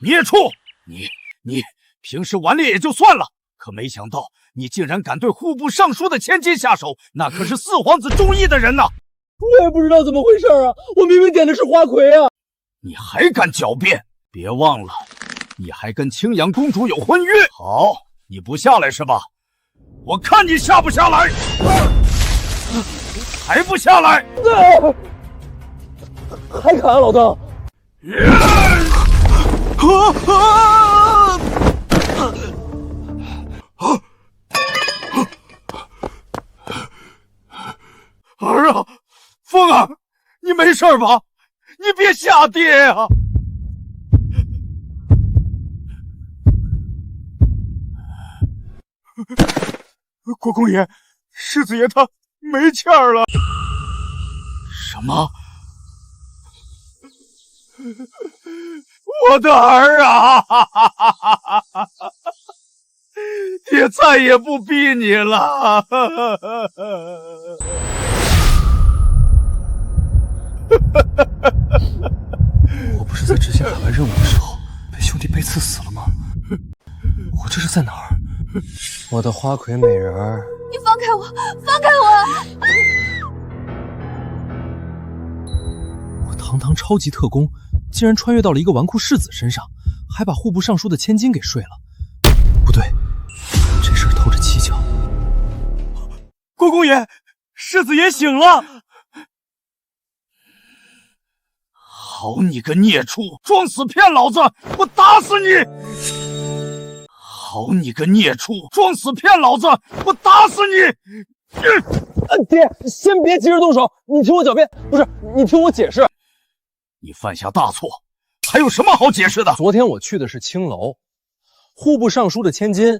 孽畜！你平时顽劣也就算了，可没想到你竟然敢对户部尚书的千金下手，那可是四皇子中意的人呐！我也不知道怎么回事啊，我明明点的是花魁啊！你还敢狡辩？别忘了，你还跟青阳公主有婚约。好，你不下来是吧？我看你下不下来！还不下来？还敢啊，老邓！儿啊，凤儿，你没事吧？你别吓爹呀！国公爷，世子爷他没气儿了。什么？我的儿啊！爹再也不逼你了。我不是在执行海外任务的时候被兄弟背刺死了吗？我这是在哪儿？我的花魁美人儿，你放开我，放开我！我堂堂超级特工，竟然穿越到了一个纨绔世子身上，还把户部尚书的千金给睡了。不对，这事儿透着蹊跷。国公爷，世子爷醒了。好你个孽畜，装死骗老子，我打死你！好你个孽畜，装死骗老子，我打死你！爹，先别急着动手，你听我狡辩，不是，你听我解释。你犯下大错，还有什么好解释的？昨天我去的是青楼，户部尚书的千金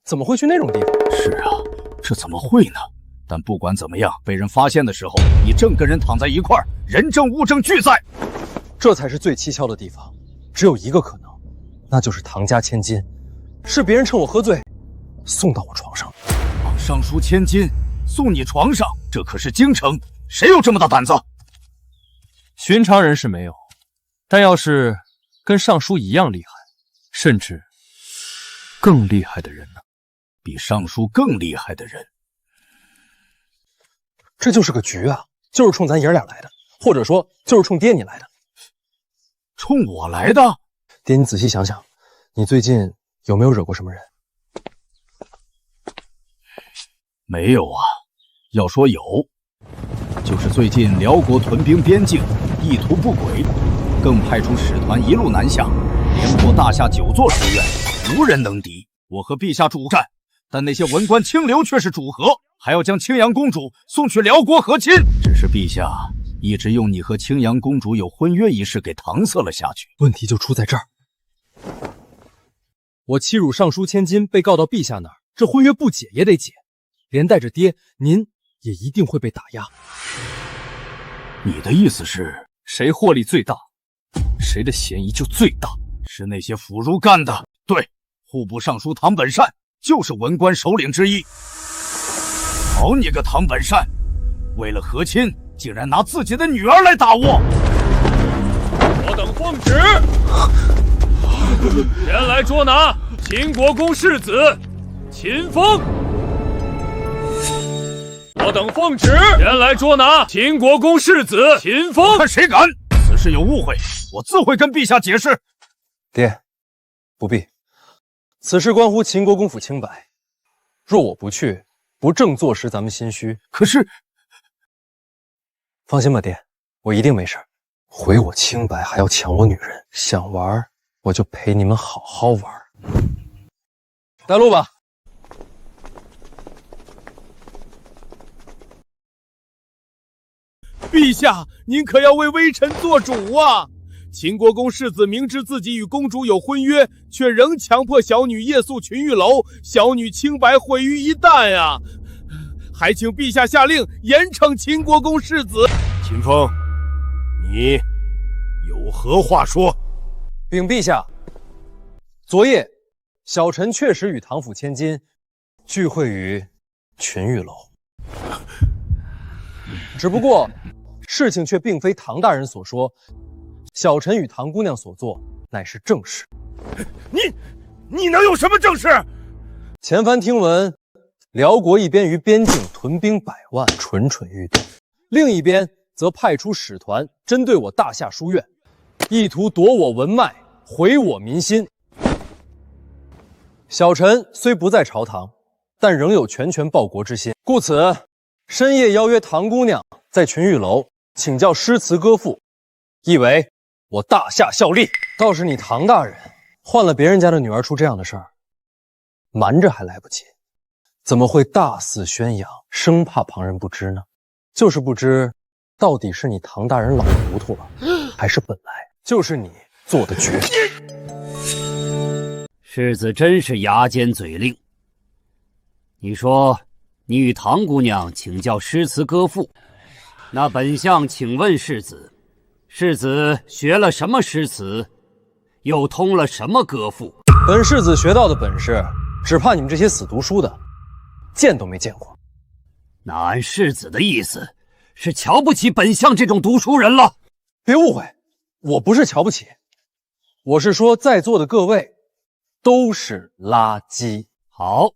怎么会去那种地方？是啊，这怎么会呢？但不管怎么样，被人发现的时候，你正跟人躺在一块儿，人证物证俱在，这才是最蹊跷的地方。只有一个可能，那就是唐家千金是别人趁我喝醉送到我床上的。尚书千金送你床上，这可是京城，谁有这么大胆子？寻常人是没有，但要是跟尚书一样厉害，甚至更厉害的人呢？比尚书更厉害的人，这就是个局啊！就是冲咱爷俩来的，或者说就是冲爹你来的。冲我来的？爹，你仔细想想，你最近有没有惹过什么人？没有啊。要说有，就是最近辽国屯兵边境，意图不轨，更派出使团一路南下，连破大夏9座书院，无人能敌。我和陛下主战，但那些文官清流却是主和，还要将青阳公主送去辽国和亲。只是陛下一直用你和青阳公主有婚约一事给搪塞了下去。问题就出在这儿，我欺辱尚书千金被告到陛下那儿，这婚约不解也得解，连带着爹您也一定会被打压。你的意思是，谁获利最大，谁的嫌疑就最大？是那些腐儒干的？对，户部尚书唐本善就是文官首领之一。好你个唐本善，为了和亲，竟然拿自己的女儿来打我！我等奉旨，前来捉拿秦国公世子秦风。我等奉旨，前来捉拿秦国公世子秦风。看谁敢！此事有误会，我自会跟陛下解释。爹，不必，此事关乎秦国公府清白，若我不去，不正坐实咱们心虚。可是，放心吧，爹，我一定没事。毁我清白还要抢我女人，想玩我就陪你们好好玩。带路吧。陛下，您可要为微臣做主啊！秦国公世子明知自己与公主有婚约，却仍强迫小女夜宿群玉楼，小女清白毁于一旦呀！还请陛下下令严惩秦国公世子。秦风，你有何话说？禀陛下，昨夜小臣确实与唐府千金聚会于群玉楼，只不过事情却并非唐大人所说，小臣与唐姑娘所做乃是正事。你能有什么正事？前番听闻，辽国一边于边境屯兵100万，蠢蠢欲动；另一边则派出使团针对我大夏书院，意图夺我文脉，毁我民心。小臣虽不在朝堂，但仍有全权报国之心，故此深夜邀约唐姑娘在群玉楼请教诗词歌赋，意为我大夏效力。倒是你唐大人换了别人家的女儿出这样的事儿，瞒着还来不及，怎么会大肆宣扬，生怕旁人不知呢？就是不知到底是你唐大人老糊涂了，还是本来就是你做的绝。世子真是牙尖嘴利。你说你与唐姑娘请教诗词歌赋，那本相请问世子，世子学了什么诗词，又通了什么歌赋？本世子学到的本事，只怕你们这些死读书的见都没见过。那按世子的意思，是瞧不起本相这种读书人了。别误会，我不是瞧不起，我是说在座的各位都是垃圾。好，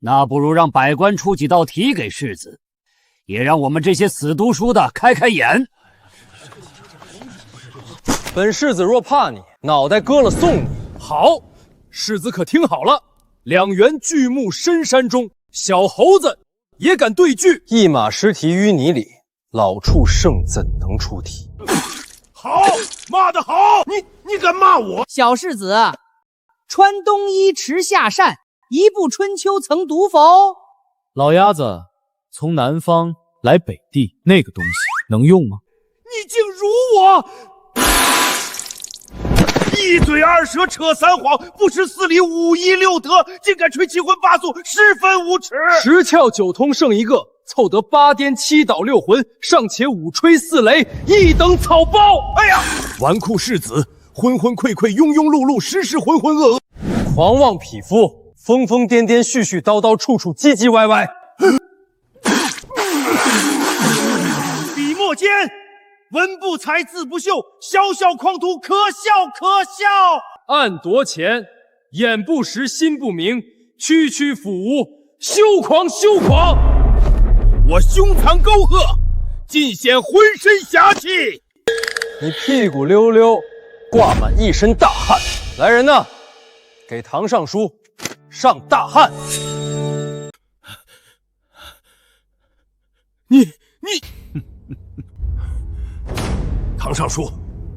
那不如让百官出几道题给世子，也让我们这些死读书的开开眼。本世子若怕你，脑袋割了送你。好，世子可听好了，两员巨木深山中，小猴子也敢对句。一马失蹄淤泥里，老畜生怎能出题？好，骂得好！你敢骂我？小世子，穿冬衣，持夏扇，一部春秋曾读否？老鸭子从南方来北地，那个东西能用吗？你竟辱我！一嘴二舌，扯三谎，不识四礼，五衣六德，竟敢吹七荤八素，十分无耻！10窍9通胜一个，凑得8颠7倒6魂，尚且5吹4擂，一等草包！哎呀，纨绔世子，浑浑溃溃，庸庸碌碌，时时浑浑噩噩，狂妄匹夫，疯疯癫癫，絮絮叨叨，处处唧唧歪歪。笔墨间，文不才，字不秀，小小狂徒，可笑可笑。暗夺钱，眼不识，心不明，区区腐无，休狂休狂！我胸藏沟壑，尽显浑身侠气。你屁股溜溜，挂满一身大汗。来人呐，给唐尚书上大汗。你唐尚书，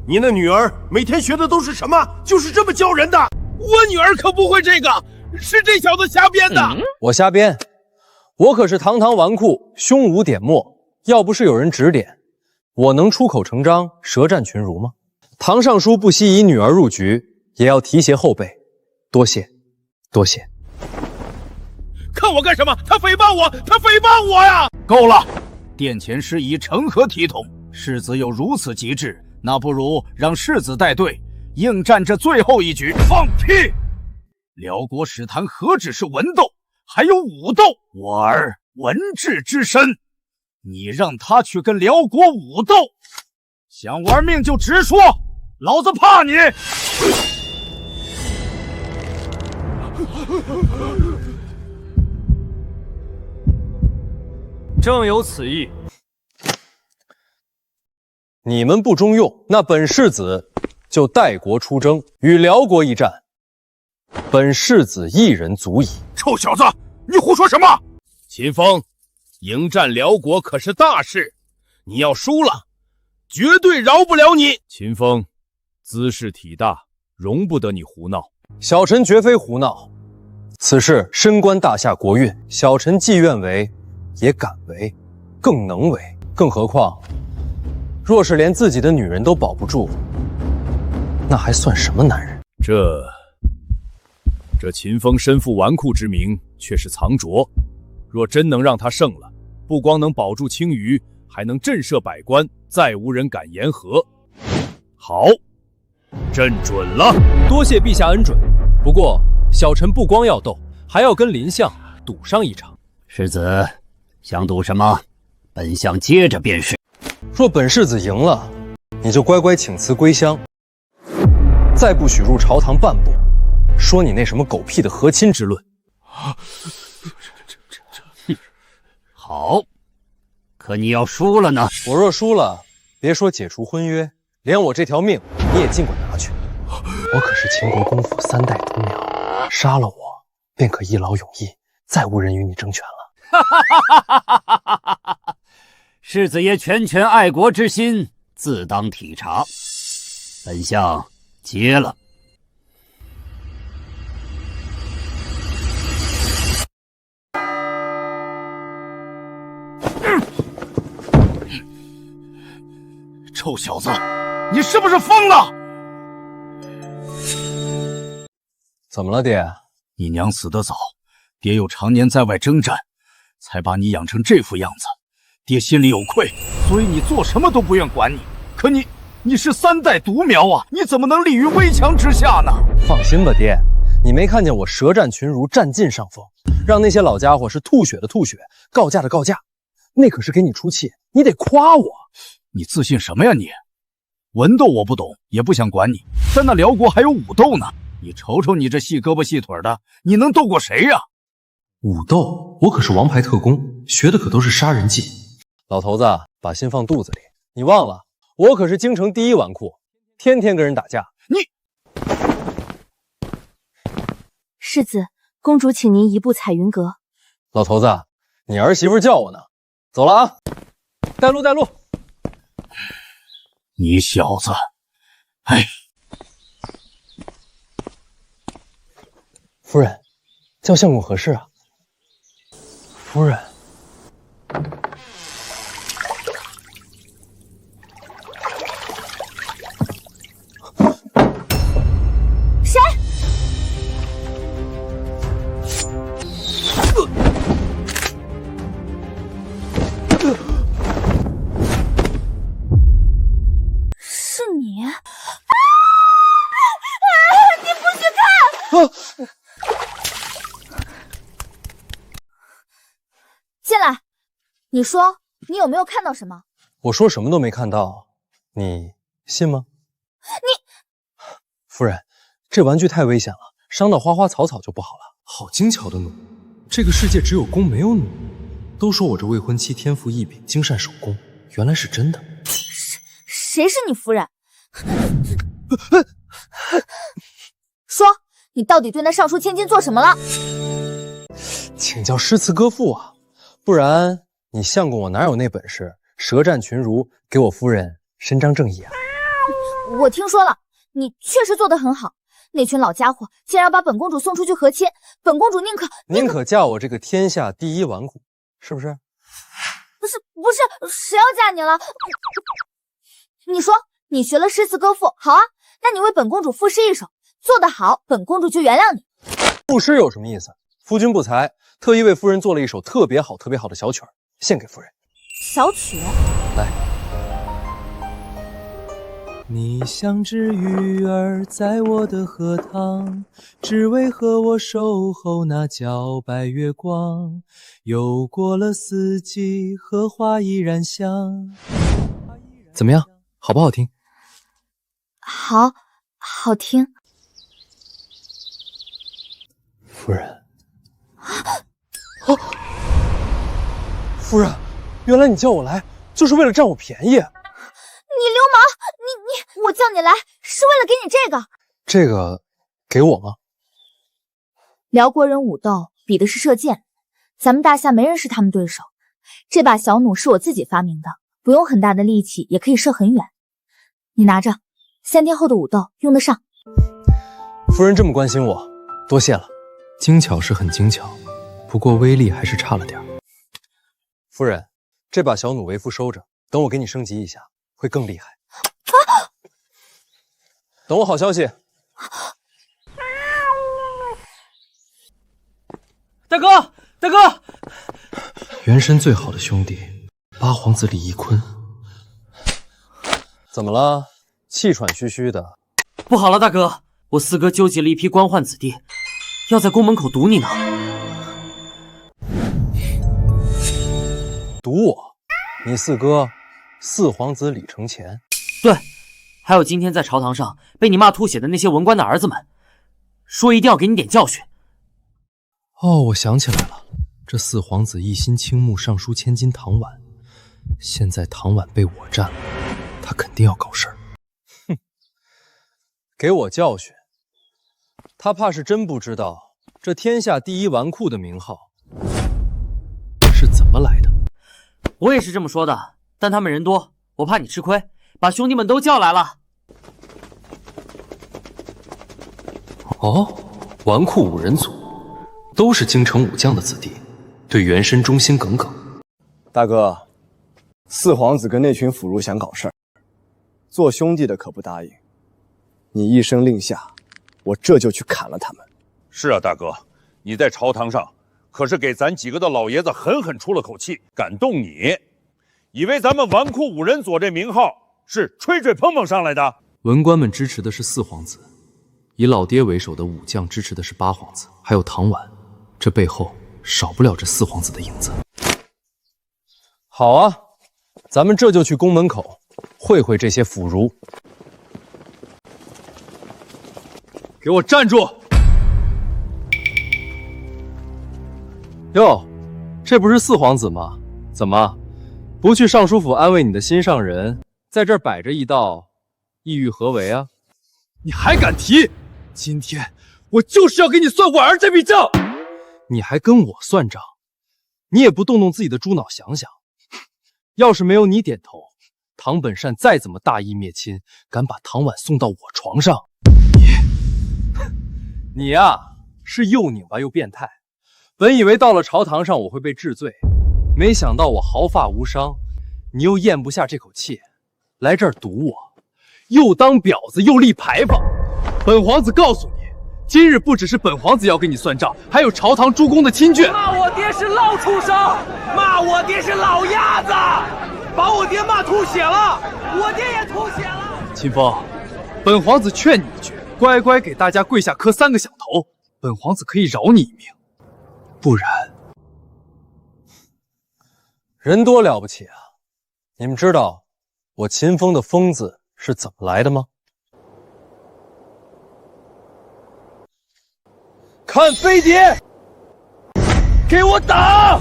你那女儿每天学的都是什么？就是这么教人的？我女儿可不会这个，是这小子瞎编的。我瞎编？我可是堂堂纨绔，胸无点墨。要不是有人指点，我能出口成章，舌战群儒吗？唐尚书不惜以女儿入局，也要提携后辈。多谢，多谢。看我干什么？他诽谤我，他诽谤我呀！够了，殿前事宜成何体统？世子有如此极致，那不如让世子带队应战这最后一局。放屁！辽国史坛何止是文斗，还有武斗。我儿文治之身，你让他去跟辽国武斗，想玩命就直说，老子怕你！正有此意。你们不中用，那本世子就带国出征，与辽国一战，本世子一人足矣。臭小子，你胡说什么？秦风，迎战辽国可是大事，你要输了，绝对饶不了你。秦风，姿势体大，容不得你胡闹。小臣绝非胡闹，此事深关大夏国运，小臣既愿为，也敢为，更能为。更何况，若是连自己的女人都保不住，那还算什么男人？这秦风身负纨绔之名，却是藏拙。若真能让他胜了，不光能保住青鱼，还能震慑百官，再无人敢言和。好，朕准了。多谢陛下恩准。不过小臣不光要斗，还要跟林相赌上一场。世子想赌什么？本相接着便是。若本世子赢了，你就乖乖请辞归乡，再不许入朝堂半步，说你那什么狗屁的和亲之论。好，可你要输了呢？我若输了，别说解除婚约，连我这条命你也尽管拿去。我可是秦国公府3代独苗，杀了我便可一劳永逸，再无人与你争权了。世子爷拳拳爱国之心，自当体察。本相接了。臭小子，你是不是疯了？怎么了，爹？你娘死得早，爹又常年在外征战，才把你养成这副样子。爹心里有愧，所以你做什么都不愿管你。可你是3代独苗啊，你怎么能立于危墙之下呢？放心吧，爹，你没看见我舌战群儒，占尽上风，让那些老家伙是吐血的吐血，告假的告假，那可是给你出气，你得夸我。你自信什么呀你？文斗我不懂，也不想管你，但那辽国还有武斗呢。你瞅瞅你这细胳膊细腿的，你能斗过谁呀？武斗？我可是王牌特工，学的可都是杀人技。老头子，把心放肚子里，你忘了，我可是京城第1纨绔，天天跟人打架。世子，公主请您移步彩云阁。老头子，你儿媳妇叫我呢，走了啊，带路带路。你小子，哎，夫人，叫相公何事啊？夫人，谁？是你？你不许看！进来，你说你有没有看到什么？我说什么都没看到，你信吗？夫人，这玩具太危险了，伤到花花草草就不好了。好精巧的弩，这个世界只有弓没有弩。都说我这未婚妻天赋异禀，精善手工，原来是真的。谁是你夫人？说，你到底对那上书千金做什么了？请教诗词歌赋啊，不然你相公我哪有那本事舌战群儒，给我夫人伸张正义啊？我听说了，你确实做得很好。那群老家伙竟然要把本公主送出去和亲，本公主宁可嫁我这个天下第1纨绔，是不是？不是，谁要嫁你了？你说你学了诗词歌赋，好啊，那你为本公主赋诗一首，做得好，本公主就原谅你。赋诗有什么意思？夫君不才，特意为夫人做了一首特别好的小曲儿，献给夫人。小曲，来。你像只鱼儿在我的荷塘，只为和我守候那皎白月光。又过了4季，荷花依然香。怎么样，好不好听？好听。夫人，夫人，原来你叫我来就是为了占我便宜。你流氓！我叫你来是为了给你这个。这个给我吗？辽国人武斗比的是射箭，咱们大夏没人是他们对手。这把小弩是我自己发明的，不用很大的力气也可以射很远。你拿着，3天后的武斗用得上。夫人这么关心我，多谢了。精巧是很精巧，不过威力还是差了点。夫人，这把小弩为夫收着，等我给你升级一下，会更厉害。等我好消息。大哥，原神最好的兄弟，八皇子李易坤。怎么了？气喘吁吁的。不好了，大哥，我四哥纠集了一批官宦子弟，要在宫门口堵你呢。堵我？你四哥，四皇子李承乾。对，还有今天在朝堂上被你骂吐血的那些文官的儿子们，说一定要给你点教训。哦，我想起来了，这四皇子一心倾慕尚书千金唐婉，现在唐婉被我占了，他肯定要搞事儿。哼，给我教训，他怕是真不知道这天下第一纨绔的名号是怎么来的。我也是这么说的，但他们人多，我怕你吃亏，把兄弟们都叫来了。哦，纨绔五人组，都是京城武将的子弟，对原身忠心耿耿。大哥，四皇子跟那群腐儒想搞事儿，做兄弟的可不答应。你一声令下，我这就去砍了他们。是啊，大哥，你在朝堂上可是给咱几个的老爷子狠狠出了口气，感动你，以为咱们纨绔五人组这名号是吹吹捧捧上来的。文官们支持的是四皇子，以老爹为首的武将支持的是八皇子，还有唐婉，这背后少不了这四皇子的影子。好啊，咱们这就去宫门口会会这些腐儒。给我站住！哟，这不是四皇子吗？怎么不去尚书府安慰你的心上人，在这儿摆着一道，意欲何为啊？你还敢提？今天我就是要给你算婉儿这笔账！你还跟我算账？你也不动动自己的猪脑想想，要是没有你点头，唐本善再怎么大义灭亲，敢把唐婉送到我床上？你呀，是又拧巴又变态。本以为到了朝堂上我会被治罪，没想到我毫发无伤，你又咽不下这口气，来这儿堵我，又当婊子又立牌坊。本皇子告诉你，今日不只是本皇子要跟你算账，还有朝堂诸公的亲眷。骂我爹是老畜生，骂我爹是老鸭子，把我爹骂吐血了，我爹也吐血了。秦风，本皇子劝你一句，乖乖给大家跪下磕3个响头，本皇子可以饶你一命。不然，人多了不起啊！你们知道我秦风的风字是怎么来的吗？看飞碟，给我打！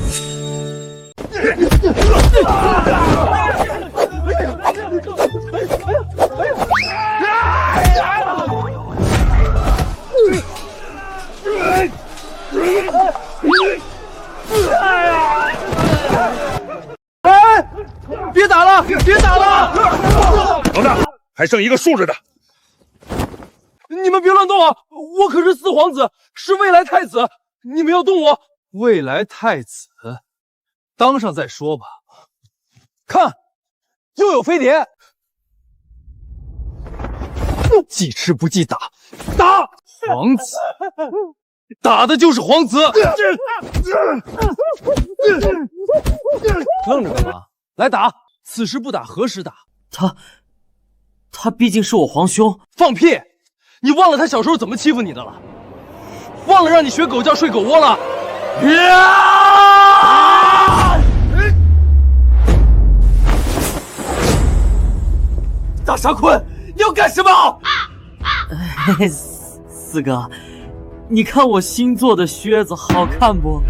哎，别打了，别打了！老大，还剩一个竖着的。你们别乱动啊！我可是四皇子，是未来太子，你们要动我，未来太子，当上再说吧。看，又有飞碟，记吃不记打，打皇子，打的就是皇子。愣着干嘛？来打！此时不打何时打？他毕竟是我皇兄。放屁！你忘了他小时候怎么欺负你的了？忘了让你学狗叫睡狗窝了？大沙坤，你要干什么？四哥，你看我新做的靴子好看不？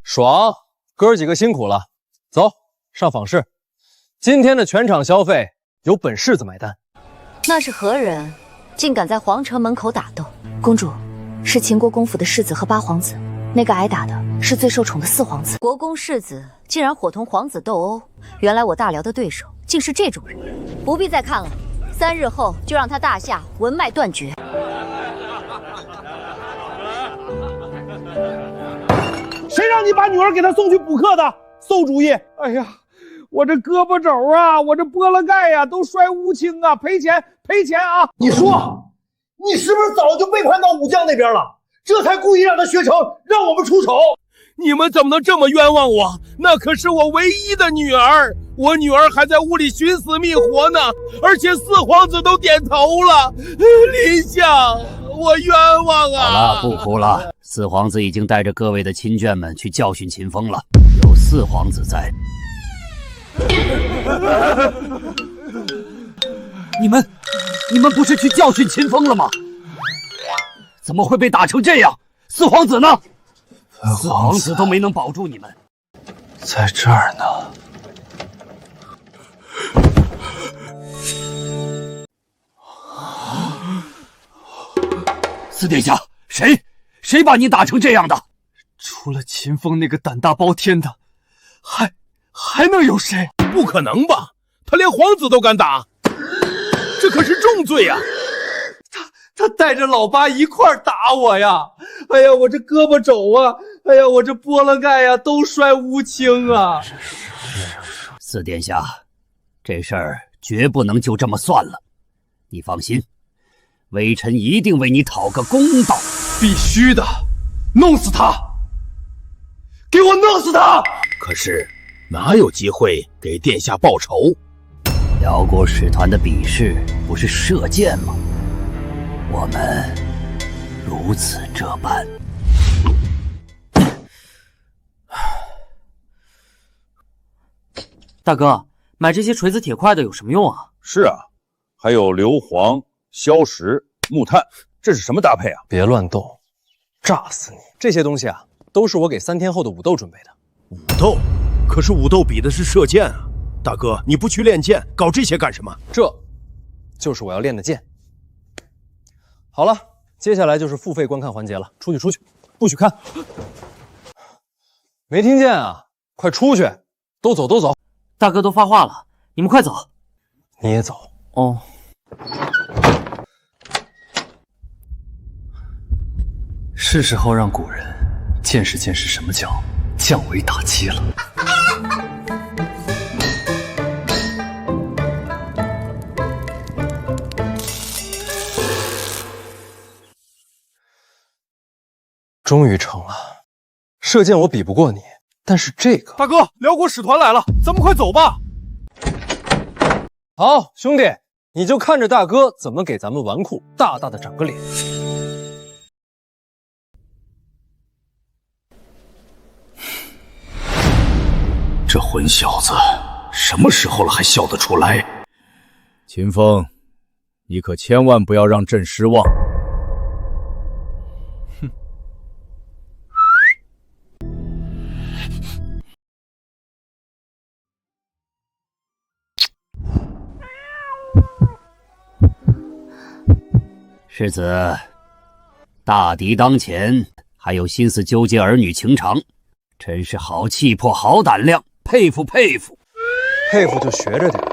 爽，哥儿几个辛苦了，走上访视。今天的全场消费由本世子买单。那是何人，竟敢在皇城门口打斗？公主，是秦国公府的世子和八皇子，那个挨打的是最受宠的四皇子。国公世子竟然伙同皇子斗殴，原来我大辽的对手竟是这种人。不必再看了，3日后就让他大夏文脉断绝。谁让你把女儿给他送去补课的？馊主意！哎呀，我这胳膊肘啊，我这拨了盖呀，都摔乌青啊，赔钱啊！你说，你是不是早就背叛到武将那边了？这才故意让他学成，让我们出手。你们怎么能这么冤枉我？那可是我唯一的女儿，我女儿还在屋里寻死觅活呢，而且四皇子都点头了。林相，我冤枉啊！好了，不哭了。四皇子已经带着各位的亲眷们去教训秦风了。有四皇子在，你们不是去教训秦风了吗？怎么会被打成这样？四皇子呢？四皇子都没能保住你们。在这儿呢。四殿下，谁把你打成这样的？除了秦风那个胆大包天的，还能有谁？不可能吧？他连皇子都敢打，这可是重罪呀！他带着老八一块儿打我呀！哎呀，我这胳膊肘啊，哎呀，我这波棱盖呀，都摔乌青啊！四殿下，这事儿绝不能就这么算了。你放心，微臣一定为你讨个公道。必须的，弄死他！给我弄死他！可是哪有机会给殿下报仇？辽国使团的比试不是射箭吗？我们如此这般。大哥，买这些锤子铁块的有什么用啊？是啊，还有硫磺、硝石、木炭，这是什么搭配啊？别乱动，炸死你！这些东西啊，都是我给3天后的武斗准备的。武斗？可是武斗比的是射箭啊！大哥，你不去练剑，搞这些干什么？这就是我要练的剑。好了，接下来就是付费观看环节了。出去，不许看！没听见啊？快出去！都走！大哥都发话了，你们快走。你也走。哦。是时候让古人见识见识什么叫降维打击了。终于成了，射箭我比不过你，但是这个……大哥，辽国使团来了，咱们快走吧。好，兄弟，你就看着大哥怎么给咱们纨绔大大的长个脸。这混小子，什么时候了还笑得出来？秦风，你可千万不要让朕失望。世子，大敌当前，还有心思纠结儿女情长，真是好气魄、好胆量，佩服！佩服就学着点，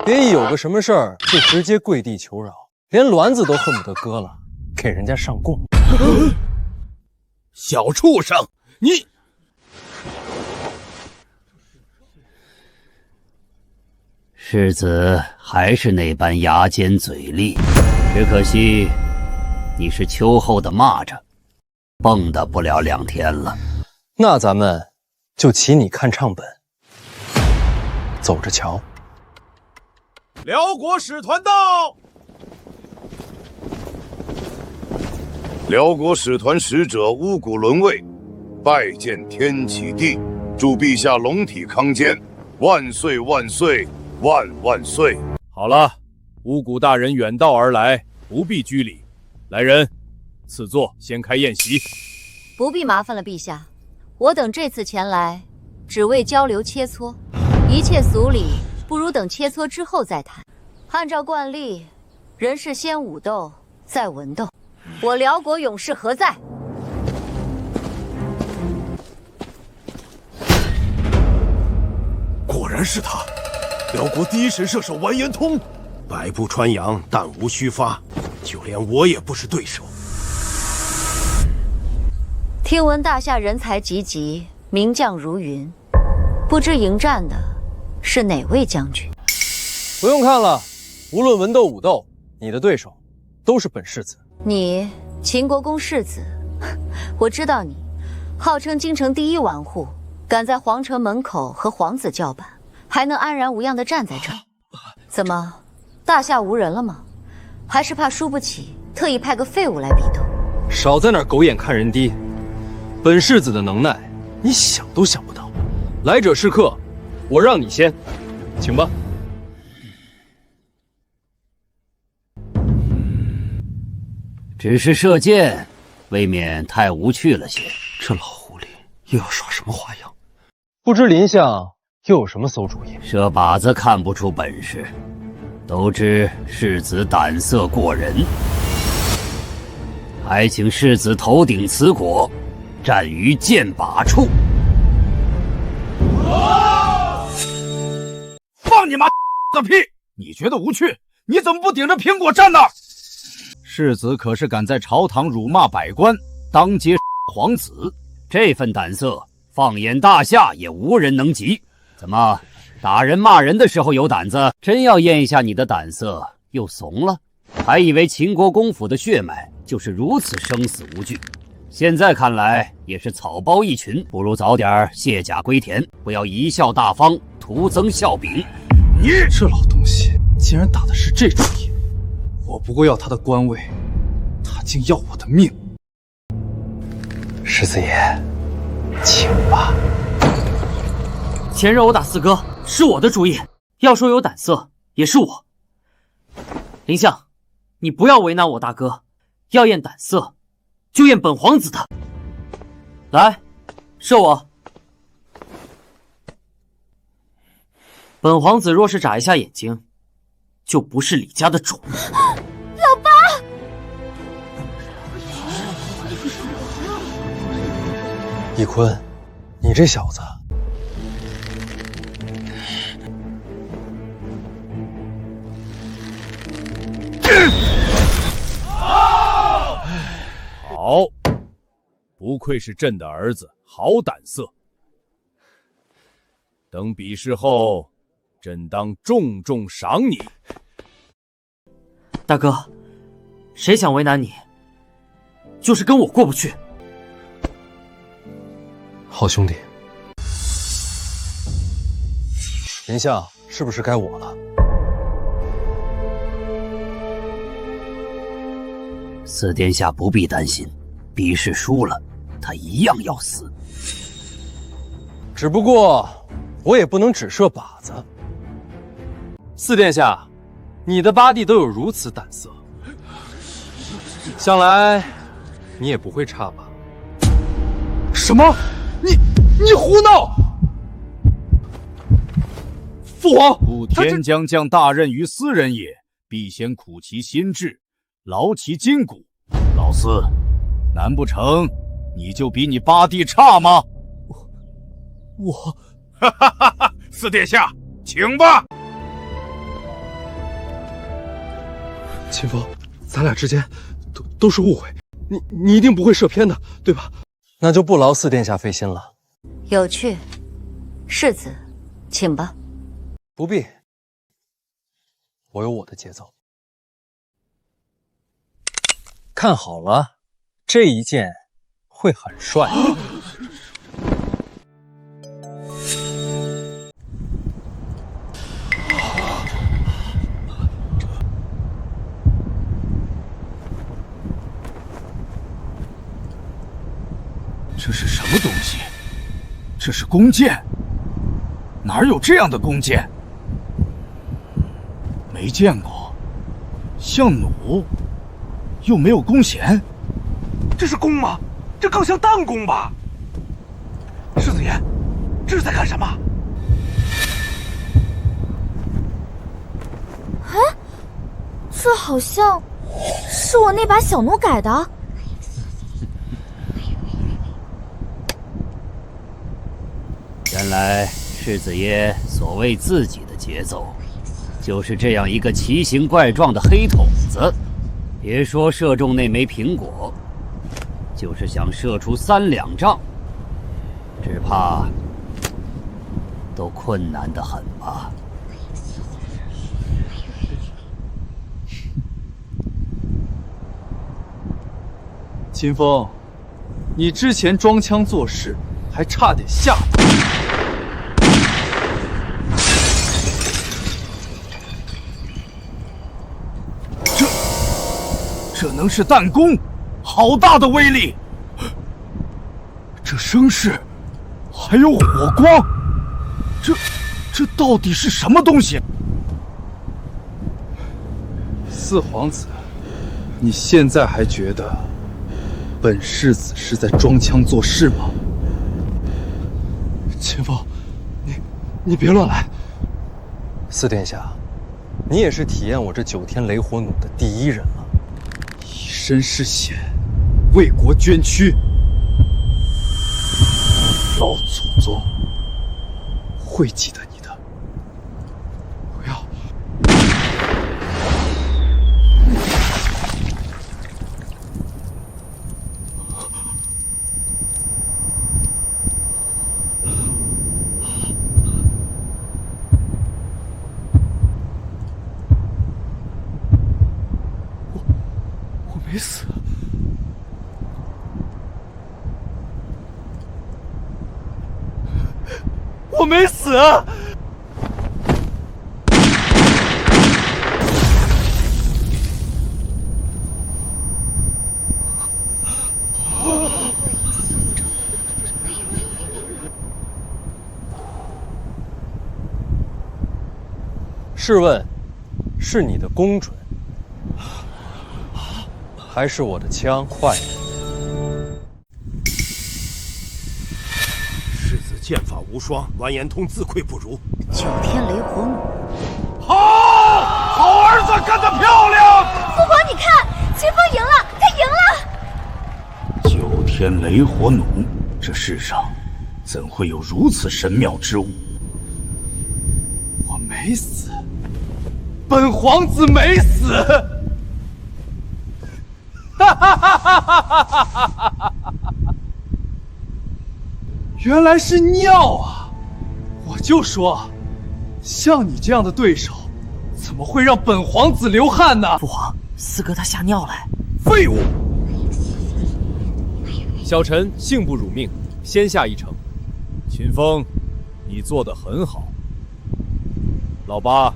别一有个什么事儿就直接跪地求饶，连鸾子都恨不得割了，给人家上供。小畜生，你！世子还是那般牙尖嘴利，只可惜你是秋后的蚂蚱，蹦跶不了2天了。那咱们就骑你看唱本，走着瞧。辽国使团到！辽国使团使者乌古伦卫，拜见天启帝，祝陛下龙体康健，万岁万岁万岁！好了，乌古大人远道而来，不必拘礼。来人，赐座，先开宴席。不必麻烦了，陛下。我等这次前来，只为交流切磋，一切俗礼不如等切磋之后再谈。按照惯例，人是先武斗，再文斗。我辽国勇士何在？果然是他，辽国第一神射手完颜通，百步穿杨，弹无虚发，就连我也不是对手。听闻大夏人才济济，名将如云，不知迎战的是哪位将军？不用看了，无论文斗武斗，你的对手都是本世子。你秦国公世子，我知道你，号称京城第一纨绔，敢在皇城门口和皇子叫板，还能安然无恙地站在这儿。怎么，大夏无人了吗？还是怕输不起，特意派个废物来比斗？少在那儿狗眼看人低，本世子的能耐，你想都想不到。来者是客，我让你先。请吧。只是射箭，未免太无趣了些。这老狐狸又要耍什么花样？不知林相又有什么馊主意？射靶子看不出本事，都知世子胆色过人，还请世子头顶此果，战于箭靶处。放你妈个屁！你觉得无趣？你怎么不顶着苹果站呢？世子可是敢在朝堂辱骂百官，当街皇子，这份胆色，放眼大夏也无人能及。怎么打人骂人的时候有胆子，真要验一下你的胆色又怂了？还以为秦国公府的血脉就是如此生死无惧，现在看来也是草包一群，不如早点卸甲归田，不要贻笑大方，徒增笑柄。你这老东西竟然打的是这主意！我不过要他的官位，他竟要我的命。世子爷，请吧。前日殴打四哥是我的主意，要说有胆色也是我。林相，你不要为难我大哥，要验胆色，就验本皇子的。来，射我。本皇子若是眨一下眼睛，就不是李家的主。老爸！翊坤，你这小子，好，不愧是朕的儿子，好胆色。等比试后，朕当重重赏你。大哥，谁想为难你，就是跟我过不去。好兄弟，林相，是不是该我了？四殿下不必担心，比试输了，他一样要死。只不过我也不能只射靶子。四殿下，你的八弟都有如此胆色，想来你也不会差吧？什么？你胡闹！父皇，故天将降大任于斯人也，必先苦其心志，劳其筋骨。老四，难不成你就比你八弟差吗？我，四殿下，请吧。秦风，咱俩之间都是误会，你一定不会射偏的，对吧？那就不劳四殿下费心了。有趣，世子，请吧。不必，我有我的节奏。看好了，这一箭会很帅。这是什么东西？这是弓箭？哪有这样的弓箭？没见过，像弩，又没有弓弦。这是弓吗？这更像弹弓吧？世子爷，这是在干什么？啊，这好像是我那把小弩改的。原来世子爷所谓自己的节奏，就是这样一个奇形怪状的黑筒子。别说射中那枚苹果，就是想射出3两丈，只怕都困难得很吧。秦风，你之前装腔作势，还差点吓到。这能是弹弓？好大的威力！这声势，还有火光，这到底是什么东西？四皇子，你现在还觉得本世子是在装腔作势吗？秦风，你别乱来。四殿下，你也是体验我这9天雷火弩的第一人了，以身试险，为国捐躯。老祖宗会记得你的。不要！我没死。我没死啊！试问，是你的弓准，还是我的枪快？世子剑法无双，完颜通自愧不如。9天雷火弩，好儿子干得漂亮！父皇，你看，秦风赢了，他赢了。 9天雷火弩，这世上怎会有如此神妙之物？我没死，本皇子没死！哈哈哈哈哈哈！原来是尿啊！我就说，像你这样的对手，怎么会让本皇子流汗呢？父皇，四哥他吓尿了。废物！小臣幸不辱命，先下一城。秦风，你做得很好。老八，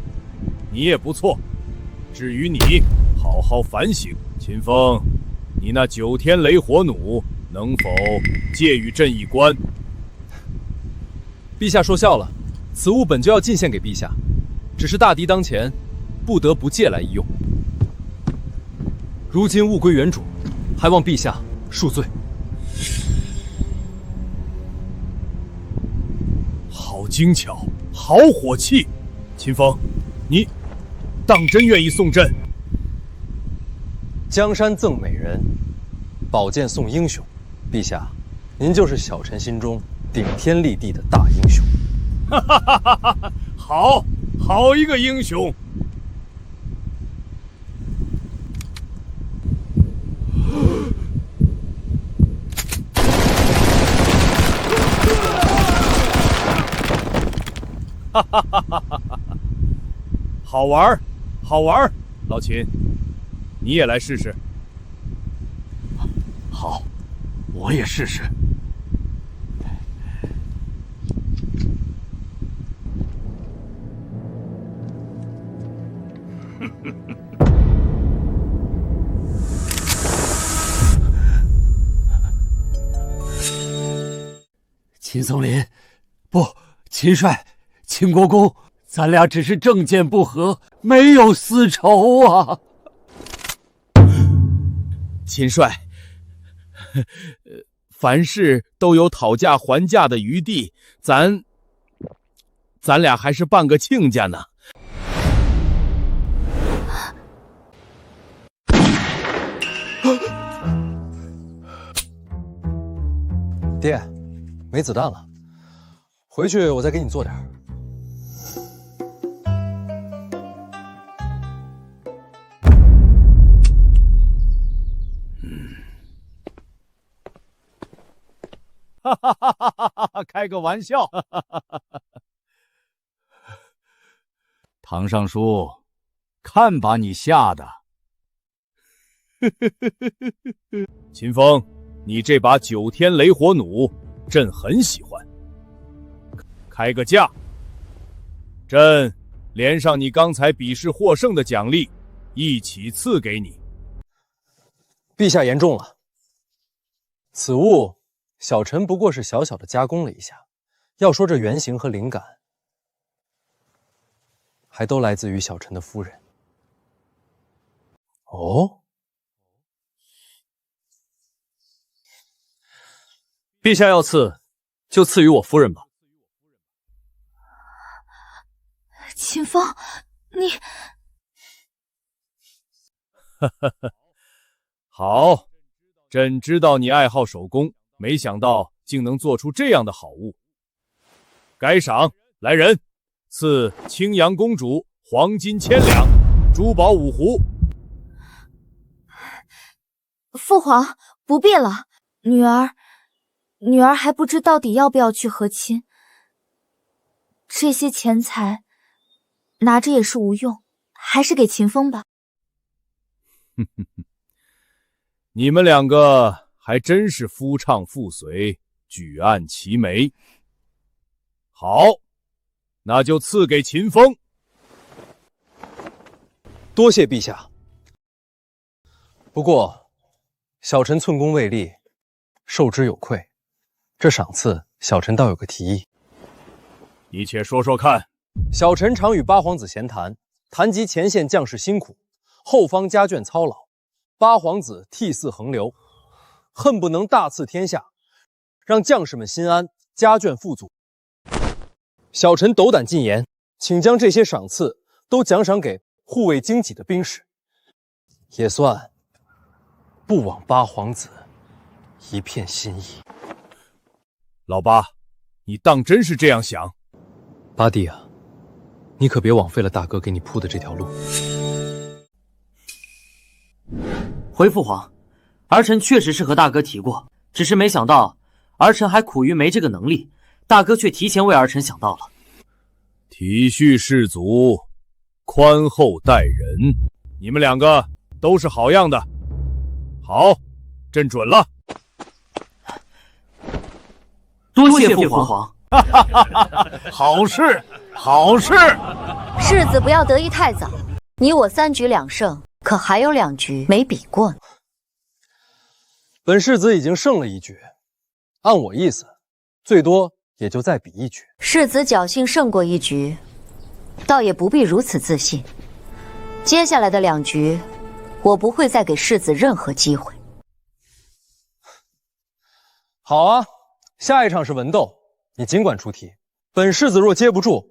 你也不错。至于你，好好反省。秦风，你那9天雷火弩能否借与朕一观？陛下说笑了，此物本就要进献给陛下，只是大敌当前，不得不借来一用。如今物归原主，还望陛下恕罪。好精巧，好火气！秦风，你当真愿意送朕？江山赠美人，宝剑送英雄。陛下，您就是小臣心中顶天立地的大英雄。哈哈哈哈哈！好一个英雄！哈哈哈哈哈！好玩，好玩！老秦，你也来试试。好，我也试试。秦松林，不，秦帅，秦国公，咱俩只是政见不合，没有私仇啊。秦帅，凡事都有讨价还价的余地，咱俩还是办个亲家呢。爹，没子弹了，回去我再给你做点儿。哈哈哈哈哈哈！开个玩笑。唐尚书，看把你吓的！秦风，你这把9天雷火弩，朕很喜欢。开个价，朕连上你刚才比试获胜的奖励，一起赐给你。陛下言重了，此物小臣不过是小小的加工了一下。要说这原型和灵感，还都来自于小臣的夫人。哦，陛下要赐，就赐予我夫人吧。秦风，你……好，朕知道你爱好手工，没想到竟能做出这样的好物。该赏，来人，赐青阳公主黄金1000两，珠宝5壶。父皇不必了，女儿还不知到底要不要去和亲。这些钱财拿着也是无用，还是给秦风吧。你们两个还真是夫唱妇随，举案齐眉。好，那就赐给秦风。多谢陛下。不过，小臣寸功未立，受之有愧。这赏赐，小臣倒有个提议。你且说说看。小臣常与八皇子闲谈，谈及前线将士辛苦，后方家眷操劳，八皇子涕泗横流，恨不能大赐天下，让将士们心安，家眷富足。小臣斗胆进言，请将这些赏赐都奖赏给护卫荆棘的兵士，也算不枉八皇子一片心意。老八，你当真是这样想？八弟啊，你可别枉费了大哥给你铺的这条路。回父皇，儿臣确实是和大哥提过，只是没想到儿臣还苦于没这个能力，大哥却提前为儿臣想到了。体恤士卒，宽厚待人，你们两个都是好样的。好，朕准了。多谢父皇。好事，好事。世子不要得意太早，你我3局2胜，可还有2局没比过呢。本世子已经胜了1局，按我意思，最多也就再比1局。世子侥幸胜过1局，倒也不必如此自信。接下来的2局，我不会再给世子任何机会。好啊，下一场是文斗，你尽管出题。本世子若接不住，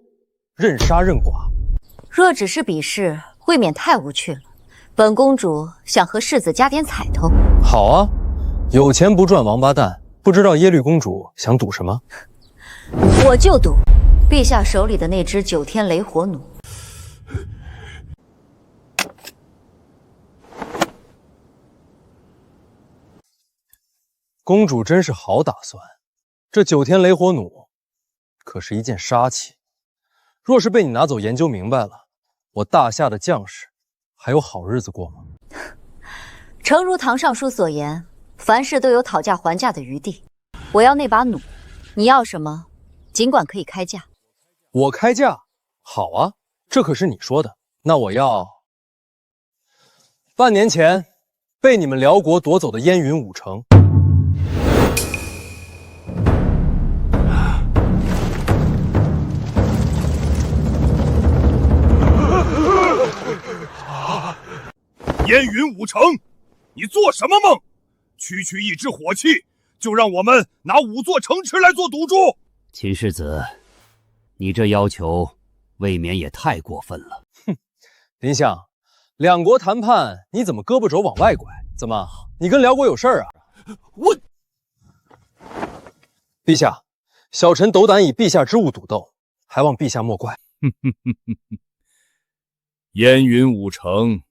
任杀任剐。若只是比试，未免太无趣了。本公主想和世子加点彩头。好啊，有钱不赚王八蛋。不知道耶律公主想赌什么？我就赌陛下手里的那只9天雷火弩。公主真是好打算，这9天雷火弩可是一件杀器，若是被你拿走研究明白了，我大夏的将士还有好日子过吗？诚如唐尚书所言，凡事都有讨价还价的余地。我要那把弩，你要什么，尽管可以开价。我开价？好啊，这可是你说的。那我要半年前被你们辽国夺走的燕云5城。燕云5城，你做什么梦？区区一支火器，就让我们拿5座城池来做赌注？秦世子，你这要求未免也太过分了。哼，林相，两国谈判你怎么胳膊肘往外拐？怎么，你跟辽国有事儿啊？我，陛下，小臣斗胆以陛下之物赌斗，还望陛下莫怪。燕云5城，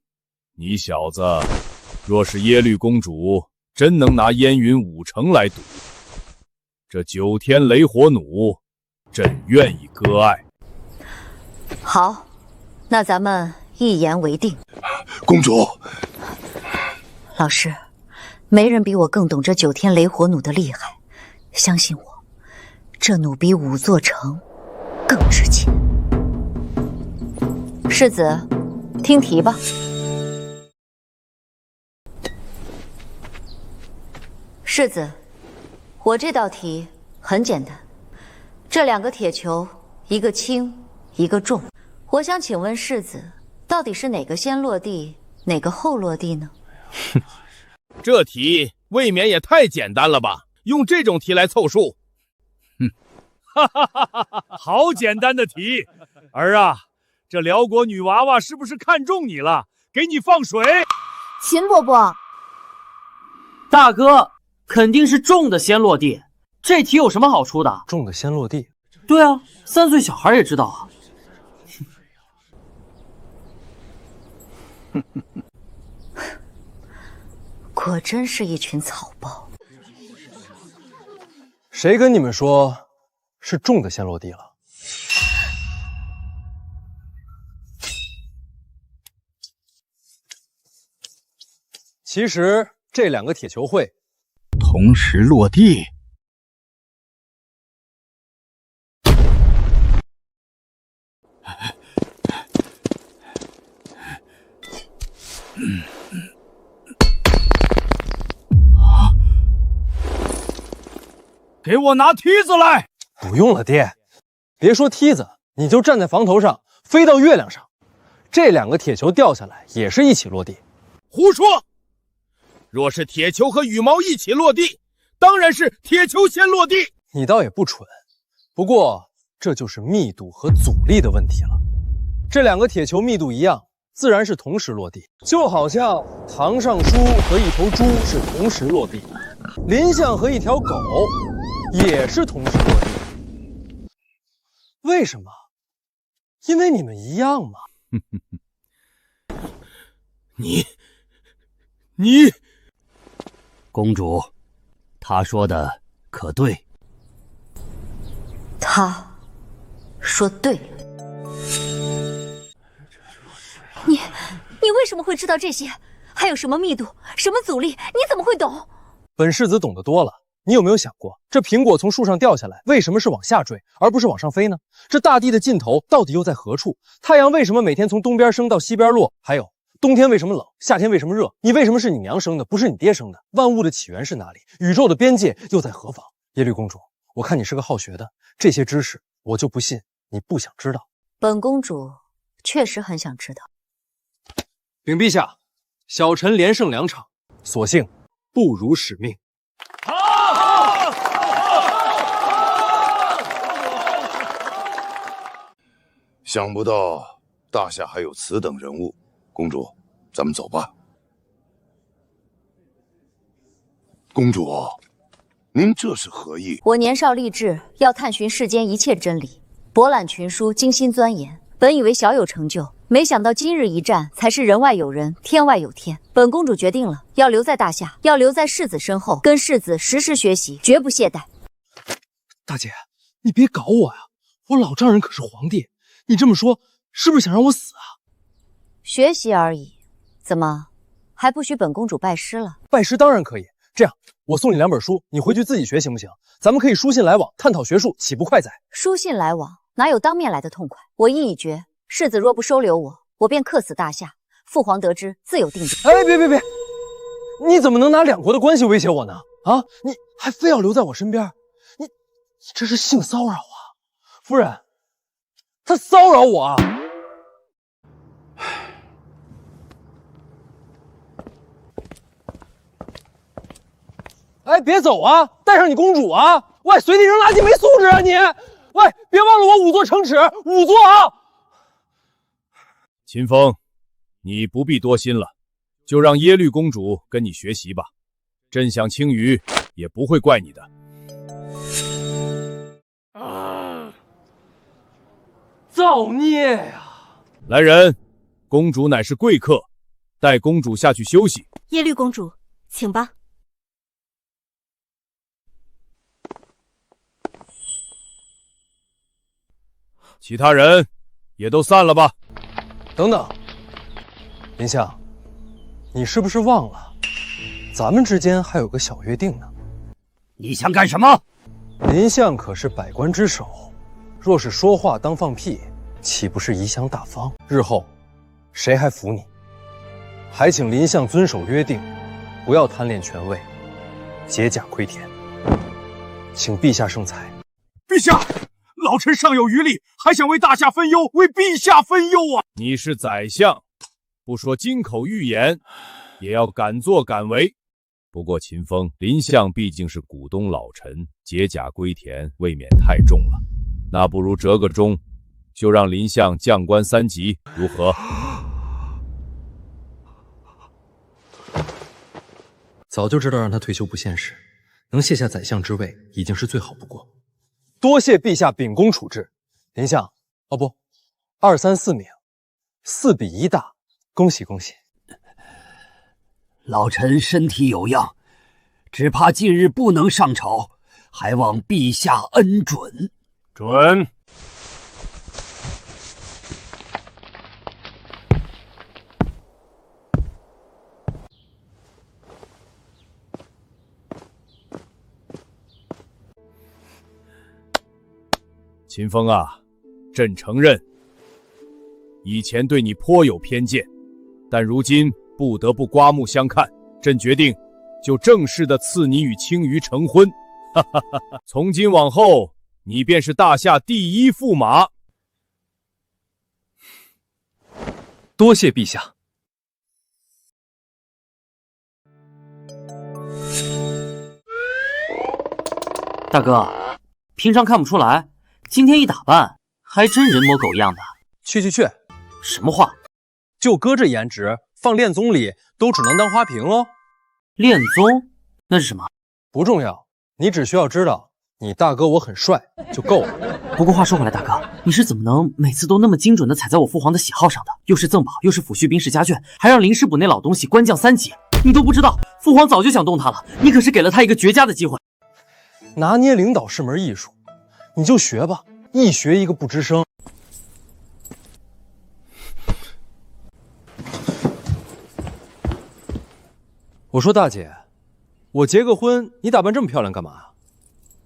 你小子若是耶律公主真能拿燕云5城来赌，这9天雷火弩，朕愿意割爱。好，那咱们一言为定。公主，老师，没人比我更懂这9天雷火弩的厉害，相信我，这弩比5座城更值钱。世子，听题吧。世子，我这道题很简单，这2个铁球，一个轻，一个重，我想请问世子，到底是哪个先落地，哪个后落地呢？这题未免也太简单了吧？用这种题来凑数，哈哈哈哈哈！好简单的题，儿啊，这辽国女娃娃是不是看中你了，给你放水？秦伯伯，大哥肯定是重的先落地，这题有什么好出的？重的先落地？对啊，3岁小孩也知道啊。果真是一群草包。谁跟你们说是重的先落地了？其实这2个铁球会同时落地。给我拿梯子来！不用了，爹。别说梯子，你就站在房头上，飞到月亮上，这2个铁球掉下来也是一起落地。胡说！若是铁球和羽毛一起落地，当然是铁球先落地。你倒也不蠢，不过这就是密度和阻力的问题了。这2个铁球密度一样，自然是同时落地，就好像堂上书和一头猪是同时落地，林相和一条狗也是同时落地。为什么？因为你们一样嘛。你，公主，他说的可对？他说对了。你为什么会知道这些？还有什么密度，什么阻力，你怎么会懂？本世子懂得多了。你有没有想过，这苹果从树上掉下来，为什么是往下坠，而不是往上飞呢？这大地的尽头到底又在何处？太阳为什么每天从东边升到西边落？还有，冬天为什么冷，夏天为什么热？你为什么是你娘生的，不是你爹生的？万物的起源是哪里？宇宙的边界又在何方？耶律公主，我看你是个好学的，这些知识我就不信你不想知道。本公主确实很想知道。禀陛下，小臣连胜2场，所幸不辱使命。想不到大夏还有此等人物，公主，咱们走吧。公主，您这是何意？我年少立志，要探寻世间一切真理，博览群书，精心钻研。本以为小有成就，没想到今日一战，才是人外有人，天外有天。本公主决定了，要留在大夏，要留在世子身后，跟世子时时学习，绝不懈怠。大姐，你别搞我呀！我老丈人可是皇帝，你这么说，是不是想让我死啊？学习而已，怎么还不许本公主拜师了？拜师当然可以。这样，我送你2本书，你回去自己学行不行？咱们可以书信来往，探讨学术，岂不快哉？书信来往，哪有当面来的痛快？我意已决，世子若不收留我，我便客死大夏。父皇得知，自有定夺。哎，别！你怎么能拿2国的关系威胁我呢？啊，你还非要留在我身边，你这是性骚扰啊！夫人，他骚扰我啊！哎，别走啊！带上你公主啊！喂，随地扔垃圾没素质啊你！喂，别忘了我5座城池，5座啊！秦风，你不必多心了，就让耶律公主跟你学习吧。朕想青鱼也不会怪你的。造孽呀！来人，公主乃是贵客，带公主下去休息。耶律公主，请吧。其他人也都散了吧。等等，林相，你是不是忘了，咱们之间还有个小约定呢？你想干什么？林相可是百官之首，若是说话当放屁，岂不是贻响大方？日后谁还服你？还请林相遵守约定，不要贪恋权位，解甲窥田。请陛下圣裁。陛下，老老臣尚有余力，还想为大夏分忧，为陛下分忧啊！你是宰相，不说金口玉言，也要敢作敢为。不过秦风，林相毕竟是股东老臣，解甲归田，未免太重了。那不如折个中，就让林相降官3级，如何？早就知道让他退休不现实，能卸下宰相之位已经是最好不过。多谢陛下秉公处置，林相，哦不，2、3、4名，4比1大，恭喜恭喜！老臣身体有恙，只怕近日不能上朝，还望陛下恩准。准。秦风啊，朕承认，以前对你颇有偏见，但如今不得不刮目相看，朕决定就正式的赐你与青鱼成婚。哈哈哈哈！从今往后，你便是大夏第1驸马。多谢陛下。大哥，平常看不出来，今天一打扮，还真人模狗样的。去，什么话？就哥这颜值，放恋综里都只能当花瓶喽。恋综？那是什么？不重要，你只需要知道你大哥我很帅就够了。不过话说回来，大哥，你是怎么能每次都那么精准的踩在我父皇的喜好上的？又是赠宝，又是抚恤兵士家眷，还让林师补那老东西官降3级，你都不知道，父皇早就想动他了。你可是给了他一个绝佳的机会。拿捏领导是门艺术，你就学吧，一学一个不吱声。我说大姐，我结个婚，你打扮这么漂亮干嘛？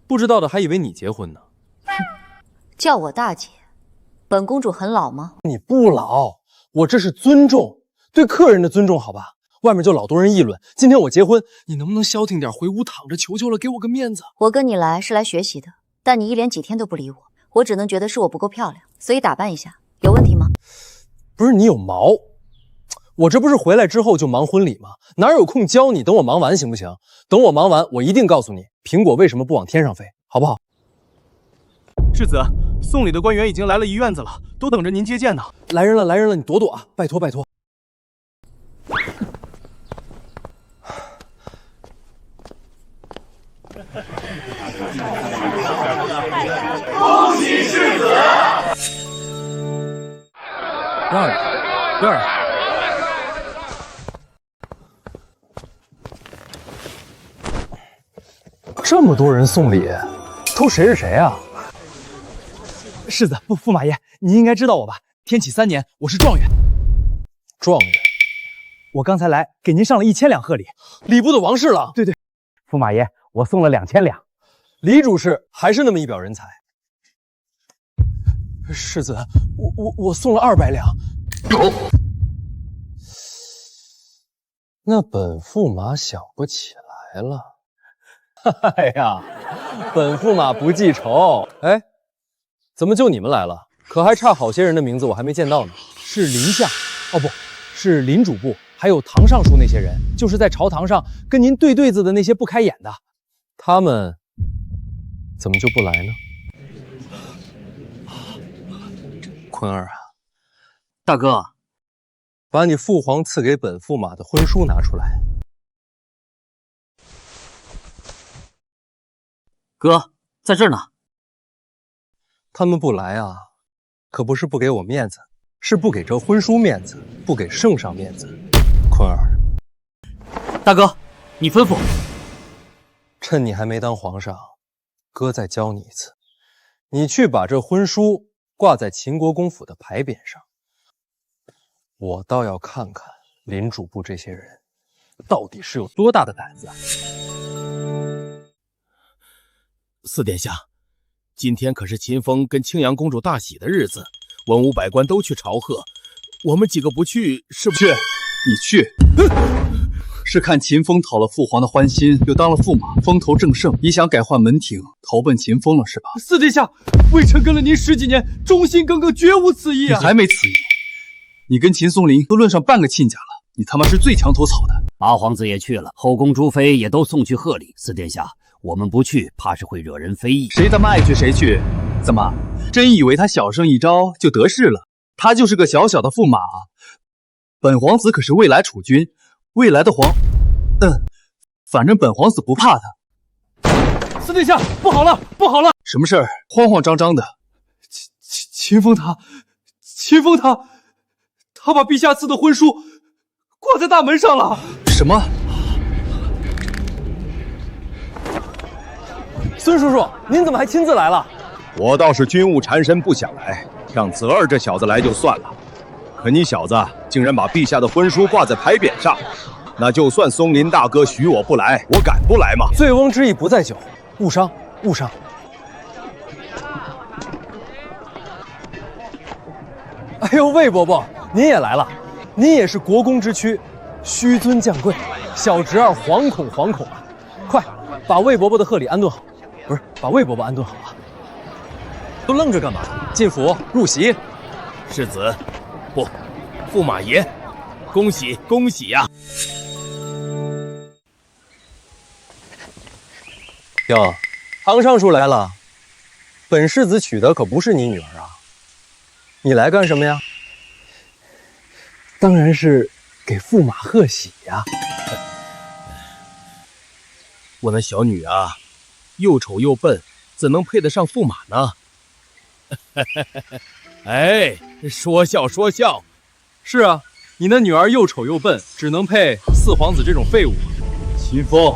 不知道的还以为你结婚呢。叫我大姐，本公主很老吗？你不老，我这是尊重，对客人的尊重，好吧？外面就老多人议论，今天我结婚，你能不能消停点，回屋躺着，求求了，给我个面子。我跟你来是来学习的，但你一连几天都不理我，我只能觉得是我不够漂亮，所以打扮一下，有问题吗？不是你有毛，我这不是回来之后就忙婚礼吗？哪有空教你？等我忙完行不行？等我忙完，我一定告诉你苹果为什么不往天上飞，好不好？世子，送礼的官员已经来了一院子了，都等着您接见呢。来人了，你躲躲啊！拜托。恭喜世子！让让。这么多人送礼，都谁是谁啊？世子，驸马爷，你应该知道我吧？天启3年，我是状元。状元，我刚才来给您上了1000两贺礼。礼部的王侍郎。对，驸马爷，我送了2000两。李主事还是那么一表人才。世子，我送了200两。那本驸马想不起来了。哎呀，本驸马不记仇。哎，怎么就你们来了？可还差好些人的名字我还没见到呢。是林相，哦不是林主簿，还有唐尚书那些人，就是在朝堂上跟您对对子的那些不开眼的。他们怎么就不来呢？坤儿啊，大哥，把你父皇赐给本驸马的婚书拿出来。哥，在这儿呢。他们不来啊，可不是不给我面子，是不给这婚书面子，不给圣上面子。坤儿，大哥，你吩咐。趁你还没当皇上，哥再教你一次，你去把这婚书挂在秦国公府的牌匾上。我倒要看看林主簿这些人到底是有多大的胆子。四殿下，今天可是秦风跟青阳公主大喜的日子，文武百官都去朝贺，我们几个不去是不是？你去。是看秦风讨了父皇的欢心，又当了驸马，风头正盛，你想改换门庭，投奔秦风了是吧？四殿下，微臣跟了您10几年，忠心耿耿，绝无此意啊！你还没此意？你跟秦松林都论上半个亲家了，你他妈是最墙头草的。八皇子也去了，后宫诸妃也都送去贺礼。四殿下，我们不去，怕是会惹人非议。谁他妈爱去谁去？怎么，真以为他小胜一招就得势了？他就是个小小的驸马，本皇子可是未来储君，未来的皇……反正本皇子不怕他。四殿下，不好了，不好了！什么事儿？慌慌张张的。秦风他把陛下赐的婚书挂在大门上了。什么？孙叔叔，您怎么还亲自来了？我倒是军务缠身不想来，让泽儿这小子来就算了，可你小子竟然把陛下的婚书挂在牌匾上，那就算松林大哥许我不来，我敢不来吗？醉翁之意不在酒，误伤，误伤。哎呦，魏伯伯，您也来了，您也是国公之躯，虚尊降贵，小侄儿惶恐啊！快把魏伯伯的贺礼安顿好，不是把魏伯伯安顿好啊！都愣着干嘛？进府入席。世子，不，驸马爷，恭喜恭喜呀！哟，堂上书来了，本世子娶的可不是你女儿啊！你来干什么呀？当然是给驸马贺喜呀！我那小女啊，又丑又笨，怎能配得上驸马呢？哎，说笑说笑。是啊，你那女儿又丑又笨，只能配四皇子这种废物。秦风，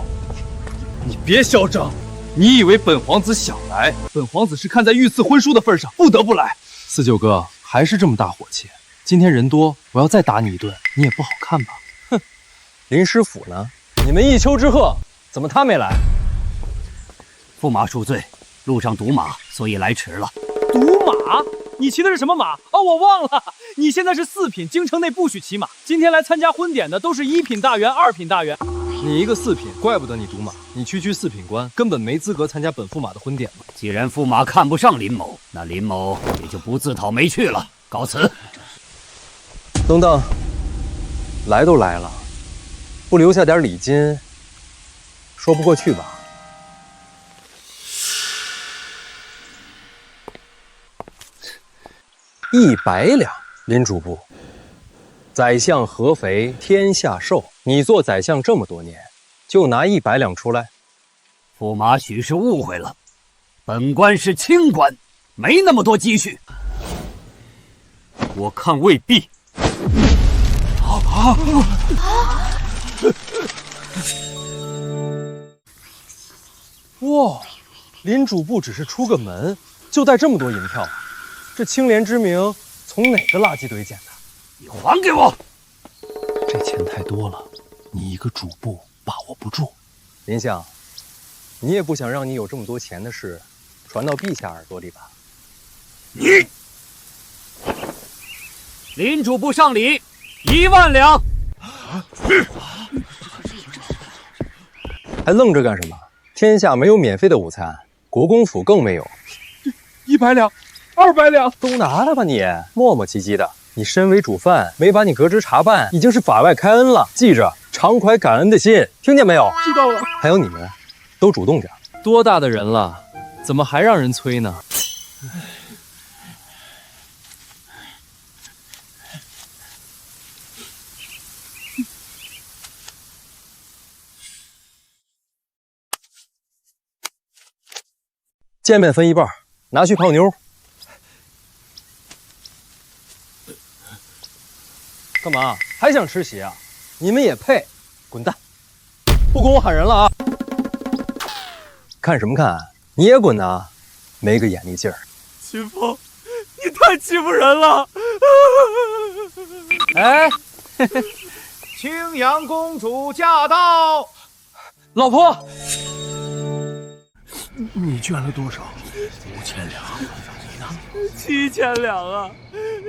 你别嚣张！你以为本皇子想来？本皇子是看在御赐婚书的份上，不得不来。四舅哥还是这么大火气，今天人多，我要再打你一顿，你也不好看吧？哼，林师府呢？你们一丘之貉，怎么他没来？驸马恕罪，路上堵马，所以来迟了。赌马？你骑的是什么马？哦，我忘了，你现在是4品，京城内不许骑马。今天来参加婚典的都是1品大员、2品大员。你一个4品，怪不得你赌马。你区4品官，根本没资格参加本驸马的婚典嘛。既然驸马看不上林某，那林某也就不自讨没趣了。告辞。等等，来都来了，不留下点礼金，说不过去吧？100两，林主簿。宰相合肥，天下授。你做宰相这么多年，就拿100两出来。驸马许是误会了，本官是清官，没那么多积蓄。我看未必。哇，林主簿只是出个门，就带这么多银票，这清廉之名从哪个垃圾堆捡的？你还给我！这钱太多了，你一个主簿把握不住。林相，你也不想让你有这么多钱的事传到陛下耳朵里吧？你，林主簿上礼1万两。还愣着干什么？天下没有免费的午餐，国公府更没有。100两，200两，都拿来吧你！磨磨唧唧的，你身为主犯，没把你革职查办，已经是法外开恩了。记着，常怀感恩的心，听见没有？知道了。还有你们，都主动点。多大的人了，怎么还让人催呢？见面分1半，拿去泡妞。干嘛？还想吃席啊？你们也配？滚蛋！不准我喊人了啊！看什么看？你也滚呐！没个眼力劲儿。秦风，你太欺负人了！哎，青阳公主驾到！老婆。你捐了多少？5000两， 7000两啊，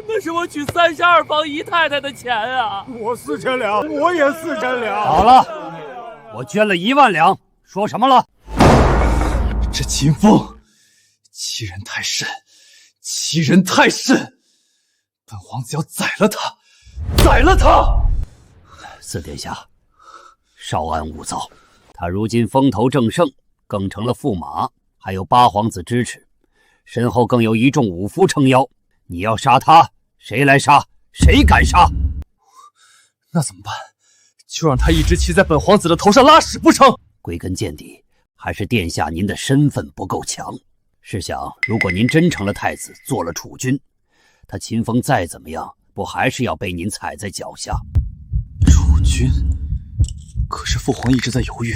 那是我娶32房姨太太的钱啊！我4000两，我也4000两。好了，我捐了1万两，说什么了？这秦风欺人太甚，欺人太甚！本皇子要宰了他，宰了他！四殿下，稍安勿躁。他如今风头正盛，更成了驸马，还有八皇子支持，身后更有一众武夫撑腰。你要杀他，谁来杀？谁敢杀？那怎么办？就让他一直骑在本皇子的头上拉屎不成？归根见底，还是殿下您的身份不够强。试想，如果您真成了太子，做了储君，他秦风再怎么样，不还是要被您踩在脚下？储君？可是父皇一直在犹豫。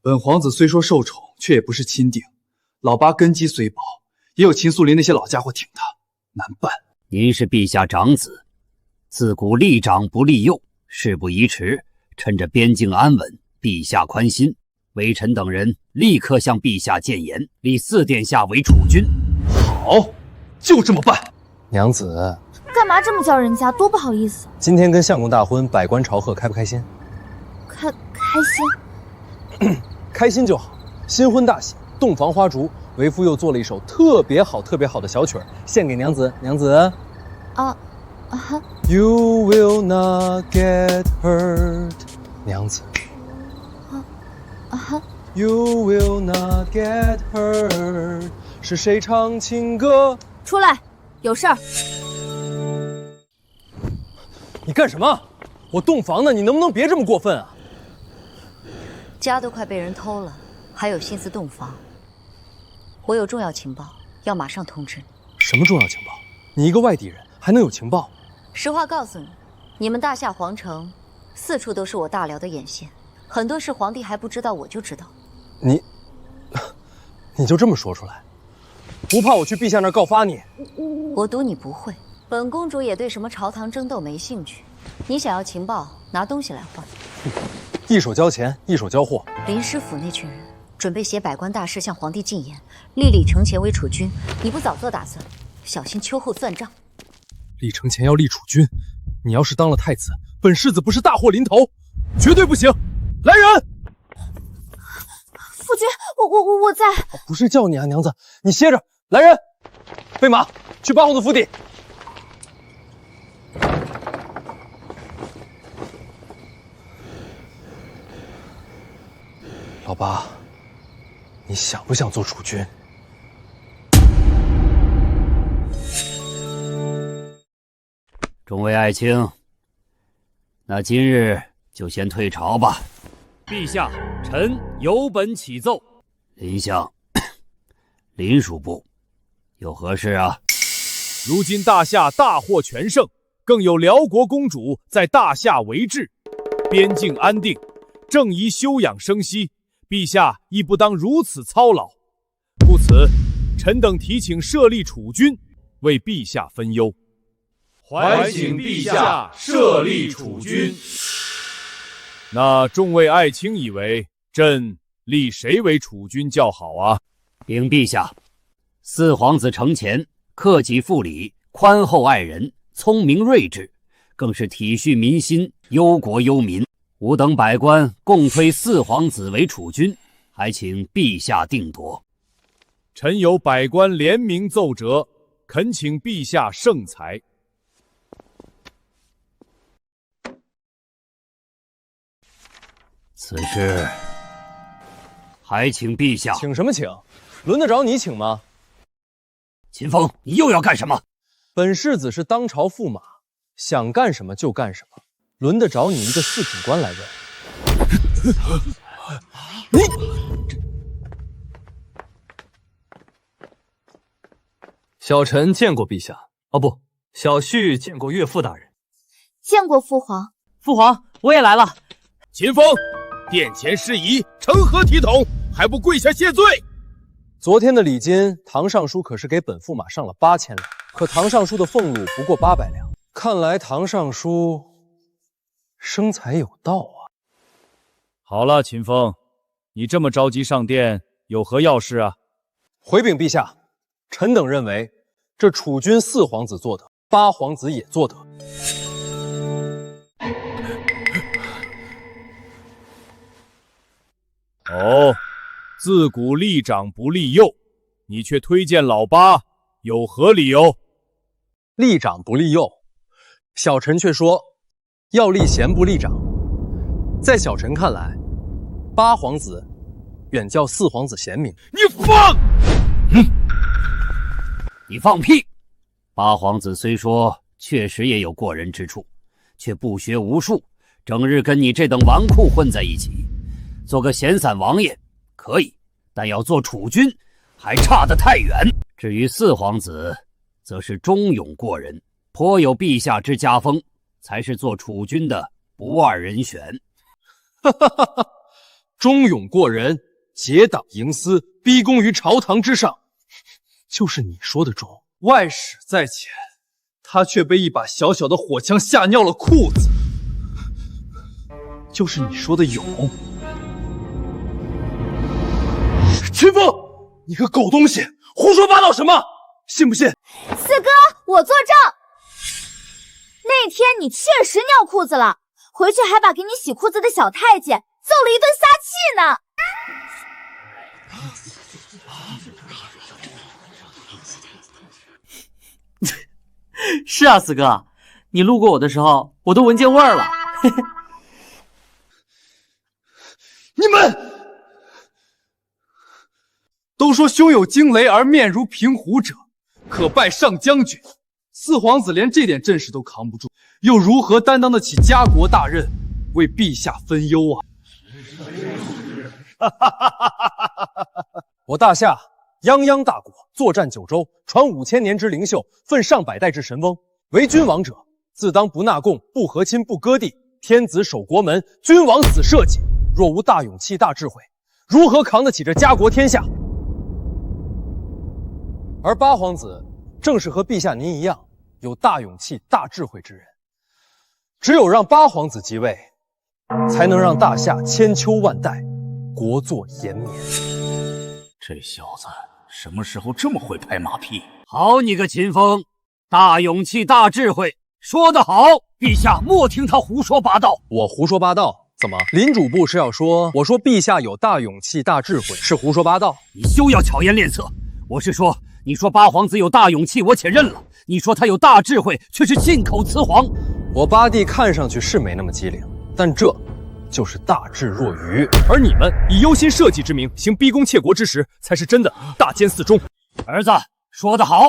本皇子虽说受宠，却也不是亲定。老八根基虽薄，也有秦素林那些老家伙挺他，难办。您是陛下长子，自古立长不立幼，事不宜迟，趁着边境安稳，陛下宽心，微臣等人立刻向陛下谏言，立四殿下为储君。好，就这么办。娘子，干嘛这么叫人家？多不好意思。今天跟相公大婚，百官朝贺，开不开心？开心，开心就好。新婚大喜，洞房花烛，为夫又做了一首特别好的小曲儿，献给娘子。娘子，You will not get hurt， 娘子。You will not get hurt， 是谁唱情歌？出来，有事儿。你干什么？我洞房呢，你能不能别这么过分啊？家都快被人偷了，还有心思洞房？我有重要情报，要马上通知你。什么重要情报？你一个外地人还能有情报？实话告诉你，你们大夏皇城四处都是我大辽的眼线，很多事皇帝还不知道，我就知道。你就这么说出来，不怕我去陛下那儿告发你？我赌你不会。本公主也对什么朝堂争斗没兴趣，你想要情报，拿东西来换。一手交钱，一手交货。林师府那群人准备写百官大事向皇帝进言，立李承乾为储君。你不早做打算，小心秋后算账。李承乾要立储君，你要是当了太子，本世子不是大祸临头，绝对不行！来人！夫君，我在。不是叫你啊，娘子，你歇着。来人，备马，去八皇子府邸。老八，你想不想做储君？众位爱卿，那今日就先退朝吧。陛下，臣有本启奏。林相，林属部，有何事啊？如今大夏大获全胜，更有辽国公主在大夏为质，边境安定，正宜休养生息。陛下亦不当如此操劳，故此，臣等提请设立储君，为陛下分忧。还请陛下设立储君。那众位爱卿以为，朕立谁为储君较好啊？禀陛下，四皇子承乾克己复礼，宽厚爱人，聪明睿智，更是体恤民心，忧国忧民。吾等百官共推四皇子为储君，还请陛下定夺。臣有百官联名奏折，恳请陛下圣裁。此事还请陛下。请什么请？轮得着你请吗？秦风，你又要干什么？本世子是当朝驸马，想干什么就干什么，轮得着你一个四品官来问？你小臣见过陛下。哦不，小婿见过岳父大人。见过父皇。父皇，我也来了。秦风，殿前事宜，成何体统？还不跪下谢罪！昨天的礼金，唐尚书可是给本驸马上了8000两，可唐尚书的俸禄不过800两。看来唐尚书生财有道啊。好了，秦风，你这么着急上殿，有何要事啊？回禀陛下，臣等认为，这储君4皇子做得，8皇子也做得。哦，自古立长不立幼，你却推荐老八，有何理由？立长不立幼，小臣却说要立贤不立长。在小臣看来，8皇子远较4皇子贤明。你放！你放屁！8皇子虽说确实也有过人之处，却不学无术，整日跟你这等纨绔混在一起。做个闲散王爷可以，但要做储君还差得太远。至于4皇子，则是忠勇过人，颇有陛下之家风，才是做储君的不二人选。哈哈哈哈！忠勇过人，结党营私，逼宫于朝堂之上，就是你说的忠。外使在前，他却被一把小小的火枪吓尿了裤子，就是你说的勇。秦风，你个狗东西，胡说八道什么？信不信？四哥，我作证。那天你确实尿裤子了，回去还把给你洗裤子的小太监揍了一顿撒气呢。是啊，四哥，你路过我的时候，我都闻见味儿了。你们都说胸有惊雷而面如平湖者，可拜上将军。4皇子连这点阵势都扛不住，又如何担当得起家国大任，为陛下分忧啊？我大夏泱泱大国，作战9州，传5000年之灵秀，奋上百代之神翁。为君王者，自当不纳贡，不和亲，不割地。天子守国门，君王死社稷。若无大勇气、大智慧，如何扛得起这家国天下？而8皇子正是和陛下您一样有大勇气、大智慧之人。只有让8皇子即位，才能让大夏千秋万代，国祚延绵。这小子什么时候这么会拍马屁？好你个秦风，大勇气大智慧，说得好！陛下莫听他胡说八道。我胡说八道？怎么，林主簿是要说我说陛下有大勇气大智慧是胡说八道？你休要巧言令色！我是说，你说8皇子有大勇气，我且认了；你说他有大智慧，却是信口雌黄。我8弟看上去是没那么机灵，但这就是大智若愚。而你们以忧心社稷之名行逼宫窃国之实，才是真的大奸四忠。儿子说得好，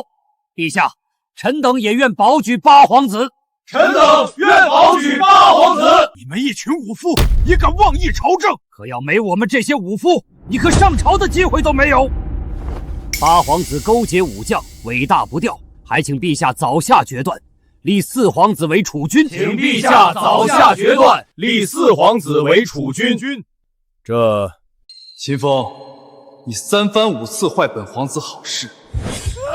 陛下，臣等也愿保举8皇子。臣等愿保举8皇子。你们一群武夫，也敢妄议朝政？可要没我们这些武夫，你可上朝的机会都没有。8皇子勾结武将，尾大不掉，还请陛下早下决断，立4皇子为储君。请陛下早下决断，立4皇子为储君。这，秦风，你3番5次坏本皇子好事，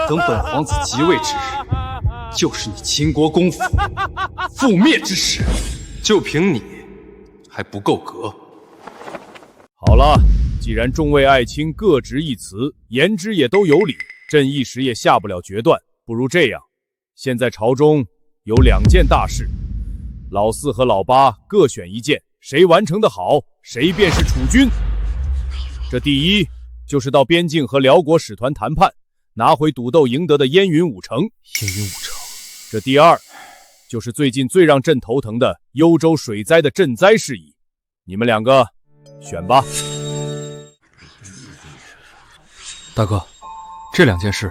等本皇子即位之日，就是你秦国公府覆灭之时。就凭你，还不够格。好了，既然众位爱卿各执一词，言之也都有理，朕一时也下不了决断。不如这样，现在朝中有2件大事，老4和老8各选1件，谁完成的好，谁便是储君。这第一就是到边境和辽国使团谈判，拿回赌斗赢得的燕云5城。这第二就是最近最让朕头疼的幽州水灾的赈灾事宜。你们2个选吧。大哥，这2件事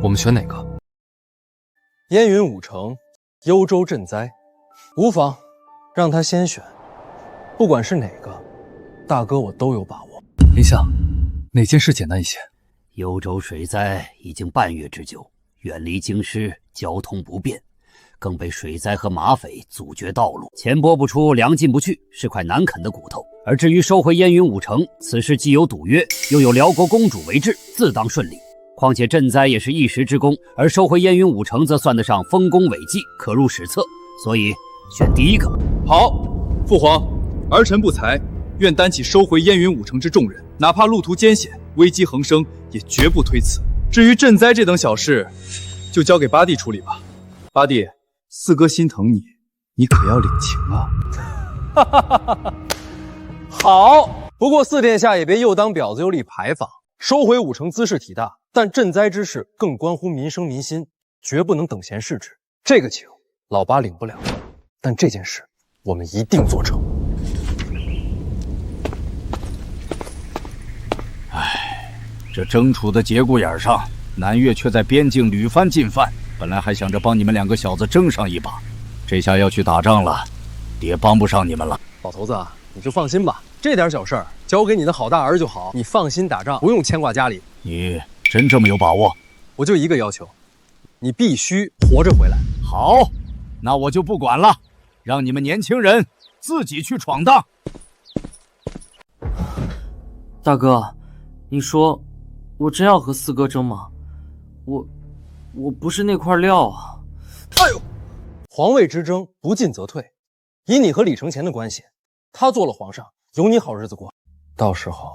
我们选哪个？燕云5城，幽州赈灾，无妨，让他先选。不管是哪个，大哥我都有把握。林相，哪件事简单一些？幽州水灾已经半月之久，远离京师，交通不便，更被水灾和马匪阻绝道路，钱拨不出，粮进不去，是块难啃的骨头。而至于收回燕云5城，此事既有赌约，又有辽国公主为质，自当顺利。况且赈灾也是一时之功，而收回燕云5城则算得上丰功伟绩，可入史册，所以选第一个。好，父皇，儿臣不才，愿担起收回燕云5城之重任，哪怕路途艰险，危机横生，也绝不推辞。至于赈灾这等小事，就交给八弟处理吧。八弟，四哥心疼你，你可要领情啊！哈哈哈哈！好，不过四殿下也别又当婊子又立牌坊，收回武城兹事体大，但赈灾之事更关乎民生民心，绝不能等闲视之。这个情老八领不了，但这件事我们一定做成。唉，这争处的节骨眼上，南越却在边境屡犯进犯。本来还想着帮你们两个小子争上一把，这下要去打仗了，爹帮不上你们了。老头子，你就放心吧，这点小事儿交给你的好大儿就好。你放心打仗，不用牵挂家里。你真这么有把握？我就一个要求，你必须活着回来。好，那我就不管了，让你们年轻人自己去闯荡。大哥，你说我真要和四哥争吗？我不是那块料啊！哎呦，皇位之争不进则退，以你和李承乾的关系，他做了皇上，有你好日子过。到时候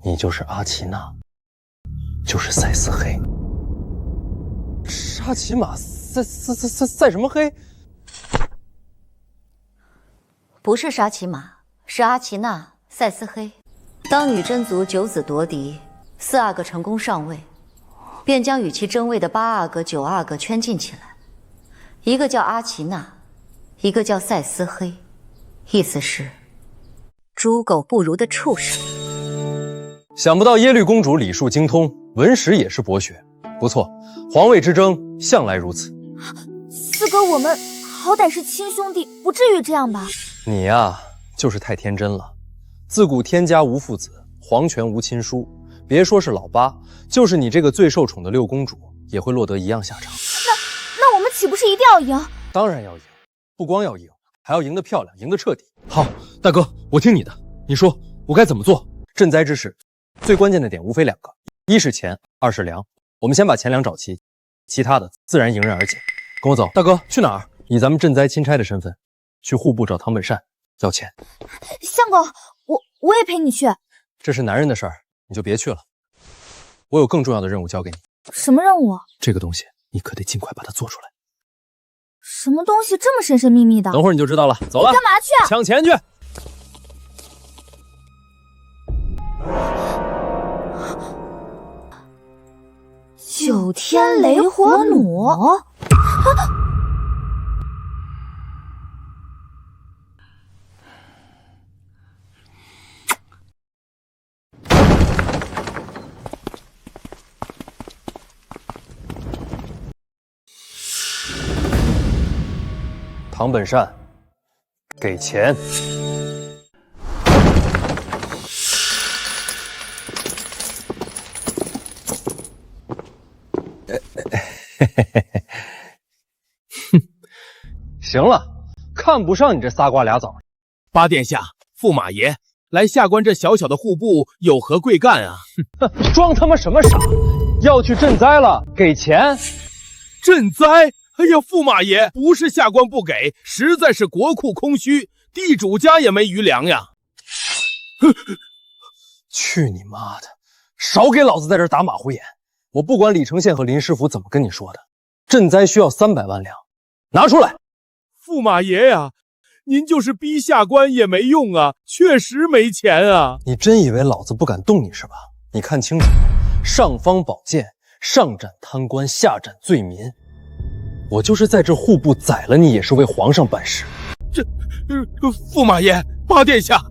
你就是阿奇娜，就是赛斯黑。沙琪玛赛什么黑？不是沙琪玛，是阿奇娜赛斯黑。当女真族9子夺嫡，4阿哥成功上位，便将与其争位的8阿哥、9阿哥圈禁起来，一个叫阿奇娜，一个叫赛斯黑，意思是猪狗不如的畜生。想不到耶律公主礼数精通，文史也是博学，不错，皇位之争向来如此。四哥，我们好歹是亲兄弟，不至于这样吧？你呀，就是太天真了。自古天家无父子，皇权无亲疏。别说是老八，就是你这个最受宠的6公主，也会落得一样下场。那我们岂不是一定要赢？当然要赢，不光要赢，还要赢得漂亮，赢得彻底。好，大哥，我听你的。你说我该怎么做？赈灾之事，最关键的点无非2个：一是钱，二是粮。我们先把钱粮找齐，其他的自然迎刃而解。跟我走。大哥，去哪儿？以咱们赈灾钦差的身份，去户部找唐本善要钱。相公，我也陪你去。这是男人的事儿，你就别去了。我有更重要的任务交给你。什么任务？这个东西你可得尽快把它做出来。什么东西这么神神秘秘的？等会儿你就知道了。走了。干嘛去？抢钱去。9天雷火弩。唐本善，给钱。行了，看不上你这仨瓜俩枣。八殿下、驸马爷，来下官这小小的户部有何贵干啊？装他妈什么傻？要去赈灾了，给钱。赈灾？哎呀，驸马爷，不是下官不给，实在是国库空虚，地主家也没余粮呀。去你妈的！少给老子在这打马虎眼！我不管李承宪和林师傅怎么跟你说的，赈灾需要300万粮，拿出来！驸马爷呀，您就是逼下官也没用啊，确实没钱啊！你真以为老子不敢动你是吧？你看清楚，上方宝剑，上斩贪官，下斩罪民。我就是在这户部宰了你，也是为皇上办事。驸马爷、八殿下，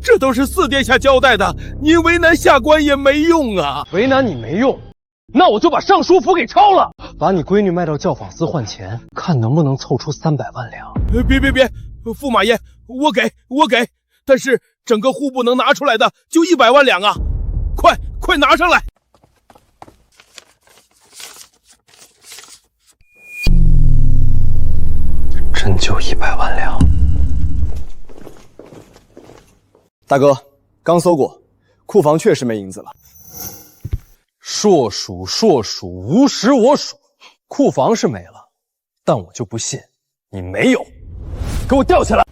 这都是4殿下交代的，您为难下官也没用啊！为难你没用，那我就把尚书府给抄了，把你闺女卖到教坊司换钱，看能不能凑出300万粮。别，驸马爷，我给，但是整个户部能拿出来的就100万两啊！快拿上来！真就100万两。大哥，刚搜过，库房确实没银子了。硕鼠，无实我属。库房是没了，但我就不信你没有。给我吊起来！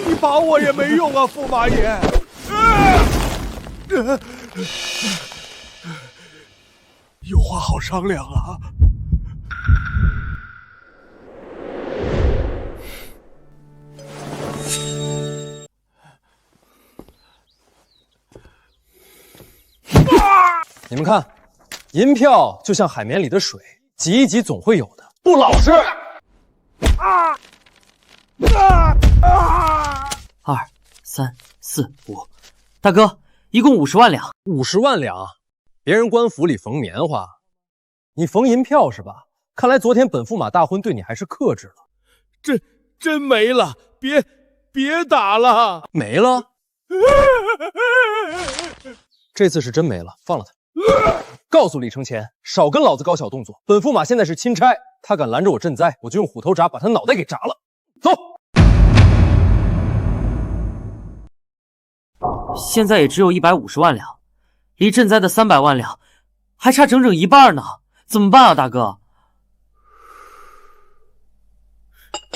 你把我也没用啊，驸马爷！有话好商量啊。你们看，银票就像海绵里的水，挤一挤总会有的。不老实！2、3、4、5，大哥，一共50万两。50万两，别人官府里缝棉花，你缝银票是吧？看来昨天本驸马大婚对你还是克制了。真没了，别打了，没了。这次是真没了，放了他。告诉李承前，少跟老子搞小动作。本驸马现在是钦差，他敢拦着我赈灾，我就用虎头铡把他脑袋给铡了。走。现在也只有150万两，离赈灾的300万两还差整整一半呢，怎么办啊，大哥？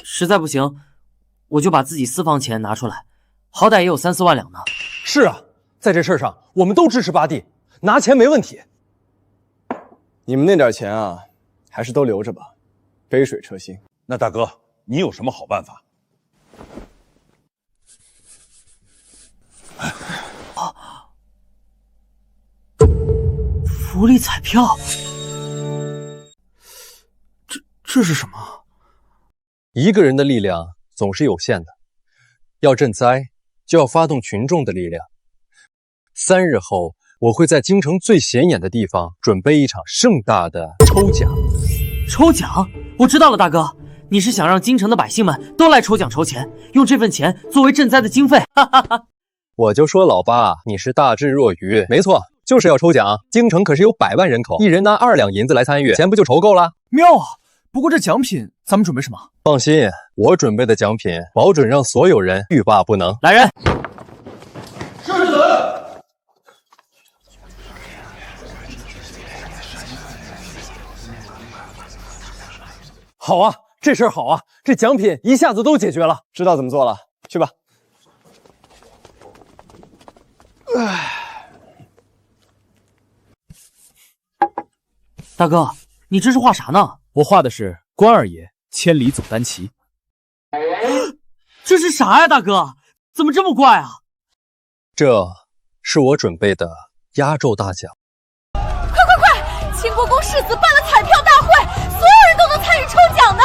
实在不行，我就把自己私房钱拿出来，好歹也有3、4万两呢。是啊，在这事上，我们都支持八弟，拿钱没问题。你们那点钱啊，还是都留着吧，杯水车薪。那大哥，你有什么好办法？福利彩票，这是什么？一个人的力量总是有限的，要赈灾就要发动群众的力量。3日后，我会在京城最显眼的地方准备一场盛大的抽奖。抽奖？我知道了，大哥，你是想让京城的百姓们都来抽奖筹钱，用这份钱作为赈灾的经费。哈哈哈。我就说老八，你是大智若愚。没错，就是要抽奖。京城可是有100万人口，一人拿2两银子来参与，钱不就筹够了？妙啊！不过这奖品咱们准备什么？放心，我准备的奖品保准让所有人欲罢不能。来人！世子。好啊，这事儿好啊，这奖品一下子都解决了。知道怎么做了，去吧。大哥，你这是画啥呢？我画的是关二爷千里走单骑。这是啥呀，大哥？怎么这么怪啊？这是我准备的压轴大奖。快！秦国公世子办了彩票大会，所有人都能参与抽奖呢。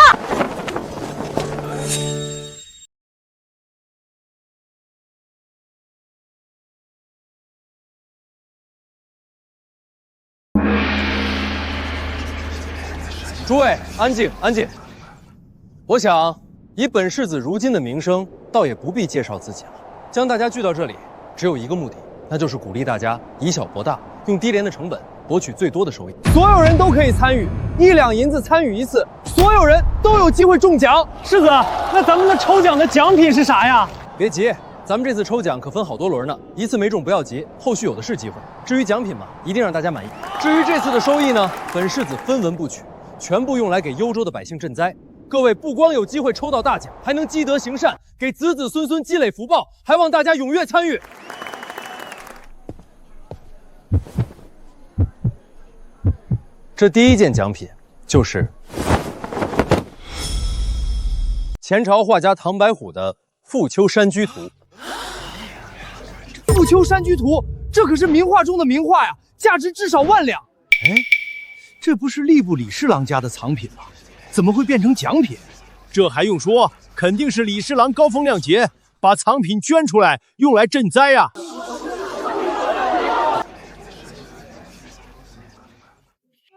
诸位，安静，安静。我想，以本世子如今的名声，倒也不必介绍自己了。将大家聚到这里，只有一个目的，那就是鼓励大家以小博大，用低廉的成本博取最多的收益。所有人都可以参与，1两银子参与一次，所有人都有机会中奖。世子，那咱们的抽奖的奖品是啥呀？别急，咱们这次抽奖可分好多轮呢，一次没中不要急，后续有的是机会。至于奖品嘛，一定让大家满意。至于这次的收益呢，本世子分文不取。全部用来给幽州的百姓赈灾。各位不光有机会抽到大奖，还能积德行善，给子子孙孙积累福报，还望大家踊跃参与。这第一件奖品就是前朝画家唐白虎的《富丘山居图》。富丘山居图，这可是名画中的名画呀，价值至少1万两。哎，这不是吏部李侍郎家的藏品吗？怎么会变成奖品？这还用说，肯定是李侍郎高风亮节把藏品捐出来，用来赈灾呀。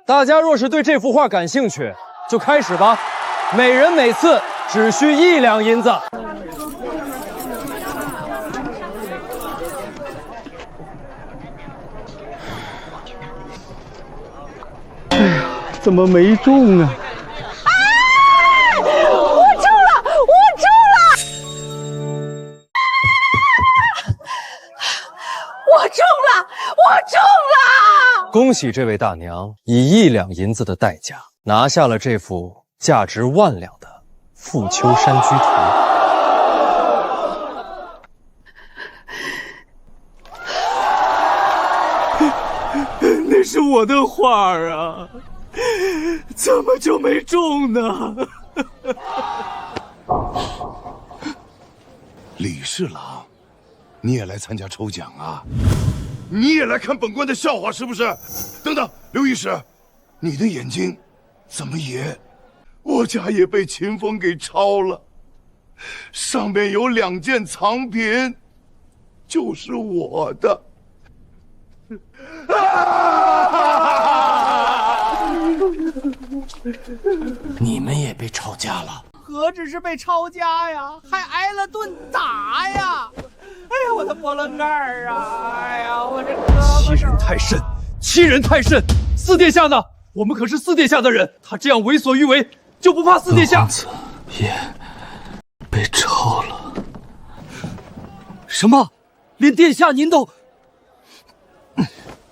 大家若是对这幅画感兴趣，就开始吧。每人每次只需1两银子。哎呀，怎么没中啊？我中了！我中了！我中了！我中了！恭喜这位大娘以1两银子的代价拿下了这幅价值1万两的富丘山居图。那是我的花儿啊，怎么就没中呢？李侍郎，你也来参加抽奖啊？你也来看本官的笑话是不是？等等，刘御史，你的眼睛怎么也……我家也被秦风给抄了，上面有2件藏品，就是我的。你们也被抄家了？何止是被抄家呀，还挨了顿打呀！哎呀，我的波棱盖儿啊！哎呀，我这欺人太甚，欺人太甚！四殿下呢？我们可是四殿下的人，他这样为所欲为，就不怕四殿下？王子也被抄了。什么？连殿下您都……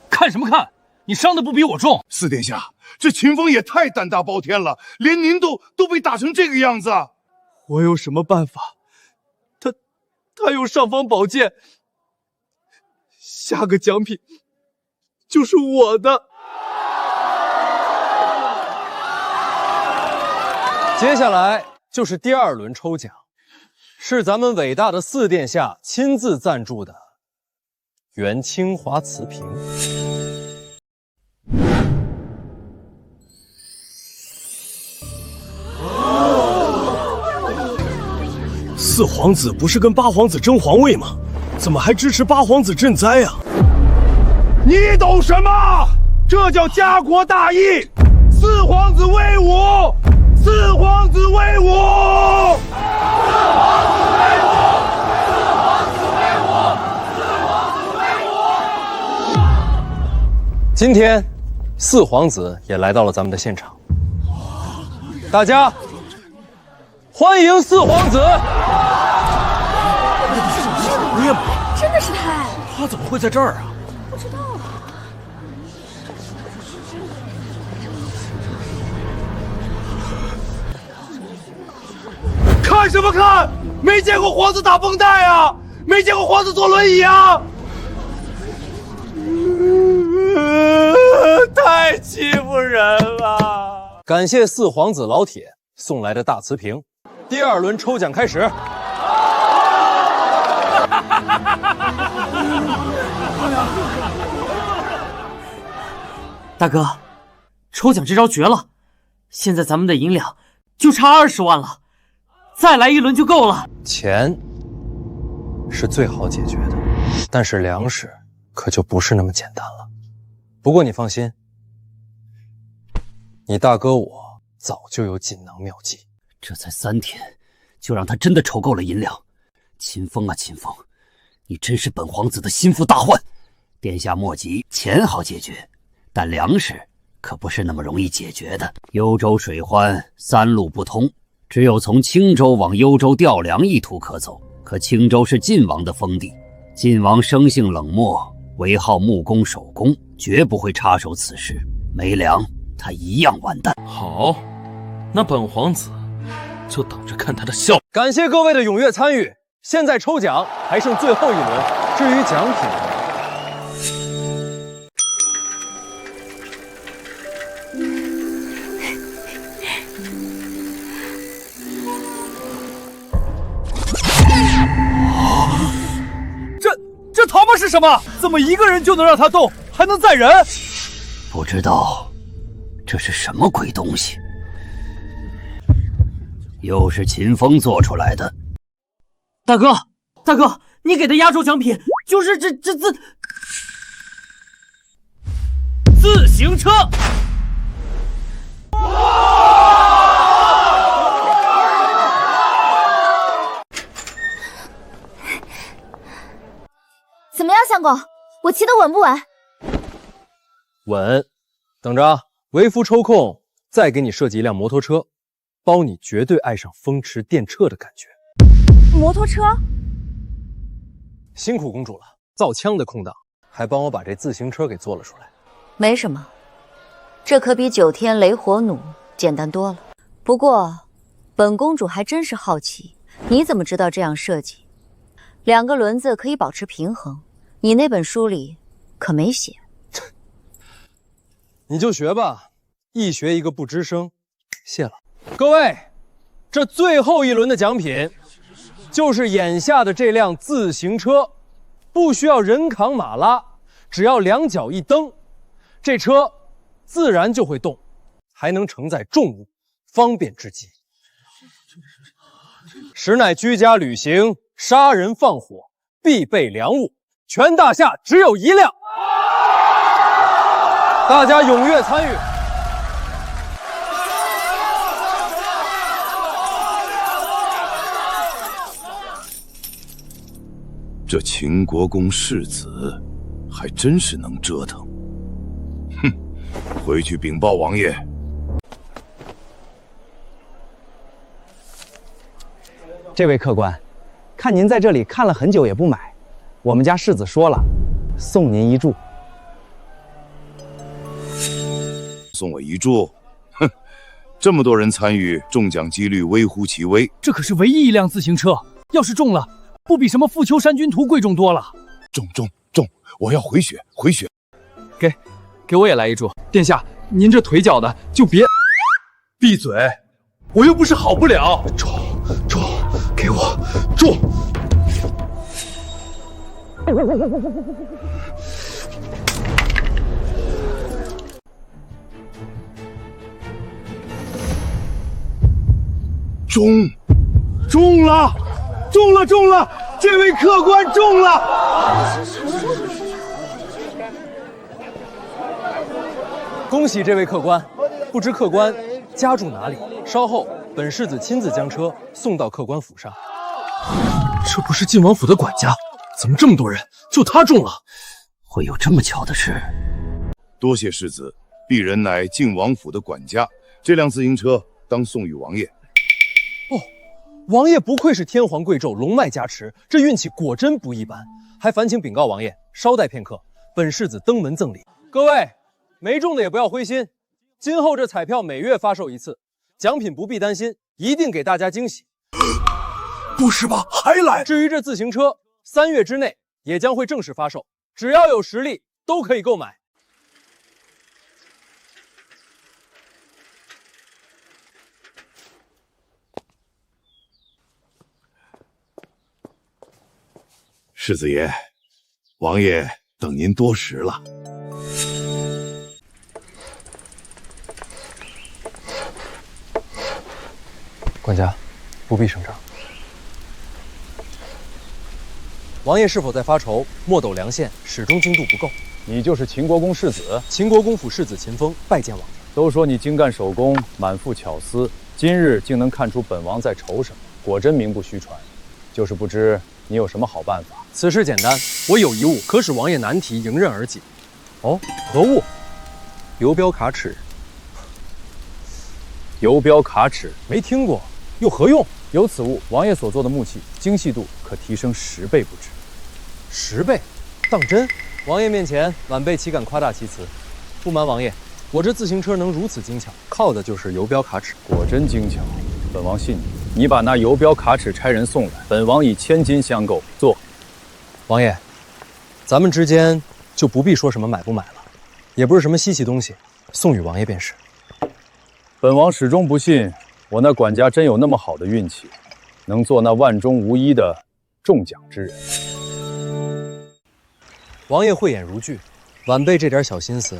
看什么看？你伤的不比我重。四殿下，这秦风也太胆大包天了，连您都被打成这个样子。我有什么办法？他有尚方宝剑，下个奖品就是我的。接下来就是第2轮抽奖，是咱们伟大的四殿下亲自赞助的原清华瓷瓶。四皇子不是跟八皇子争皇位吗？怎么还支持八皇子赈灾啊？你懂什么？这叫家国大义！四皇子威武！四皇子威武！今天，四皇子也来到了咱们的现场，大家欢迎四皇子！真的是他？他怎么会在这儿啊？不知道啊。看什么看？没见过皇子打绷带啊？没见过皇子坐轮椅啊？太欺负人了！感谢四皇子老铁送来的大瓷瓶。第2轮抽奖开始。大哥，抽奖这招绝了！现在咱们的银两就差20万了，再来1轮就够了。钱是最好解决的，但是粮食可就不是那么简单了。不过你放心，你大哥我早就有锦囊妙计。这才3天，就让他真的筹够了银两。秦风啊，秦风，你真是本皇子的心腹大患。殿下莫急，钱好解决，但粮食可不是那么容易解决的。幽州水患3路不通，只有从青州往幽州调粮一途可走。可青州是晋王的封地，晋王生性冷漠，唯好木工手工，绝不会插手此事。没粮，他一样完蛋。好，那本皇子就等着看他的笑。感谢各位的踊跃参与，现在抽奖还剩最后1轮，至于奖品，这他妈是什么？怎么一个人就能让他动，还能载人？不知道这是什么鬼东西，又是秦风做出来的。大哥，大哥，你给的压轴奖品就是这自行车。怎么样，相公？我骑得稳不稳？稳。等着，为夫抽空再给你设计一辆摩托车，包你绝对爱上风驰电掣的感觉。摩托车？辛苦公主了，造枪的空档还帮我把这自行车给做了出来。没什么，这可比9天雷火弩简单多了。不过，本公主还真是好奇，你怎么知道这样设计？2个轮子可以保持平衡，你那本书里可没写。你就学吧，一学一个不吱声。谢了，各位，这最后一轮的奖品就是眼下的这辆自行车，不需要人扛马拉，只要两脚一蹬，这车自然就会动，还能承载重物，方便至极。实乃居家旅行、杀人放火必备良物，全大厦只有一辆。大家踊跃参与。这秦国公世子还真是能折腾。哼，回去禀报王爷。这位客官，看您在这里看了很久也不买，我们家世子说了，送您一注。送我一注？哼，这么多人参与，中奖几率微乎其微。这可是唯一一辆自行车，要是中了，不比什么富丘山君图贵重多了。中！我要回血！给我也来一注。殿下，您这腿脚的就别……闭嘴！我又不是好不了。中，给我中！中了！这位客官中了！恭喜这位客官，不知客官家住哪里？稍后本世子亲自将车送到客官府上。这不是晋王府的管家，怎么这么多人？就他中了？会有这么巧的事？多谢世子，鄙人乃晋王府的管家，这辆自行车当送与王爷。哦，王爷不愧是天皇贵胄，龙脉加持，这运气果真不一般。还烦请禀告王爷，稍待片刻，本世子登门赠礼。各位，没中的也不要灰心，今后这彩票每月发售一次，奖品不必担心，一定给大家惊喜。不是吧？还来？至于这自行车，3月之内也将会正式发售，只要有实力都可以购买。世子爷，王爷等您多时了。管家，不必声张。王爷是否在发愁？墨斗梁县始终精度不够。你就是秦国公世子？秦国公府世子秦风拜见王爷。都说你精干手工，满腹巧思，今日竟能看出本王在愁什么，果真名不虚传。就是不知你有什么好办法？此事简单，我有一物可使王爷难题迎刃而解。哦，何物？游标卡尺。游标卡尺，没听过，有何用？有此物，王爷所做的木器精细度可提升10倍不止。10倍？当真？王爷面前，晚辈岂敢夸大其词？不瞒王爷，我这自行车能如此精巧，靠的就是游标卡尺。果真精巧，本王信你。你把那游标卡尺差人送来，本王以1000金相购。坐。王爷，咱们之间就不必说什么买不买了，也不是什么稀奇东西，送与王爷便是。本王始终不信，我那管家真有那么好的运气，能做那万中无一的中奖之人。王爷慧眼如炬，晚辈这点小心思，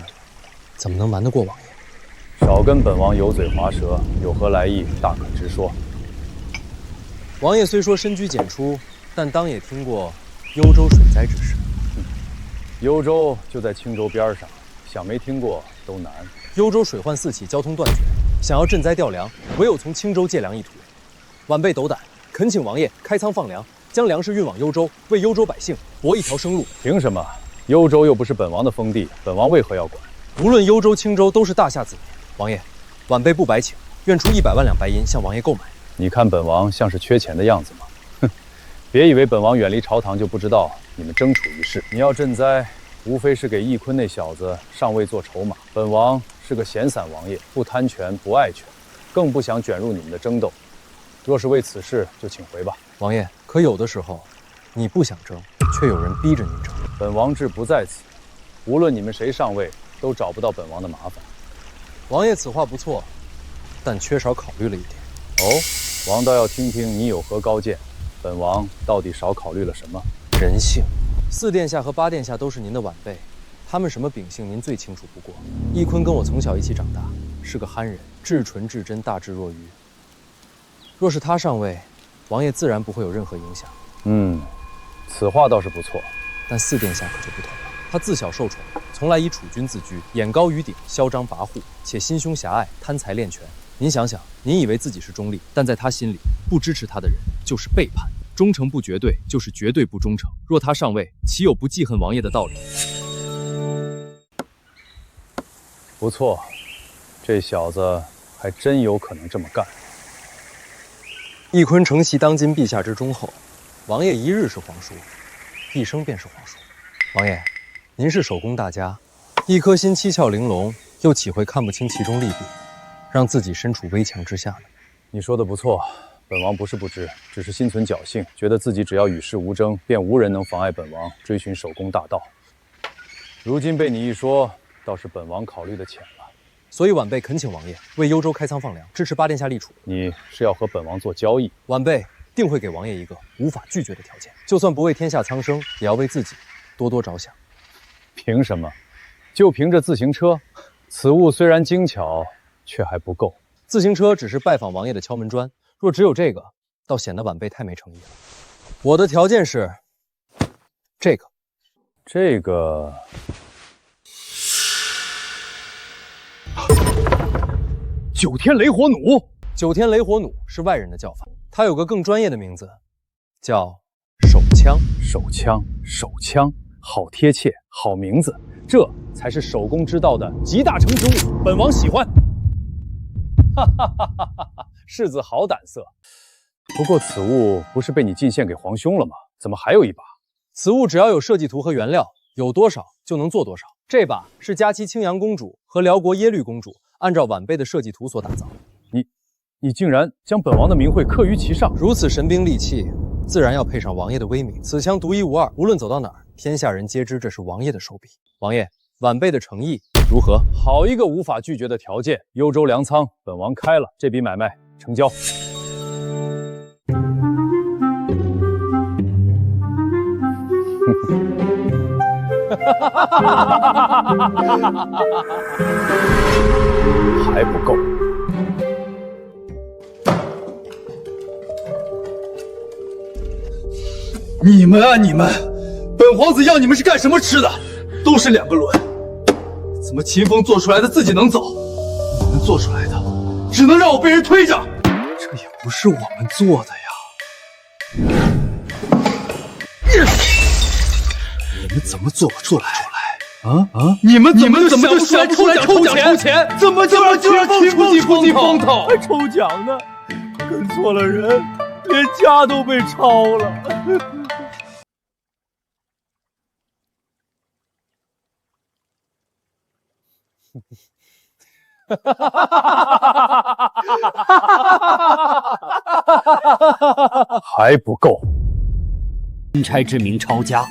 怎么能瞒得过王爷？少跟本王油嘴滑舌，有何来意，大可直说。王爷虽说深居简出，但当也听过幽州水灾之事。幽州就在青州边上，想没听过都难。幽州水患四起，交通断绝，想要赈灾调粮，唯有从青州借粮一途。晚辈斗胆，恳请王爷开仓放粮，将粮食运往幽州，为幽州百姓搏一条生路。凭什么？幽州又不是本王的封地，本王为何要管？无论幽州、青州，都是大夏子民。王爷，晚辈不白请，愿出100万两白银向王爷购买。你看本王像是缺钱的样子吗？哼，别以为本王远离朝堂就不知道你们争储一事。你要赈灾，无非是给翊坤那小子上位做筹码。本王是个闲散王爷，不贪权不爱权，更不想卷入你们的争斗。若是为此事，就请回吧。王爷，可有的时候，你不想争，却有人逼着您争。本王志不在此，无论你们谁上位，都找不到本王的麻烦。王爷此话不错，但缺少考虑了一点。哦，王倒要听听你有何高见。本王到底少考虑了什么？人性。4殿下和8殿下都是您的晚辈，他们什么秉性您最清楚不过。翊坤跟我从小一起长大，是个憨人，至纯至真，大智若愚。若是他上位，王爷自然不会有任何影响。此话倒是不错。但4殿下可就不同了，他自小受宠，从来以储君自居，眼高于顶，嚣张跋扈，且心胸狭隘，贪财恋权。您想想，您以为自己是中立，但在他心里，不支持他的人就是背叛，忠诚不绝对就是绝对不忠诚。若他上位，岂有不记恨王爷的道理？不错，这小子还真有可能这么干。翊坤承袭当今陛下之忠厚，王爷一日是皇叔，一生便是皇叔。王爷，您是守宫大家，一颗心七窍玲珑，又岂会看不清其中利弊，让自己身处危墙之下呢？你说的不错，本王不是不知，只是心存侥幸，觉得自己只要与世无争，便无人能妨碍本王追寻守宫大道。如今被你一说，倒是本王考虑的浅了。所以晚辈恳请王爷为幽州开仓放粮，支持8殿下立储。你是要和本王做交易？晚辈定会给王爷一个无法拒绝的条件，就算不为天下苍生，也要为自己多多着想。凭什么？就凭着自行车？此物虽然精巧，却还不够。自行车只是拜访王爷的敲门砖，若只有这个，倒显得晚辈太没诚意了。我的条件是这个。这个。9天雷火弩，9天雷火弩是外人的叫法，它有个更专业的名字，叫手枪。手枪，好贴切，好名字，这才是守宫之道的集大成之物。本王喜欢。哈哈哈哈哈！世子好胆色。不过此物不是被你进献给皇兄了吗？怎么还有一把？此物只要有设计图和原料，有多少就能做多少。这把是佳期青阳公主和辽国耶律公主按照晚辈的设计图所打造。你竟然将本王的名讳刻于其上！如此神兵利器，自然要配上王爷的威名。此枪独一无二，无论走到哪儿，天下人皆知这是王爷的手笔。王爷，晚辈的诚意如何？好一个无法拒绝的条件！幽州粮仓，本王开了，这笔买卖成交。还不够。你们啊你们，本皇子要你们是干什么吃的？都是2个轮，怎么秦风做出来的自己能走，你们做出来的只能让我被人推着？这也不是我们做的呀！你们怎么做不出来？你们怎么就想不出来抽钱？怎么就让秦风出风头？还抽奖呢？跟错了人，连家都被抄了。还不够。钦差之名抄家，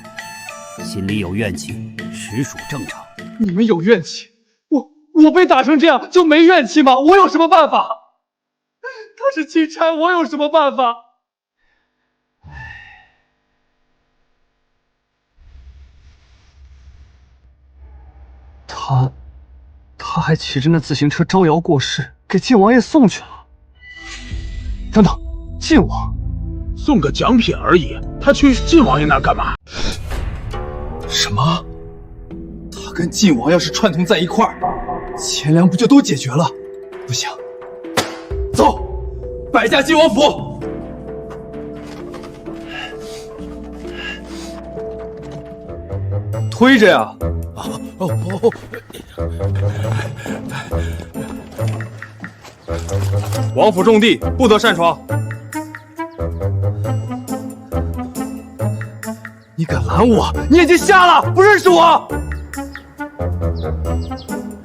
心里有怨气，实属正常。你们有怨气，我被打成这样就没怨气吗？我有什么办法？他是钦差，我有什么办法？他还骑着那自行车招摇过市，给晋王爷送去了。等等，晋王送个奖品而已，他去晋王爷那儿干嘛？什么？他跟晋王要是串通在一块儿，钱粮不就都解决了？不行，走，摆下晋王府。推着呀！王府重地，不得擅闯。你敢拦我？你眼睛瞎了？不认识我？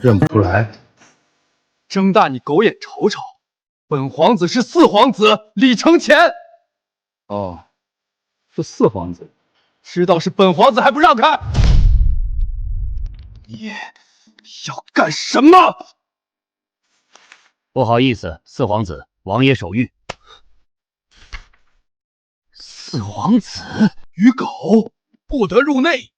认不出来。睁大你狗眼瞅瞅，本皇子是4皇子李承乾。哦，是4皇子。知道是本皇子还不让开？要干什么？不好意思，四皇子，王爷手谕。四皇子，鱼狗不得入内。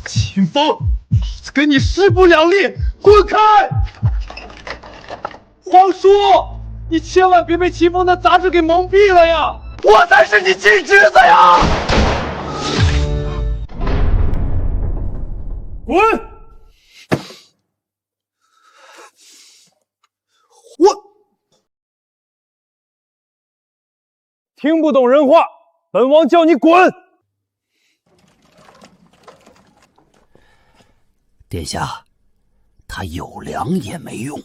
秦风，老子跟你势不两立，滚开！皇叔，你千万别被秦风的杂志给蒙蔽了呀！我才是你亲侄子呀！滚！听不懂人话，本王叫你滚！殿下，他有粮也没用。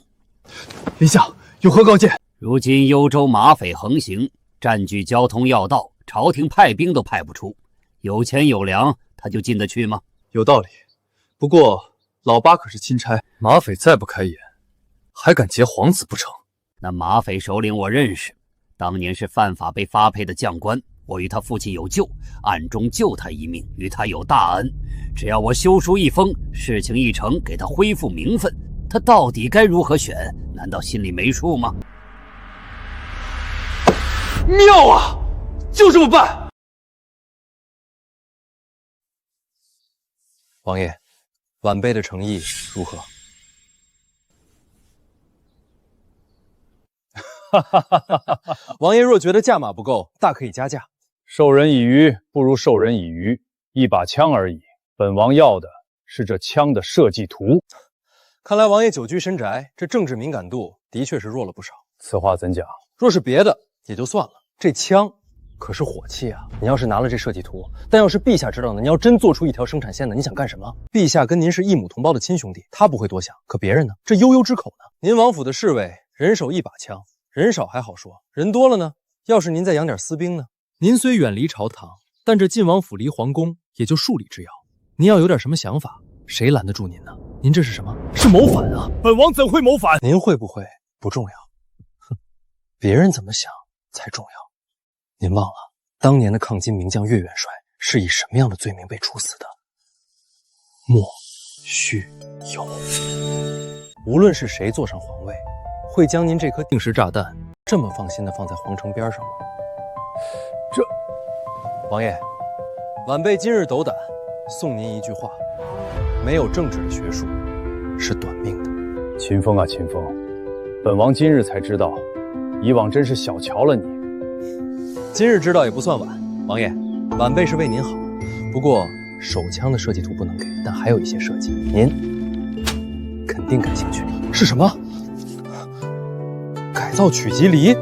陛下有何告诫？如今幽州马匪横行，占据交通要道，朝廷派兵都派不出。有钱有粮，他就进得去吗？有道理。不过老八可是钦差，马匪再不开眼，还敢劫皇子不成？那马匪首领我认识，当年是犯法被发配的将官，我与他父亲有旧，暗中救他一命，与他有大恩。只要我修书一封，事情一成，给他恢复名分，他到底该如何选？难道心里没数吗？妙啊！就这么办。王爷，晚辈的诚意如何？王爷若觉得价码不够，大可以加价。授人以鱼，不如授人以渔。一把枪而已，本王要的是这枪的设计图。看来王爷久居深宅，这政治敏感度的确是弱了不少。此话怎讲？若是别的也就算了，这枪可是火器啊！你要是拿了这设计图，但要是陛下知道呢？你要真做出一条生产线呢？你想干什么？陛下跟您是一母同胞的亲兄弟，他不会多想，可别人呢？这悠悠之口呢？您王府的侍卫人手一把枪，人少还好说，人多了呢？要是您再养点私兵呢？您虽远离朝堂，但这晋王府离皇宫也就数里之遥。您要有点什么想法，谁拦得住您呢？您这是什么？是谋反啊！本王怎会谋反？您会不会不重要，哼，别人怎么想才重要。您忘了当年的抗金名将岳元帅是以什么样的罪名被处死的？莫须有。无论是谁坐上皇位，会将您这颗定时炸弹这么放心的放在皇城边上吗？王爷，晚辈今日斗胆送您一句话：没有政治的学术是短命的。秦风啊，秦风，本王今日才知道，以往真是小瞧了你。今日知道也不算晚，王爷，晚辈是为您好。不过手枪的设计图不能给，但还有一些设计，您肯定感兴趣。是什么？改造曲吉离，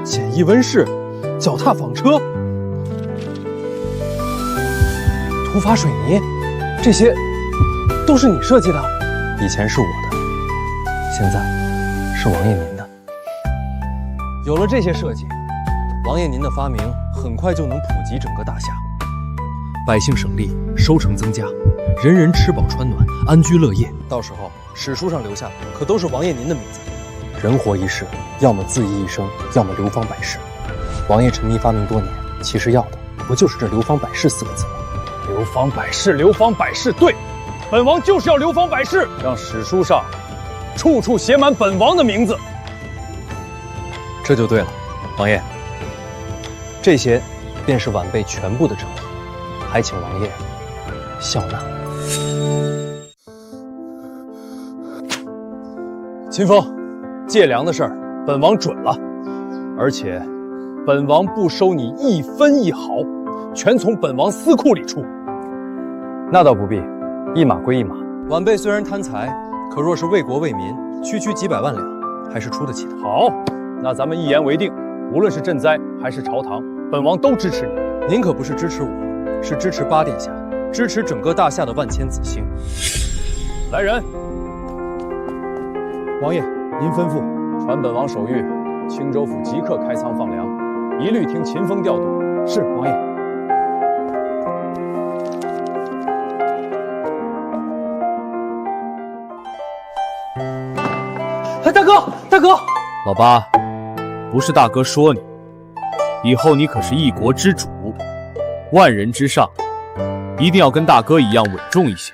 简易温室，脚踏纺车，土法水泥，这些都是你设计的？以前是我的，现在是王爷您的。有了这些设计，王爷您的发明很快就能普及整个大夏，百姓省力，收成增加，人人吃饱穿暖，安居乐业。到时候史书上留下的可都是王爷您的名字。人活一世，要么恣意一生，要么流芳百世。王爷沉迷发明多年，其实要的不就是这流芳百世4个字吗？流芳百世，流芳百世，对，本王就是要流芳百世，让史书上处处写满本王的名字。这就对了，王爷，这些便是晚辈全部的诚意，还请王爷笑纳。秦风，借粮的事儿，本王准了，而且本王不收你一分一毫，全从本王私库里出。那倒不必，一码归一码。晚辈虽然贪财，可若是为国为民，区区几百万两，还是出得起的。好，那咱们一言为定，无论是赈灾还是朝堂，本王都支持你。您可不是支持我，是支持八殿下，支持整个大夏的万千子兴。来人！王爷，您吩咐，传本王手谕，青州府即刻开仓放粮，一律听秦风调度。是，王爷。哎，大哥，大哥！老八，不是大哥说你，以后你可是一国之主，万人之上，一定要跟大哥一样稳重一些，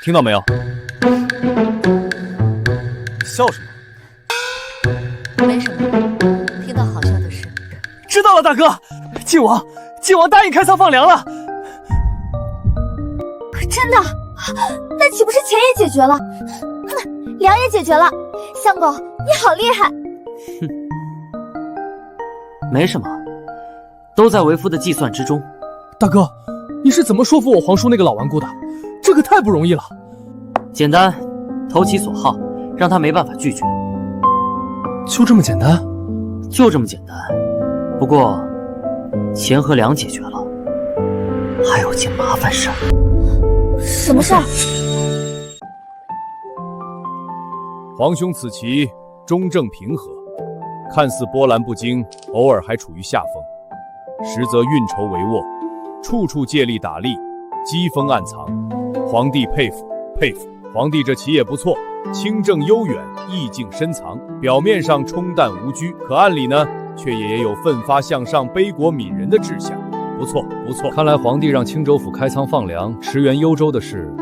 听到没有？笑什么？没什么，听到好笑的事。知道了，大哥。晋王答应开仓放粮了。真的？那岂不是钱也解决了，粮也解决了？相公，你好厉害！哼，没什么，都在为夫的计算之中。大哥，你是怎么说服我皇叔那个老顽固的？这个太不容易了。简单，投其所好，让他没办法拒绝。就这么简单？就这么简单。不过，钱和粮解决了，还有件麻烦事儿。什么事儿？皇兄此棋中正平和，看似波澜不惊，偶尔还处于下风，实则运筹帷幄，处处借力打力，机锋暗藏。皇帝佩服佩服。皇帝这棋也不错，清正悠远，意境深藏。表面上冲淡无拘，可暗里呢，却也有奋发向上、悲国悯人的志向。不错不错，看来皇帝让青州府开仓放粮，驰援幽州的事，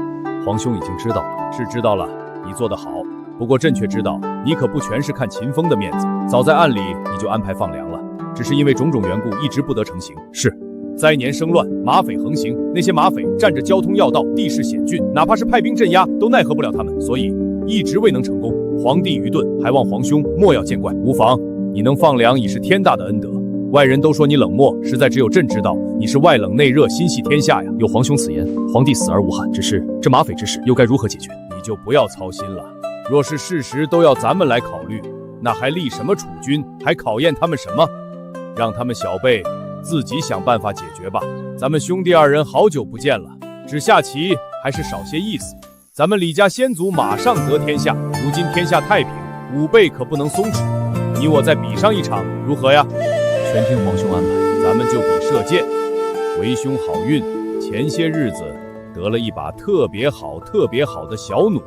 皇兄已经知道了。是知道了，你做得好。不过朕却知道，你可不全是看秦风的面子，早在暗里你就安排放粮了，只是因为种种缘故，一直不得成行。是，灾年生乱，马匪横行，那些马匪占着交通要道，地势险峻，哪怕是派兵镇压，都奈何不了他们，所以一直未能成功。皇帝愚钝，还望皇兄莫要见怪。无妨，你能放粮已是天大的恩德。外人都说你冷漠，实在只有朕知道你是外冷内热，心系天下呀。有皇兄此言，皇帝死而无憾。只是这马匪之事又该如何解决？你就不要操心了。若是事实都要咱们来考虑，那还立什么储君？还考验他们什么？让他们小辈自己想办法解决吧。咱们兄弟二人好久不见了，只下棋还是少些意思。咱们李家先祖马上得天下，如今天下太平，武备可不能松弛。你我再比上一场，如何呀？全听皇兄安排。咱们就比射箭。为兄好运，前些日子得了一把特别好的小弩，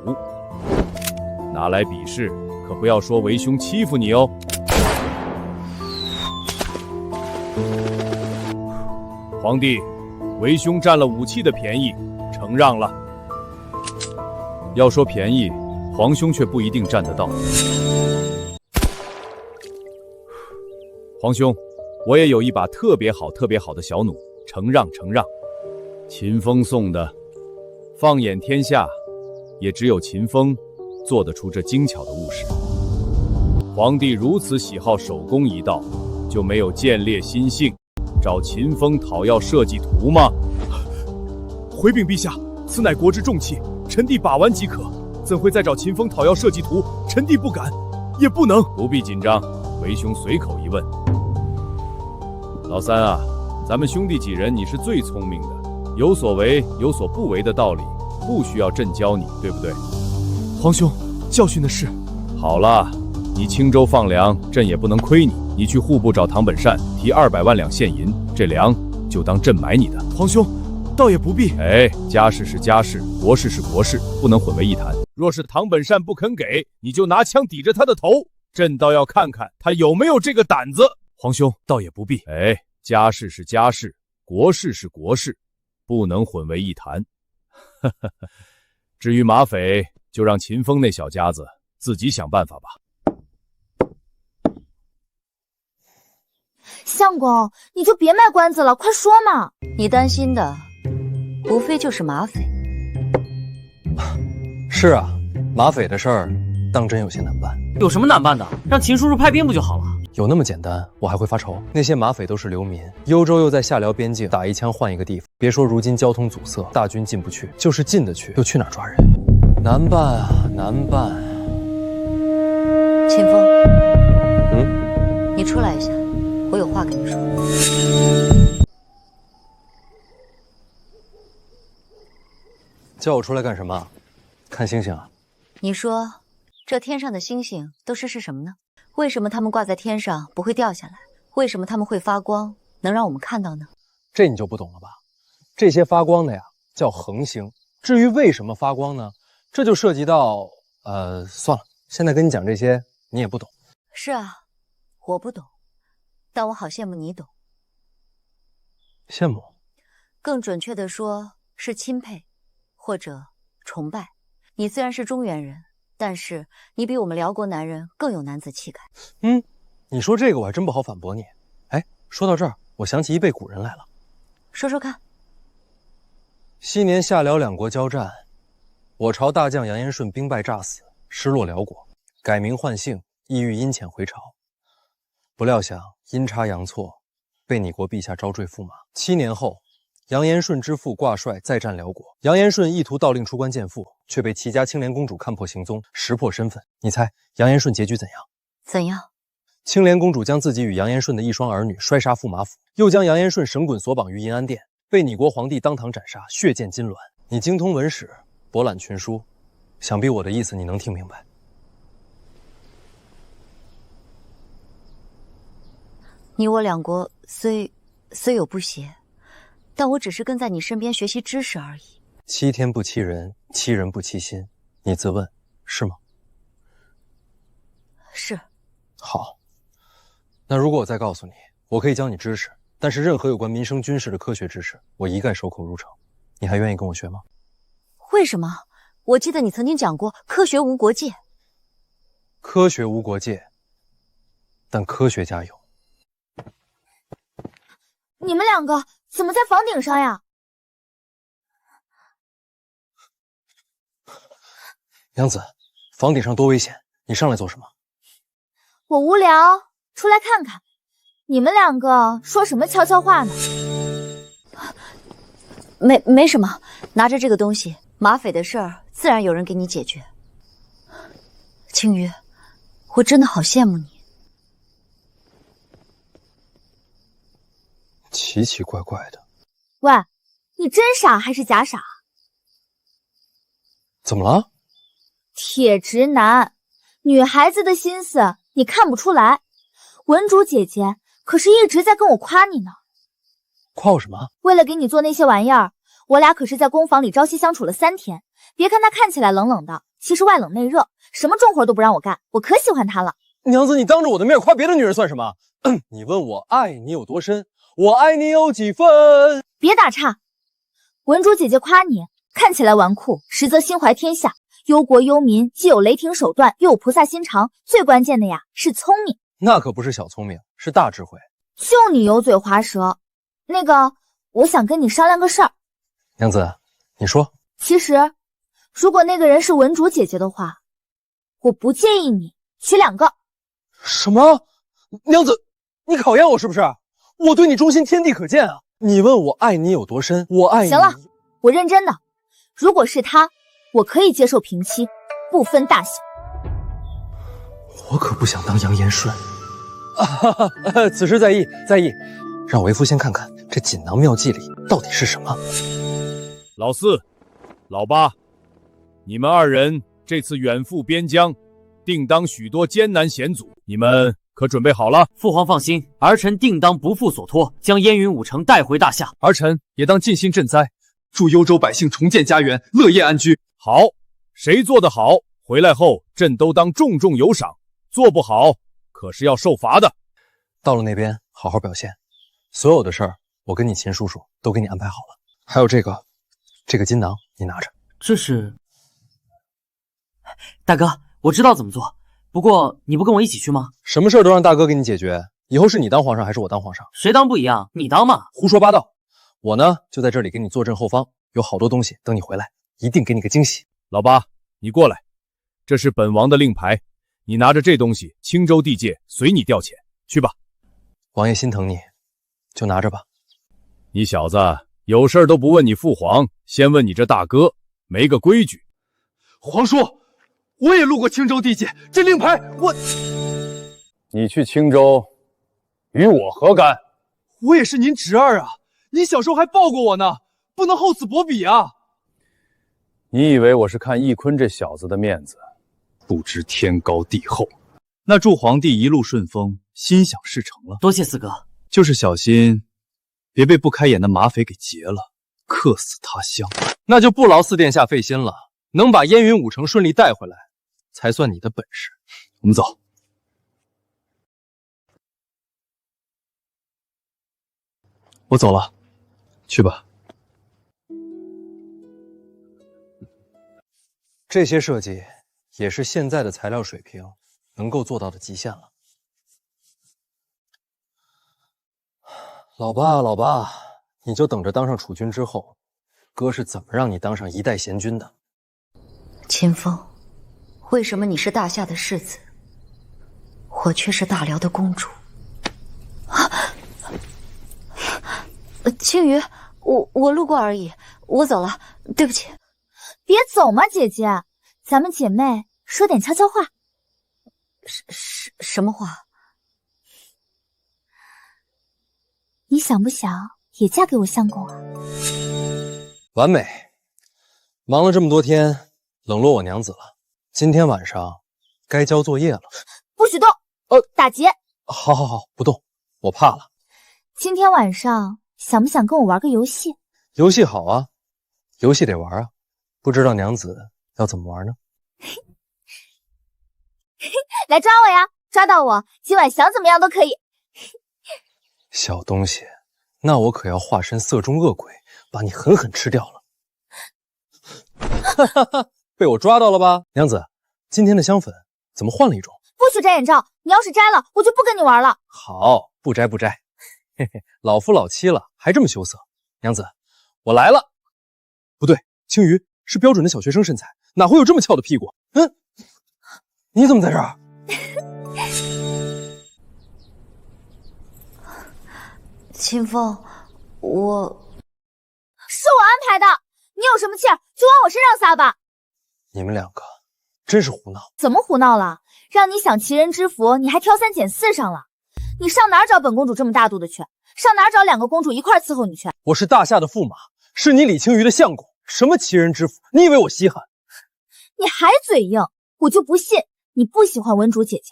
拿来比试，可不要说为兄欺负你哦。皇帝，为兄占了武器的便宜，承让了。要说便宜，皇兄却不一定占得到。皇兄，我也有一把特别好的小弩，承让。秦风送的，放眼天下，也只有秦风做得出这精巧的物事。皇帝如此喜好手工一道，就没有见猎心性，找秦风讨要设计图吗？回禀陛下，此乃国之重器，臣弟把玩即可，怎会再找秦风讨要设计图？臣弟不敢，也不能。不必紧张，为兄随口一问。老三啊，咱们兄弟几人，你是最聪明的，有所为有所不为的道理，不需要朕教你，对不对？皇兄，教训的是。好了，你青州放粮，朕也不能亏你。你去户部找唐本善，提200万两现银，这粮就当朕买你的。皇兄，倒也不必。哎，家事是家事，国事是国事，不能混为一谈。若是唐本善不肯给，你就拿枪抵着他的头，朕倒要看看他有没有这个胆子。皇兄，倒也不必。哎，家事是家事，国事是国事，不能混为一谈。至于马匪，就让秦风那小家子自己想办法吧。相公，你就别卖关子了，快说嘛！你担心的，无非就是马匪。是啊，马匪的事儿，当真有些难办。有什么难办的？让秦叔叔派兵不就好了？有那么简单？我还会发愁？那些马匪都是流民，幽州又在下辽边境，打一枪换一个地方。别说如今交通阻塞，大军进不去，就是进得去，又去哪儿抓人？难办啊，难办。秦风，你出来一下，我有话跟你说。叫我出来干什么？看星星啊？你说，这天上的星星都是什么呢？为什么它们挂在天上不会掉下来？为什么它们会发光，能让我们看到呢？这你就不懂了吧？这些发光的呀，叫恒星。至于为什么发光呢？这就涉及到……算了，现在跟你讲这些，你也不懂。是啊，我不懂，但我好羡慕你懂。羡慕？更准确的说是钦佩，或者崇拜。你虽然是中原人，但是你比我们辽国男人更有男子气概。你说这个我还真不好反驳你。哎，说到这儿，我想起一辈古人来了。说说看。昔年夏辽两国交战，我朝大将杨延顺兵败诈死，失落辽国，改名换姓，意欲阴遣回朝。不料想阴差阳错，被你国陛下招赘驸马。7年后，杨延顺之父挂帅再战辽国，杨延顺意图盗令出关见父，却被齐家青莲公主看破行踪，识破身份。你猜杨延顺结局怎样？怎样？青莲公主将自己与杨延顺的一双儿女摔杀驸马府，又将杨延顺绳滚索绑于银安殿，被你国皇帝当堂斩杀，血溅金銮。你精通文史，博览群书，想必我的意思你能听明白。你我两国虽有不协，但我只是跟在你身边学习知识而已。欺天不欺人，欺人不欺心，你自问是吗？是。好，那如果我再告诉你，我可以教你知识，但是任何有关民生军事的科学知识，我一概守口如城，你还愿意跟我学吗？为什么？我记得你曾经讲过科学无国界。科学无国界，但科学家有。你们两个怎么在房顶上呀？娘子，房顶上多危险，你上来做什么？我无聊，出来看看。你们两个说什么悄悄话呢？没什么，拿着这个东西，马匪的事儿自然有人给你解决。青鱼，我真的好羡慕你。奇奇怪怪的。喂，你真傻还是假傻？怎么了？铁直男，女孩子的心思你看不出来。文竹姐姐可是一直在跟我夸你呢。夸我什么？为了给你做那些玩意儿，我俩可是在工坊里朝夕相处了3天。别看她看起来冷冷的，其实外冷内热，什么重活都不让我干，我可喜欢她了。娘子，你当着我的面夸别的女人算什么？你问我爱你有多深，我爱你有几分？别打岔。文竹姐姐夸你看起来纨绔，实则心怀天下，忧国忧民，既有雷霆手段，又有菩萨心肠，最关键的呀是聪明。那可不是小聪明，是大智慧。就你油嘴滑舌。那个，我想跟你商量个事儿。娘子，你说。其实，如果那个人是文竹姐姐的话，我不介意你娶2个。什么？娘子，你考验我是不是？我对你忠心天地可见啊！你问我爱你有多深，我爱你。行了，我认真的。如果是他，我可以接受平妻，不分大小。我可不想当杨延顺。此事在意，在意。让为夫先看看这锦囊妙计里到底是什么。老四、老八，你们2人这次远赴边疆，定当许多艰难险阻，你们可准备好了？父皇放心，儿臣定当不负所托，将燕云5城带回大夏。儿臣也当尽心赈灾，助幽州百姓重建家园，乐业安居。好，谁做得好，回来后朕都当重重有赏；做不好，可是要受罚的。到了那边，好好表现。所有的事儿，我跟你秦叔叔都给你安排好了。还有这个金囊，你拿着。这是……大哥，我知道怎么做，不过你不跟我一起去吗？什么事儿都让大哥给你解决，以后是你当皇上还是我当皇上？谁当不一样，你当嘛。胡说八道！我呢，就在这里给你坐镇后方，有好多东西等你回来，一定给你个惊喜。老八，你过来，这是本王的令牌，你拿着这东西，青州地界随你调遣去吧。王爷心疼你，就拿着吧。你小子有事都不问你父皇，先问你这大哥，没个规矩。皇叔，我也路过青州地界，这令牌我……你去青州，与我何干？我也是您侄儿啊，您小时候还抱过我呢，不能厚此薄彼啊！你以为我是看翊坤这小子的面子？不知天高地厚。那祝皇帝一路顺风，心想事成了。多谢四哥。就是小心别被不开眼的马匪给劫了，客死他乡。那就不劳四殿下费心了，能把燕云5城顺利带回来，才算你的本事。我们走。我走了，去吧。这些设计也是现在的材料水平能够做到的极限了。老爸，老爸，你就等着当上储君之后，哥是怎么让你当上一代贤君的。秦风，为什么你是大夏的世子，我却是大辽的公主？青鱼，我路过而已，我走了，对不起。别走嘛，姐姐，咱们姐妹说点悄悄话。什么话？你想不想也嫁给我相公啊？完美。忙了这么多天，冷落我娘子了。今天晚上该交作业了。不许动！打劫！好，不动，我怕了。今天晚上想不想跟我玩个游戏？游戏好啊，游戏得玩啊。不知道娘子要怎么玩呢？来抓我呀！抓到我，今晚想怎么样都可以。小东西，那我可要化身色中恶鬼，把你狠狠吃掉了。被我抓到了吧？娘子，今天的香粉怎么换了一种？不许摘眼罩，你要是摘了，我就不跟你玩了。好，不摘。嘿嘿，老夫老妻了，还这么羞涩。娘子，我来了。不对，青鱼是标准的小学生身材，哪会有这么翘的屁股？你怎么在这儿？秦风，是我安排的，你有什么气儿就往我身上撒吧。你们两个真是胡闹！怎么胡闹了？让你享齐人之福，你还挑三拣四上了。你上哪儿找本公主这么大度的去？上哪儿找2个公主一块伺候你去？我是大夏的驸马，是你李青鱼的相公，什么齐人之福？你以为我稀罕？你还嘴硬，我就不信你不喜欢文主姐姐。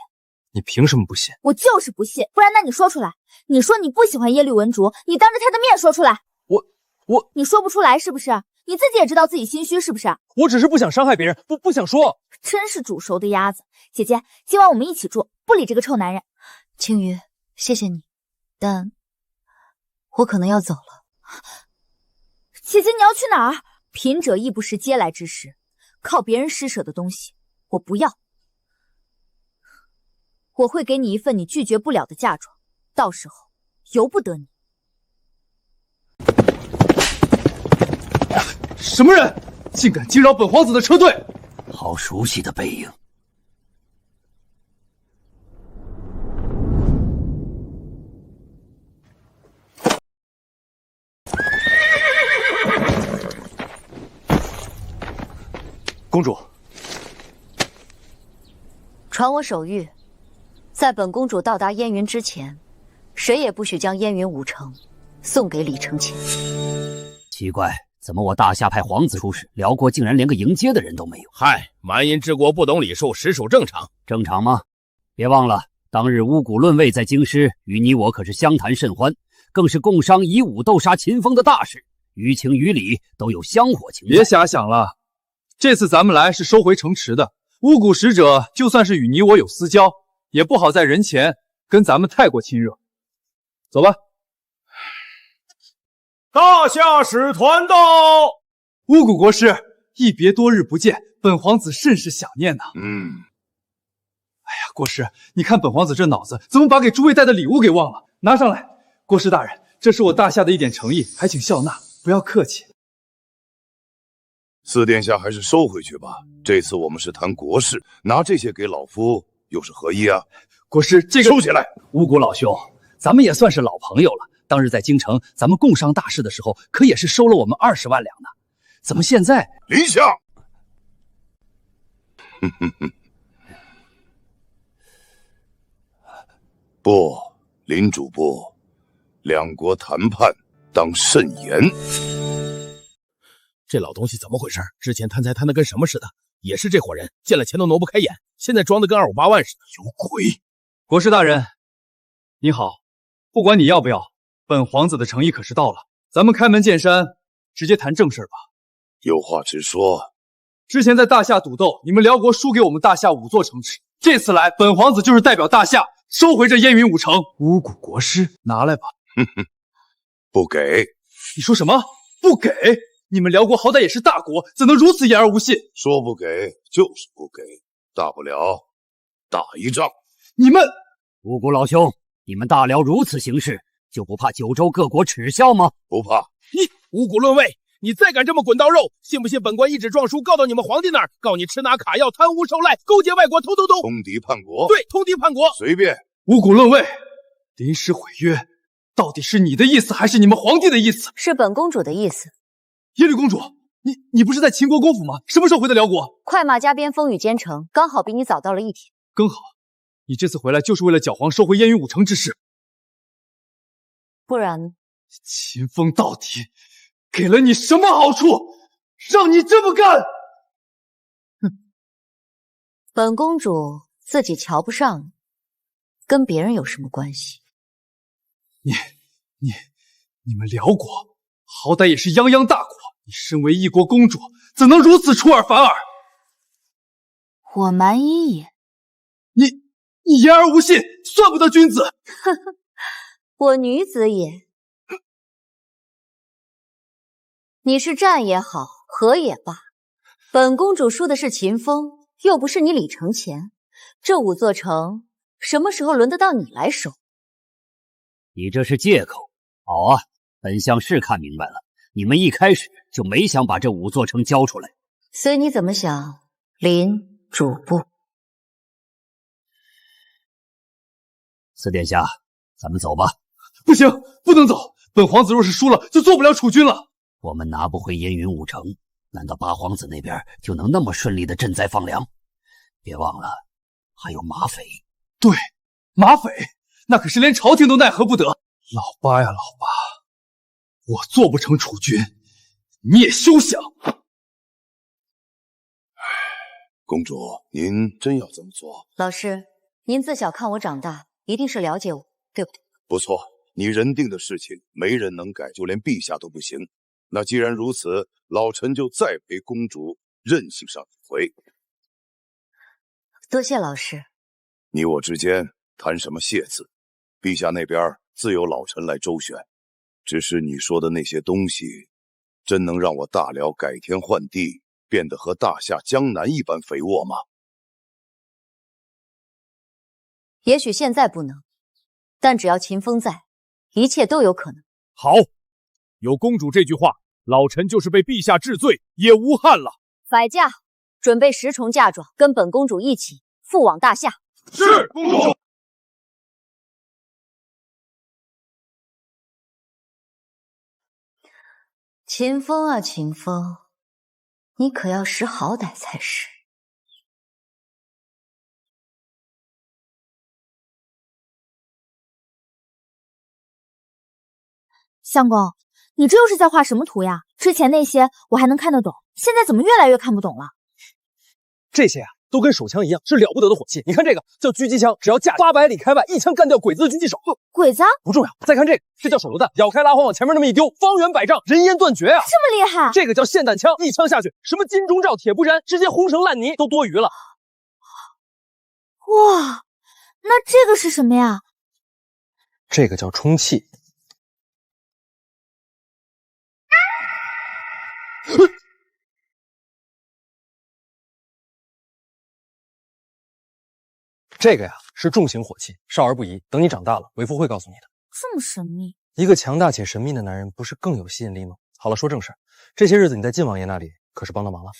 你凭什么不信？我就是不信，不然那你说出来。你说你不喜欢耶律文竹，你当着她的面说出来。你说不出来是不是？你自己也知道自己心虚是不是？我只是不想伤害别人，不想说。真是煮熟的鸭子。姐姐，今晚我们一起住，不理这个臭男人。青鱼，谢谢你，但我可能要走了。姐姐，你要去哪儿？贫者亦不食嗟来之食，靠别人施舍的东西，我不要。我会给你一份你拒绝不了的嫁妆，到时候由不得你。什么人，竟敢惊扰本皇子的车队？好熟悉的背影。公主，传我手谕，在本公主到达燕云之前，谁也不许将燕云5城送给李承乾。奇怪，怎么我大夏派皇子出使，辽国竟然连个迎接的人都没有？嗨，蛮夷之国不懂礼数，实属正常。正常吗？别忘了，当日巫蛊论位在京师，与你我可是相谈甚欢，更是共商以武斗杀秦风的大事，于情于理都有香火情。别遐想了，这次咱们来是收回城池的。巫蛊使者就算是与你我有私交，也不好在人前跟咱们太过亲热。走吧。大夏使团到。巫蛊国师，一别多日不见，本皇子甚是想念呐。哎呀，国师，你看本皇子这脑子，怎么把给诸位带的礼物给忘了？拿上来。国师大人，这是我大夏的一点诚意，还请笑纳，不要客气。四殿下还是收回去吧。这次我们是谈国事，拿这些给老夫又是何意啊？国师，这个收起来。巫蛊老兄，咱们也算是老朋友了。当日在京城，咱们共商大事的时候，可也是收了我们20万两呢。怎么现在？林相，不，林主簿，两国谈判当慎言。这老东西怎么回事？之前贪财贪得跟什么似的，也是这伙人，见了钱都挪不开眼，现在装得跟258万似的。有鬼！国师大人，你好，不管你要不要，本皇子的诚意可是到了，咱们开门见山，直接谈正事吧。有话直说。之前在大夏赌斗，你们辽国输给我们大夏5座城池，这次来，本皇子就是代表大夏收回这燕云5城。巫蛊国师，拿来吧。不给。你说什么？不给？你们辽国好歹也是大国，怎能如此言而无信？说不给就是不给，大不了打一仗。你们五谷老兄，你们大辽如此行事，就不怕九州各国耻笑吗？不怕。你五谷论位，你再敢这么滚刀肉，信不信本官一纸状书告到你们皇帝那儿，告你吃拿卡要、贪污受赖、勾结外国，通。通敌叛国。对，通敌叛国。随便。五谷论位，临时毁约，到底是你的意思还是你们皇帝的意思？是本公主的意思。耶律公主，你不是在秦国公府吗？什么时候回的辽国？快马加鞭，风雨兼程，刚好比你早到了一天。更好，你这次回来就是为了搅黄收回燕云5城之事。不然呢？秦风到底给了你什么好处，让你这么干？本公主自己瞧不上你，跟别人有什么关系？你们辽国好歹也是泱泱大国，你身为一国公主，怎能如此出尔反尔？我蛮夷也。你言而无信，算不得君子。呵呵，我女子也。你是战也好，和也罢，本公主输的是秦风，又不是你李承乾。这5座城什么时候轮得到你来守？你这是借口。好啊，本相是看明白了，你们一开始就没想把这5座城交出来。随你怎么想，林主簿。四殿下，咱们走吧。不行，不能走。本皇子若是输了，就做不了储君了。我们拿不回燕云5城，难道八皇子那边就能那么顺利的赈灾放粮？别忘了，还有马匪。对，马匪，那可是连朝廷都奈何不得。老八呀，老八，我做不成储君，你也休想。公主，您真要这么做？老师，您自小看我长大，一定是了解我，对不对？不错，你人定的事情没人能改，就连陛下都不行。那既然如此，老臣就再陪公主任性上一回。多谢老师。你我之间谈什么谢字？陛下那边自有老臣来周旋。只是你说的那些东西，真能让我大辽改天换地，变得和大夏江南一般肥沃吗？也许现在不能，但只要秦风在，一切都有可能。好，有公主这句话，老臣就是被陛下治罪也无憾了。摆驾，准备10重嫁妆，跟本公主一起赴往大夏。是，公主。秦风啊，秦风，你可要识好歹才是。相公，你这又是在画什么图呀？之前那些我还能看得懂，现在怎么越来越看不懂了？这些都跟手枪一样，是了不得的火器。你看这个叫狙击枪，只要架800里开外，一枪干掉鬼子的狙击手。鬼子不重要。再看这个，这叫手榴弹，咬开拉环往前面那么一丢，方圆百丈，人烟断绝啊！这么厉害？这个叫霰弹枪，一枪下去，什么金钟罩、铁布衫，直接轰成烂泥都多余了。哇，那这个是什么呀？这个叫充气。这个呀是重型火器，少儿不宜。等你长大了，为父会告诉你的。这么神秘，一个强大且神秘的男人，不是更有吸引力吗？好了，说正事儿，这些日子你在晋王爷那里可是帮到忙了。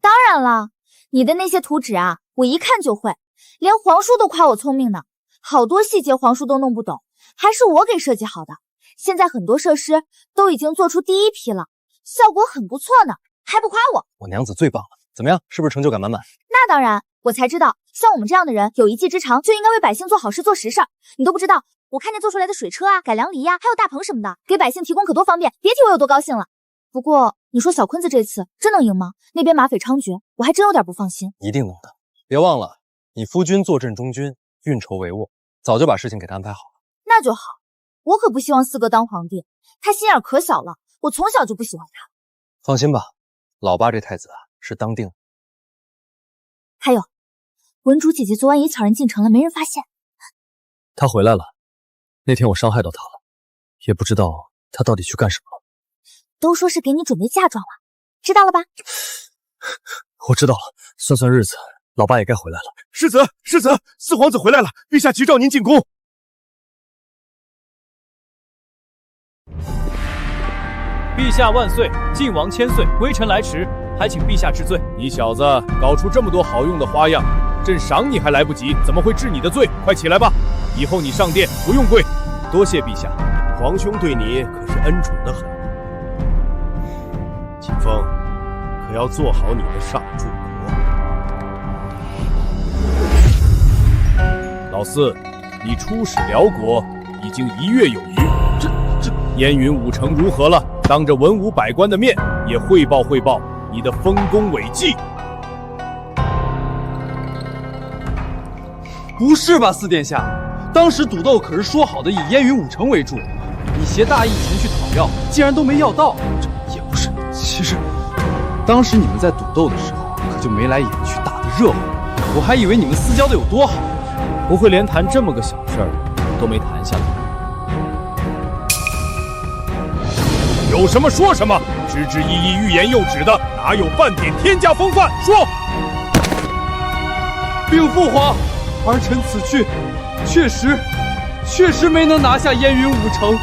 当然了，你的那些图纸啊，我一看就会，连皇叔都夸我聪明呢。好多细节皇叔都弄不懂，还是我给设计好的。现在很多设施都已经做出第1批了，效果很不错呢，还不夸我？我娘子最棒了，怎么样？是不是成就感满满？那当然，我才知道，像我们这样的人有一技之长，就应该为百姓做好事做实事。你都不知道，我看见做出来的水车啊、改良梨呀，还有大棚什么的，给百姓提供可多方便，别提我有多高兴了。不过你说小坤子这次真能赢吗？那边马匪猖獗，我还真有点不放心。一定能的，别忘了，你夫君坐镇中军，运筹帷幄，早就把事情给他安排好了。那就好，我可不希望4哥当皇帝，他心眼可小了，我从小就不喜欢他。放心吧，老八这太子啊是当定了。还有，文主姐姐昨晚也悄然进城了，没人发现。他回来了，那天我伤害到他了，也不知道他到底去干什么了。都说是给你准备嫁妆了，知道了吧？我知道了，算算日子，老爸也该回来了。世子，世子，四皇子回来了，陛下急召您进宫。陛下万岁，晋王千岁，微臣来迟，还请陛下治罪。你小子搞出这么多好用的花样，朕赏你还来不及，怎么会治你的罪？快起来吧，以后你上殿不用跪。多谢陛下，皇兄对你可是恩宠得很。秦风，可要做好你的上柱国。老四，你出使辽国已经1月有余，这燕云5城如何了？当着文武百官的面，也汇报汇报你的丰功伟绩。不是吧，四殿下？当时赌斗可是说好的以燕云5城为主，你携大义前去讨要，竟然都没要到。这也不是，其实当时你们在赌斗的时候，可就眉来眼去，打得热乎，我还以为你们私交的有多好，不会连谈这么个小事儿都没谈下来。有什么说什么，支支吾吾、欲言又止的，哪有半点天家风范？说！禀父皇，儿臣此去，确实没能拿下燕云5城。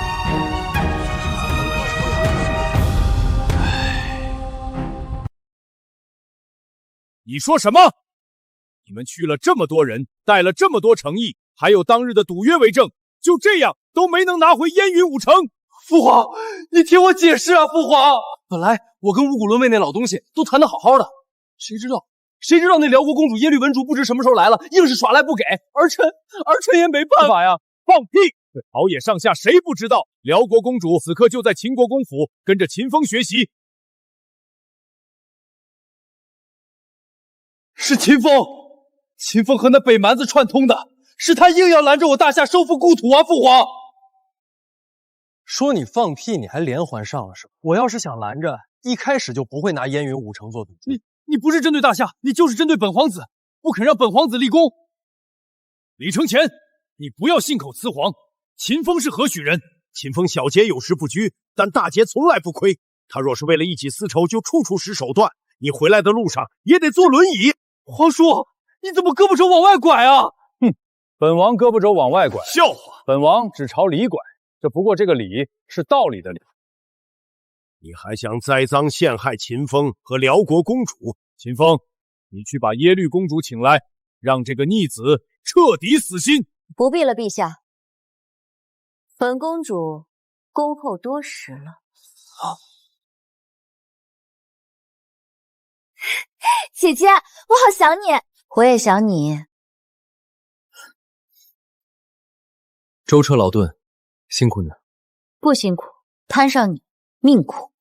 你说什么？你们去了这么多人，带了这么多诚意，还有当日的赌约为证，就这样都没能拿回燕云5城。父皇，你听我解释啊！父皇，本来我跟五谷伦卫那老东西都谈得好好的，谁知道那辽国公主耶律文竹不知什么时候来了，硬是耍赖不给，儿臣也没办法呀！放屁！这朝野上下谁不知道，辽国公主此刻就在秦国公府跟着秦风学习。是秦风和那北蛮子串通的，是他硬要拦着我大夏收复故土啊！父皇。说你放屁，你还连环上了是吧？我要是想拦着，一开始就不会拿燕云5城做赌注。你不是针对大夏，你就是针对本皇子，不肯让本皇子立功。李承乾，你不要信口雌黄。秦风是何许人？秦风小节有时不拘，但大节从来不亏。他若是为了一己私仇，就处处使手段。你回来的路上也得坐轮椅。皇叔，你怎么胳膊肘往外拐啊？哼，本王胳膊肘往外拐，笑话！本王只朝里拐。这不过这个理是道理的理。你还想栽赃陷害秦风和辽国公主？秦风，你去把耶律公主请来，让这个逆子彻底死心。不必了，陛下。本公主恭候多时了。姐姐，我好想你。我也想你。舟车劳顿，辛苦你了。不辛苦，摊上你命苦。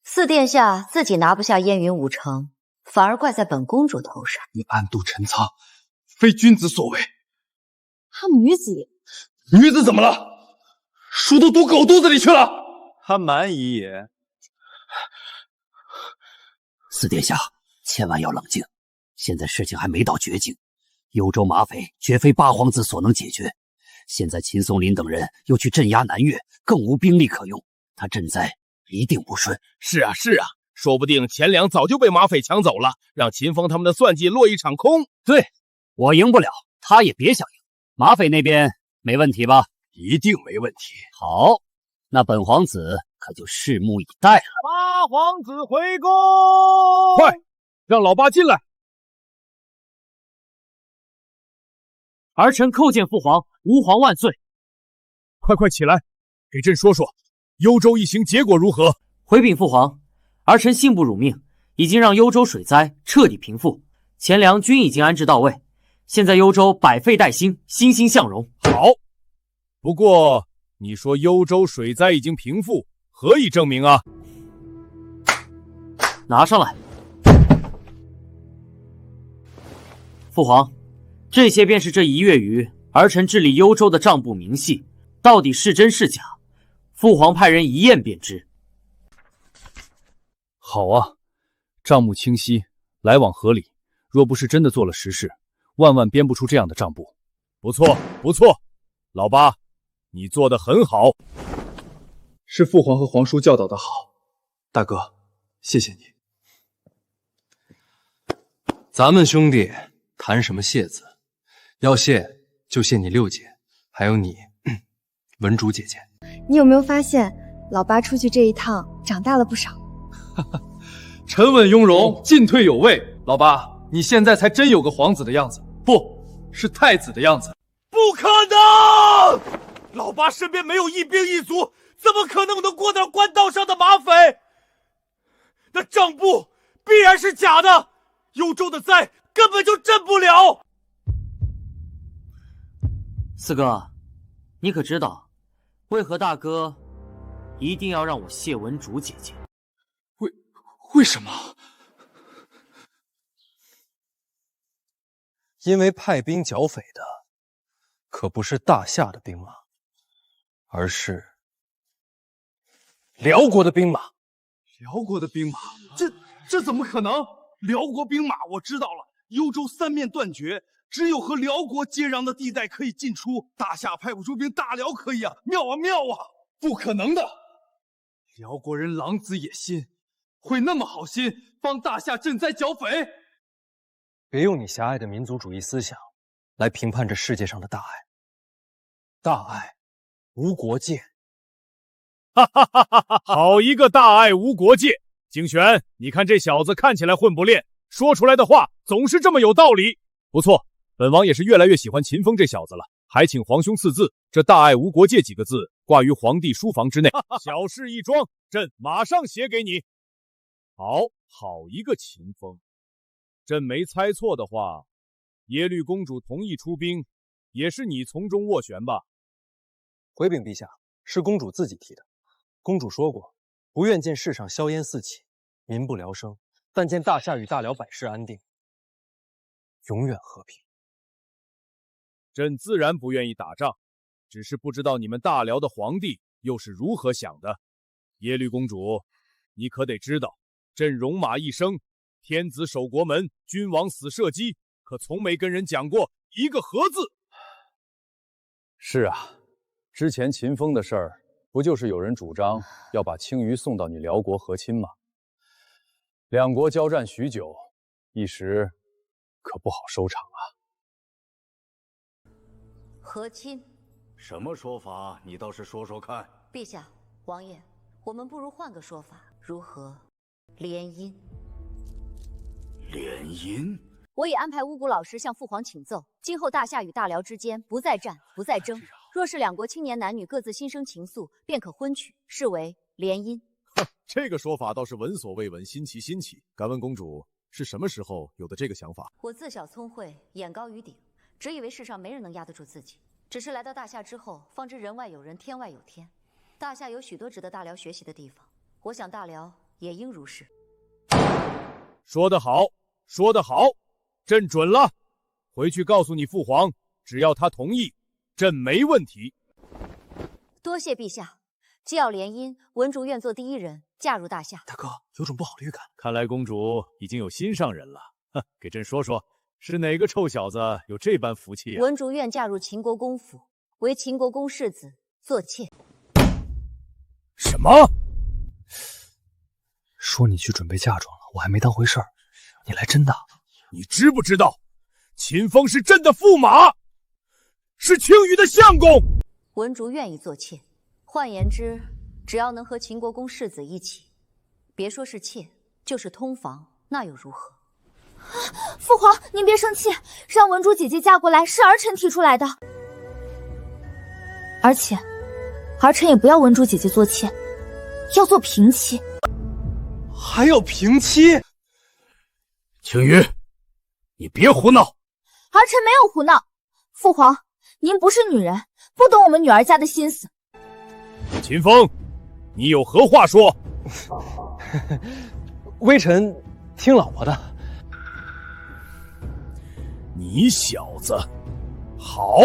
四殿下自己拿不下燕云5城，反而怪在本公主头上。你暗度陈仓，非君子所为。他女子怎么了？书都读狗肚子里去了。他蛮夷也。四殿下，千万要冷静，现在事情还没到绝境，幽州马匪绝非八皇子所能解决。现在秦松林等人又去镇压南越，更无兵力可用，他赈灾一定不顺。是啊，说不定钱粮早就被马匪抢走了，让秦风他们的算计落一场空。对，我赢不了，他也别想赢。马匪那边没问题吧？一定没问题。好，那本皇子可就拭目以待了。八皇子回宫，快让老八进来。儿臣叩见父皇，吾皇万岁。快起来，给朕说说幽州一行结果如何？回禀父皇，儿臣信不辱命，已经让幽州水灾彻底平复，钱粮均已经安置到位，现在幽州百废待兴，欣欣向荣。好，不过你说幽州水灾已经平复，何以证明啊？拿上来。父皇，这些便是这1月余儿臣治理幽州的账簿明细，到底是真是假，父皇派人一验便知。好啊，账目清晰，来往合理，若不是真的做了实事，万万编不出这样的账簿。不错，老八，你做得很好。是父皇和皇叔教导的好，大哥，谢谢你。咱们兄弟谈什么谢字？要谢就谢你六姐，还有你，文竹姐姐。你有没有发现，老八出去这一趟长大了不少？沉稳雍容，进退有位。老八，你现在才真有个皇子的样子，不是太子的样子。不可能！老八身边没有一兵一卒，怎么可能能过得了官道上的马匪？那账簿必然是假的，幽州的灾根本就镇不了。四哥，你可知道，为何大哥一定要让我谢文竹姐姐？为什么？因为派兵剿匪的可不是大夏的兵马，而是辽国的兵马。辽国的兵马？这怎么可能？辽国兵马我知道了，幽州三面断绝，只有和辽国接壤的地带可以进出。大夏派不出兵，大辽可以啊！妙啊妙啊！不可能的！辽国人狼子野心，会那么好心帮大夏赈灾剿匪？别用你狭隘的民族主义思想来评判这世界上的大爱。大爱无国界。哈哈哈哈哈！好一个大爱无国界！景玄，你看这小子看起来混不吝，说出来的话总是这么有道理。不错，本王也是越来越喜欢秦风这小子了，还请皇兄赐字，这大爱无国界几个字挂于皇帝书房之内。小事一桩，朕马上写给你。好一个秦风！朕没猜错的话，耶律公主同意出兵，也是你从中斡旋吧？回禀陛下，是公主自己提的。公主说过，不愿见世上硝烟四起，民不聊生，但见大夏与大辽百世安定，永远和平。朕自然不愿意打仗，只是不知道你们大辽的皇帝又是如何想的。耶律公主，你可得知道，朕戎马一生，天子守国门，君王死社稷，可从没跟人讲过一个和字。是啊，之前秦风的事儿，不就是有人主张要把青鱼送到你辽国和亲吗？两国交战许久，一时可不好收场啊。和亲？什么说法？你倒是说说看。陛下，王爷，我们不如换个说法，如何？联姻。联姻？我已安排巫蛊老师向父皇请奏，今后大夏与大辽之间不再战，不再争。若是两国青年男女各自心生情愫，便可婚娶，视为联姻。这个说法倒是闻所未闻，新奇新奇。敢问公主是什么时候有的这个想法？我自小聪慧，眼高于顶，只以为世上没人能压得住自己。只是来到大夏之后，方知人外有人，天外有天。大夏有许多值得大辽学习的地方，我想大辽也应如是。说得好，说得好，朕准了。回去告诉你父皇，只要他同意，朕没问题。多谢陛下。既要联姻，文竹愿做第一人嫁入大夏。大哥，有种不好的预感。看来公主已经有心上人了。给朕说说，是哪个臭小子有这般福气啊？文竹愿嫁入秦国公府，为秦国公世子做妾。什么？说你去准备嫁妆了，我还没当回事儿，你来真的？你知不知道，秦风是朕的驸马，是青羽的相公。文竹愿意做妾，换言之，只要能和秦国公世子一起，别说是妾，就是通房，那又如何？父皇，您别生气，让文竹姐姐嫁过来是儿臣提出来的，而且儿臣也不要文竹姐姐做妾，要做平妻。还要平妻？青羽，你别胡闹！儿臣没有胡闹。父皇，您不是女人，不懂我们女儿家的心思。秦风，你有何话说？微臣听老婆的。你小子，好！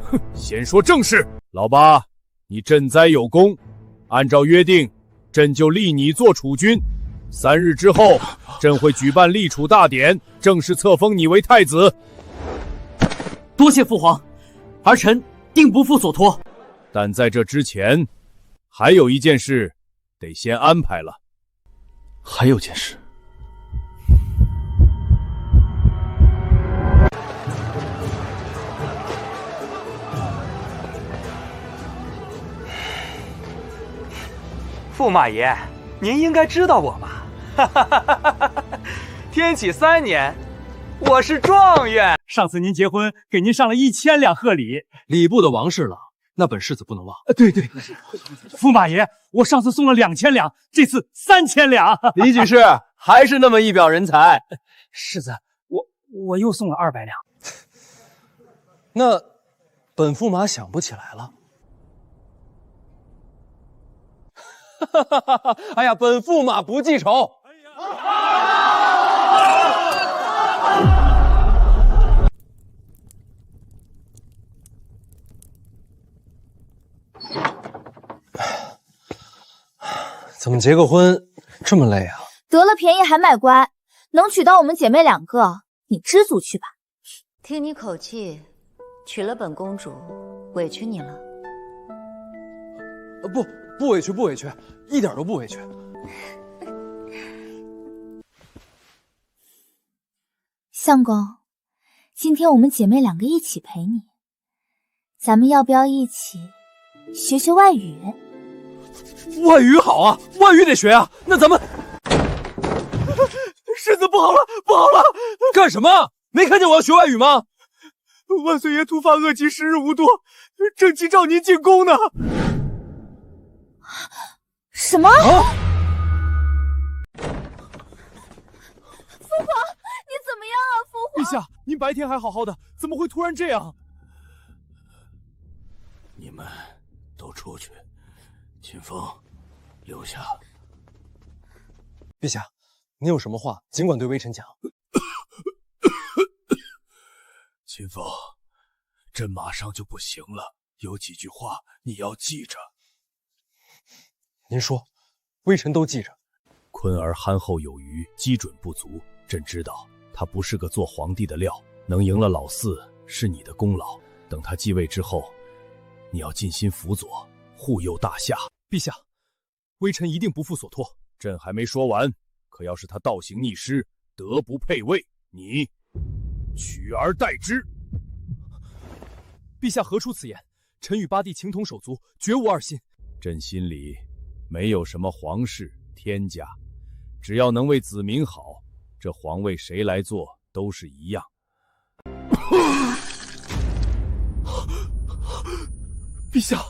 哼，先说正事。老八，你赈灾有功，按照约定，朕就立你做储君。3日之后，朕会举办立储大典，正式册封你为太子。多谢父皇，儿臣定不负所托。但在这之前，还有一件事得先安排了。还有件事。驸马爷，您应该知道我吧？天启3年，我是状元。上次您结婚，给您上了1000两贺礼。礼部的王侍郎，那本世子不能忘。对，驸马爷，我上次送了2000两，这次3000两。李举事还是那么一表人才。世子，我又送了200两。那本驸马想不起来了。哎呀，本驸马不记仇。怎么结个婚这么累啊？得了便宜还卖乖，能娶到我们姐妹2个，你知足去吧。听你口气，娶了本公主，委屈你了？不委屈，不委屈，一点都不委屈。相公，今天我们姐妹2个一起陪你，咱们要不要一起学学外语？外语好啊，外语得学啊。那咱们……世子不好了，不好了！干什么？没看见我要学外语吗？万岁爷突发恶疾，时日无多，正急召您进宫呢。什么？父皇，你怎么样啊？父皇，陛下，您白天还好好的，怎么会突然这样？你们都出去，秦风留下。陛下，你有什么话尽管对微臣讲。秦风，朕马上就不行了，有几句话你要记着。您说，微臣都记着。坤儿憨厚有余，基准不足。朕知道他不是个做皇帝的料，能赢了老四是你的功劳。等他继位之后，你要尽心辅佐，护佑大夏。陛下，微臣一定不负所托。朕还没说完，可要是他倒行逆施，德不配位，你取而代之。陛下何出此言？臣与八弟情同手足，绝无二心。朕心里没有什么皇室天家，只要能为子民好，这皇位谁来做都是一样。陛下，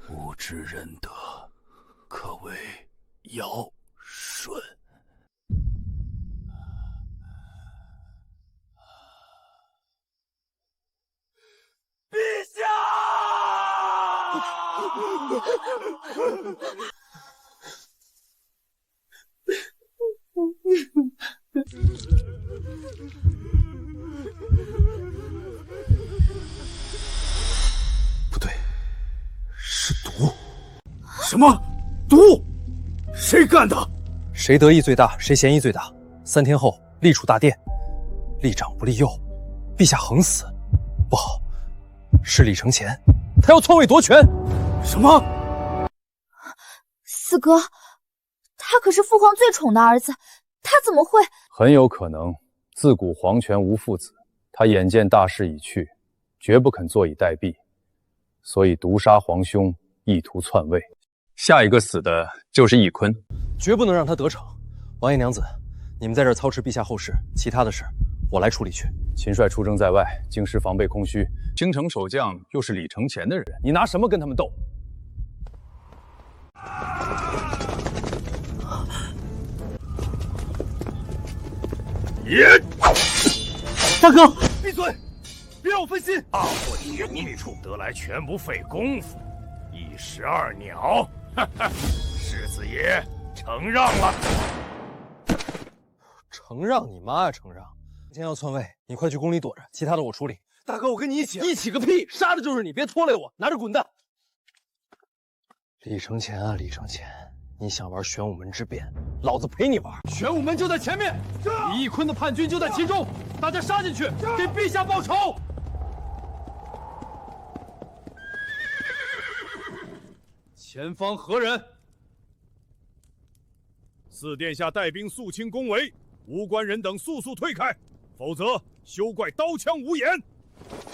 吾知仁德，可谓尧舜。陛下！不对，是毒。什么毒？谁干的？谁得意最大，谁嫌疑最大。3天后立储大殿，立长不立幼，陛下横死。不好，是李承乾，他要篡位夺权。什么？四哥，他可是父皇最宠的儿子，他怎么会？很有可能，自古皇权无父子，他眼见大势已去，绝不肯坐以待毙，所以毒杀皇兄，意图篡位。下一个死的就是奕坤，绝不能让他得逞。王爷娘子，你们在这儿操持陛下后事，其他的事我来处理去。秦帅出征在外，京师防备空虚，京城守将又是李承乾的人，你拿什么跟他们斗？大哥，闭嘴，别让我分心。大祸于无处，得来全不费工夫，一石二鸟。世子爷承让了。承让你妈呀！承让！今天要篡位，你快去宫里躲着，其他的我处理。大哥，我跟你一起。一起个屁！杀的就是你，别拖累我！拿着滚蛋！李承乾啊，李承乾，你想玩玄武门之变，老子陪你玩！玄武门就在前面，李奕坤的叛军就在其中，大家杀进去，给陛下报仇！前方何人？四殿下带兵肃清宫闱，无关人等速速退开，否则休怪刀枪无眼！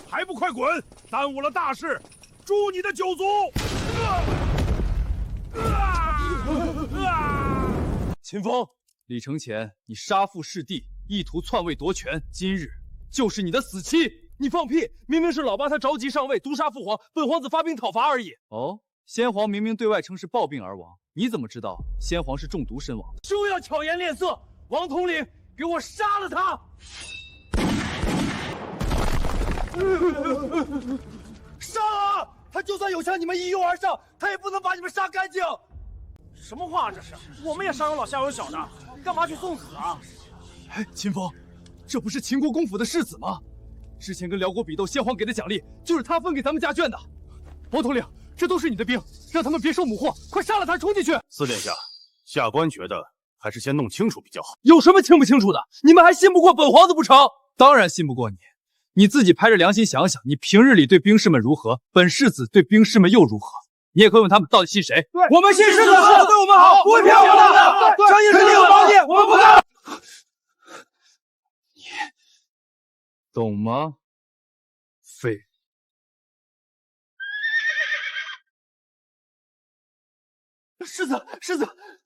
还不快滚！耽误了大事，诛你的九族！秦风，李承乾，你杀父弑弟，意图篡位夺权，今日就是你的死期！你放屁！明明是老八他着急上位，毒杀父皇，本皇子发兵讨伐而已。哦，先皇明明对外称是暴病而亡，你怎么知道先皇是中毒身亡的？休要巧言令色！王统领，给我杀了他！杀啊！他就算有枪，你们一拥而上，他也不能把你们杀干净。什么话这是？我们也上有老下有小的，干嘛去送死啊？哎，秦风，这不是秦国公府的世子吗？之前跟辽国比斗，先皇给的奖励就是他分给咱们家眷的。王统领，这都是你的兵，让他们别受蛊惑，快杀了他，冲进去！四殿下，下官觉得还是先弄清楚比较好。有什么清不清楚的？你们还信不过本皇子不成？当然信不过你。你自己拍着良心想想，你平日里对兵士们如何，本世子对兵士们又如何？你也可以问他们到底信谁。我们信世子，对我们好，不会骗我们的。相信实力和帮你，我们不干。你懂吗？废。世子，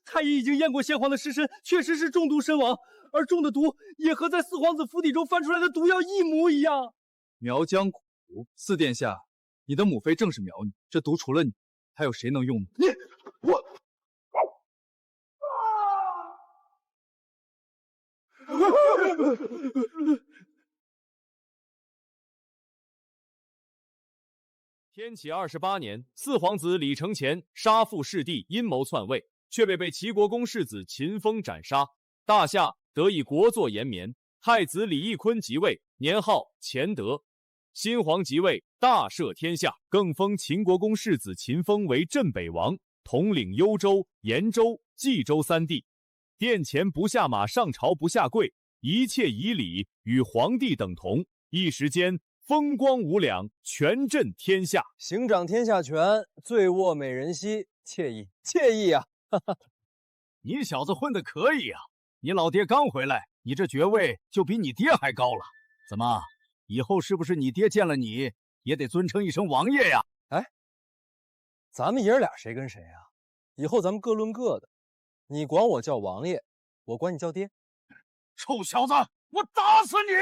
太医已经验过先皇的尸身，确实是中毒身亡，而中的毒也和在四皇子府邸中翻出来的毒药一模一样。苗疆蛊毒，四殿下，你的母妃正是苗女，这毒除了你，还有谁能用呢？天启28年，四皇子李承乾杀父弑弟，阴谋篡位，却被齐国公世子秦风斩杀。大夏得以国祚延绵，太子李义坤即位，年号乾德。新皇即位，大赦天下，更封秦国公世子秦风为镇北王，统领幽州、延州、冀州3地。殿前不下马，上朝不下跪，一切以礼，与皇帝等同。一时间风光无两，权震天下。行掌天下权，醉卧美人膝，惬意啊！你小子混得可以啊！你老爹刚回来，你这爵位就比你爹还高了。怎么，以后是不是你爹见了你也得尊称一声王爷呀？哎，咱们爷儿俩谁跟谁啊？以后咱们各论各的，你管我叫王爷，我管你叫爹。臭小子，我打死你！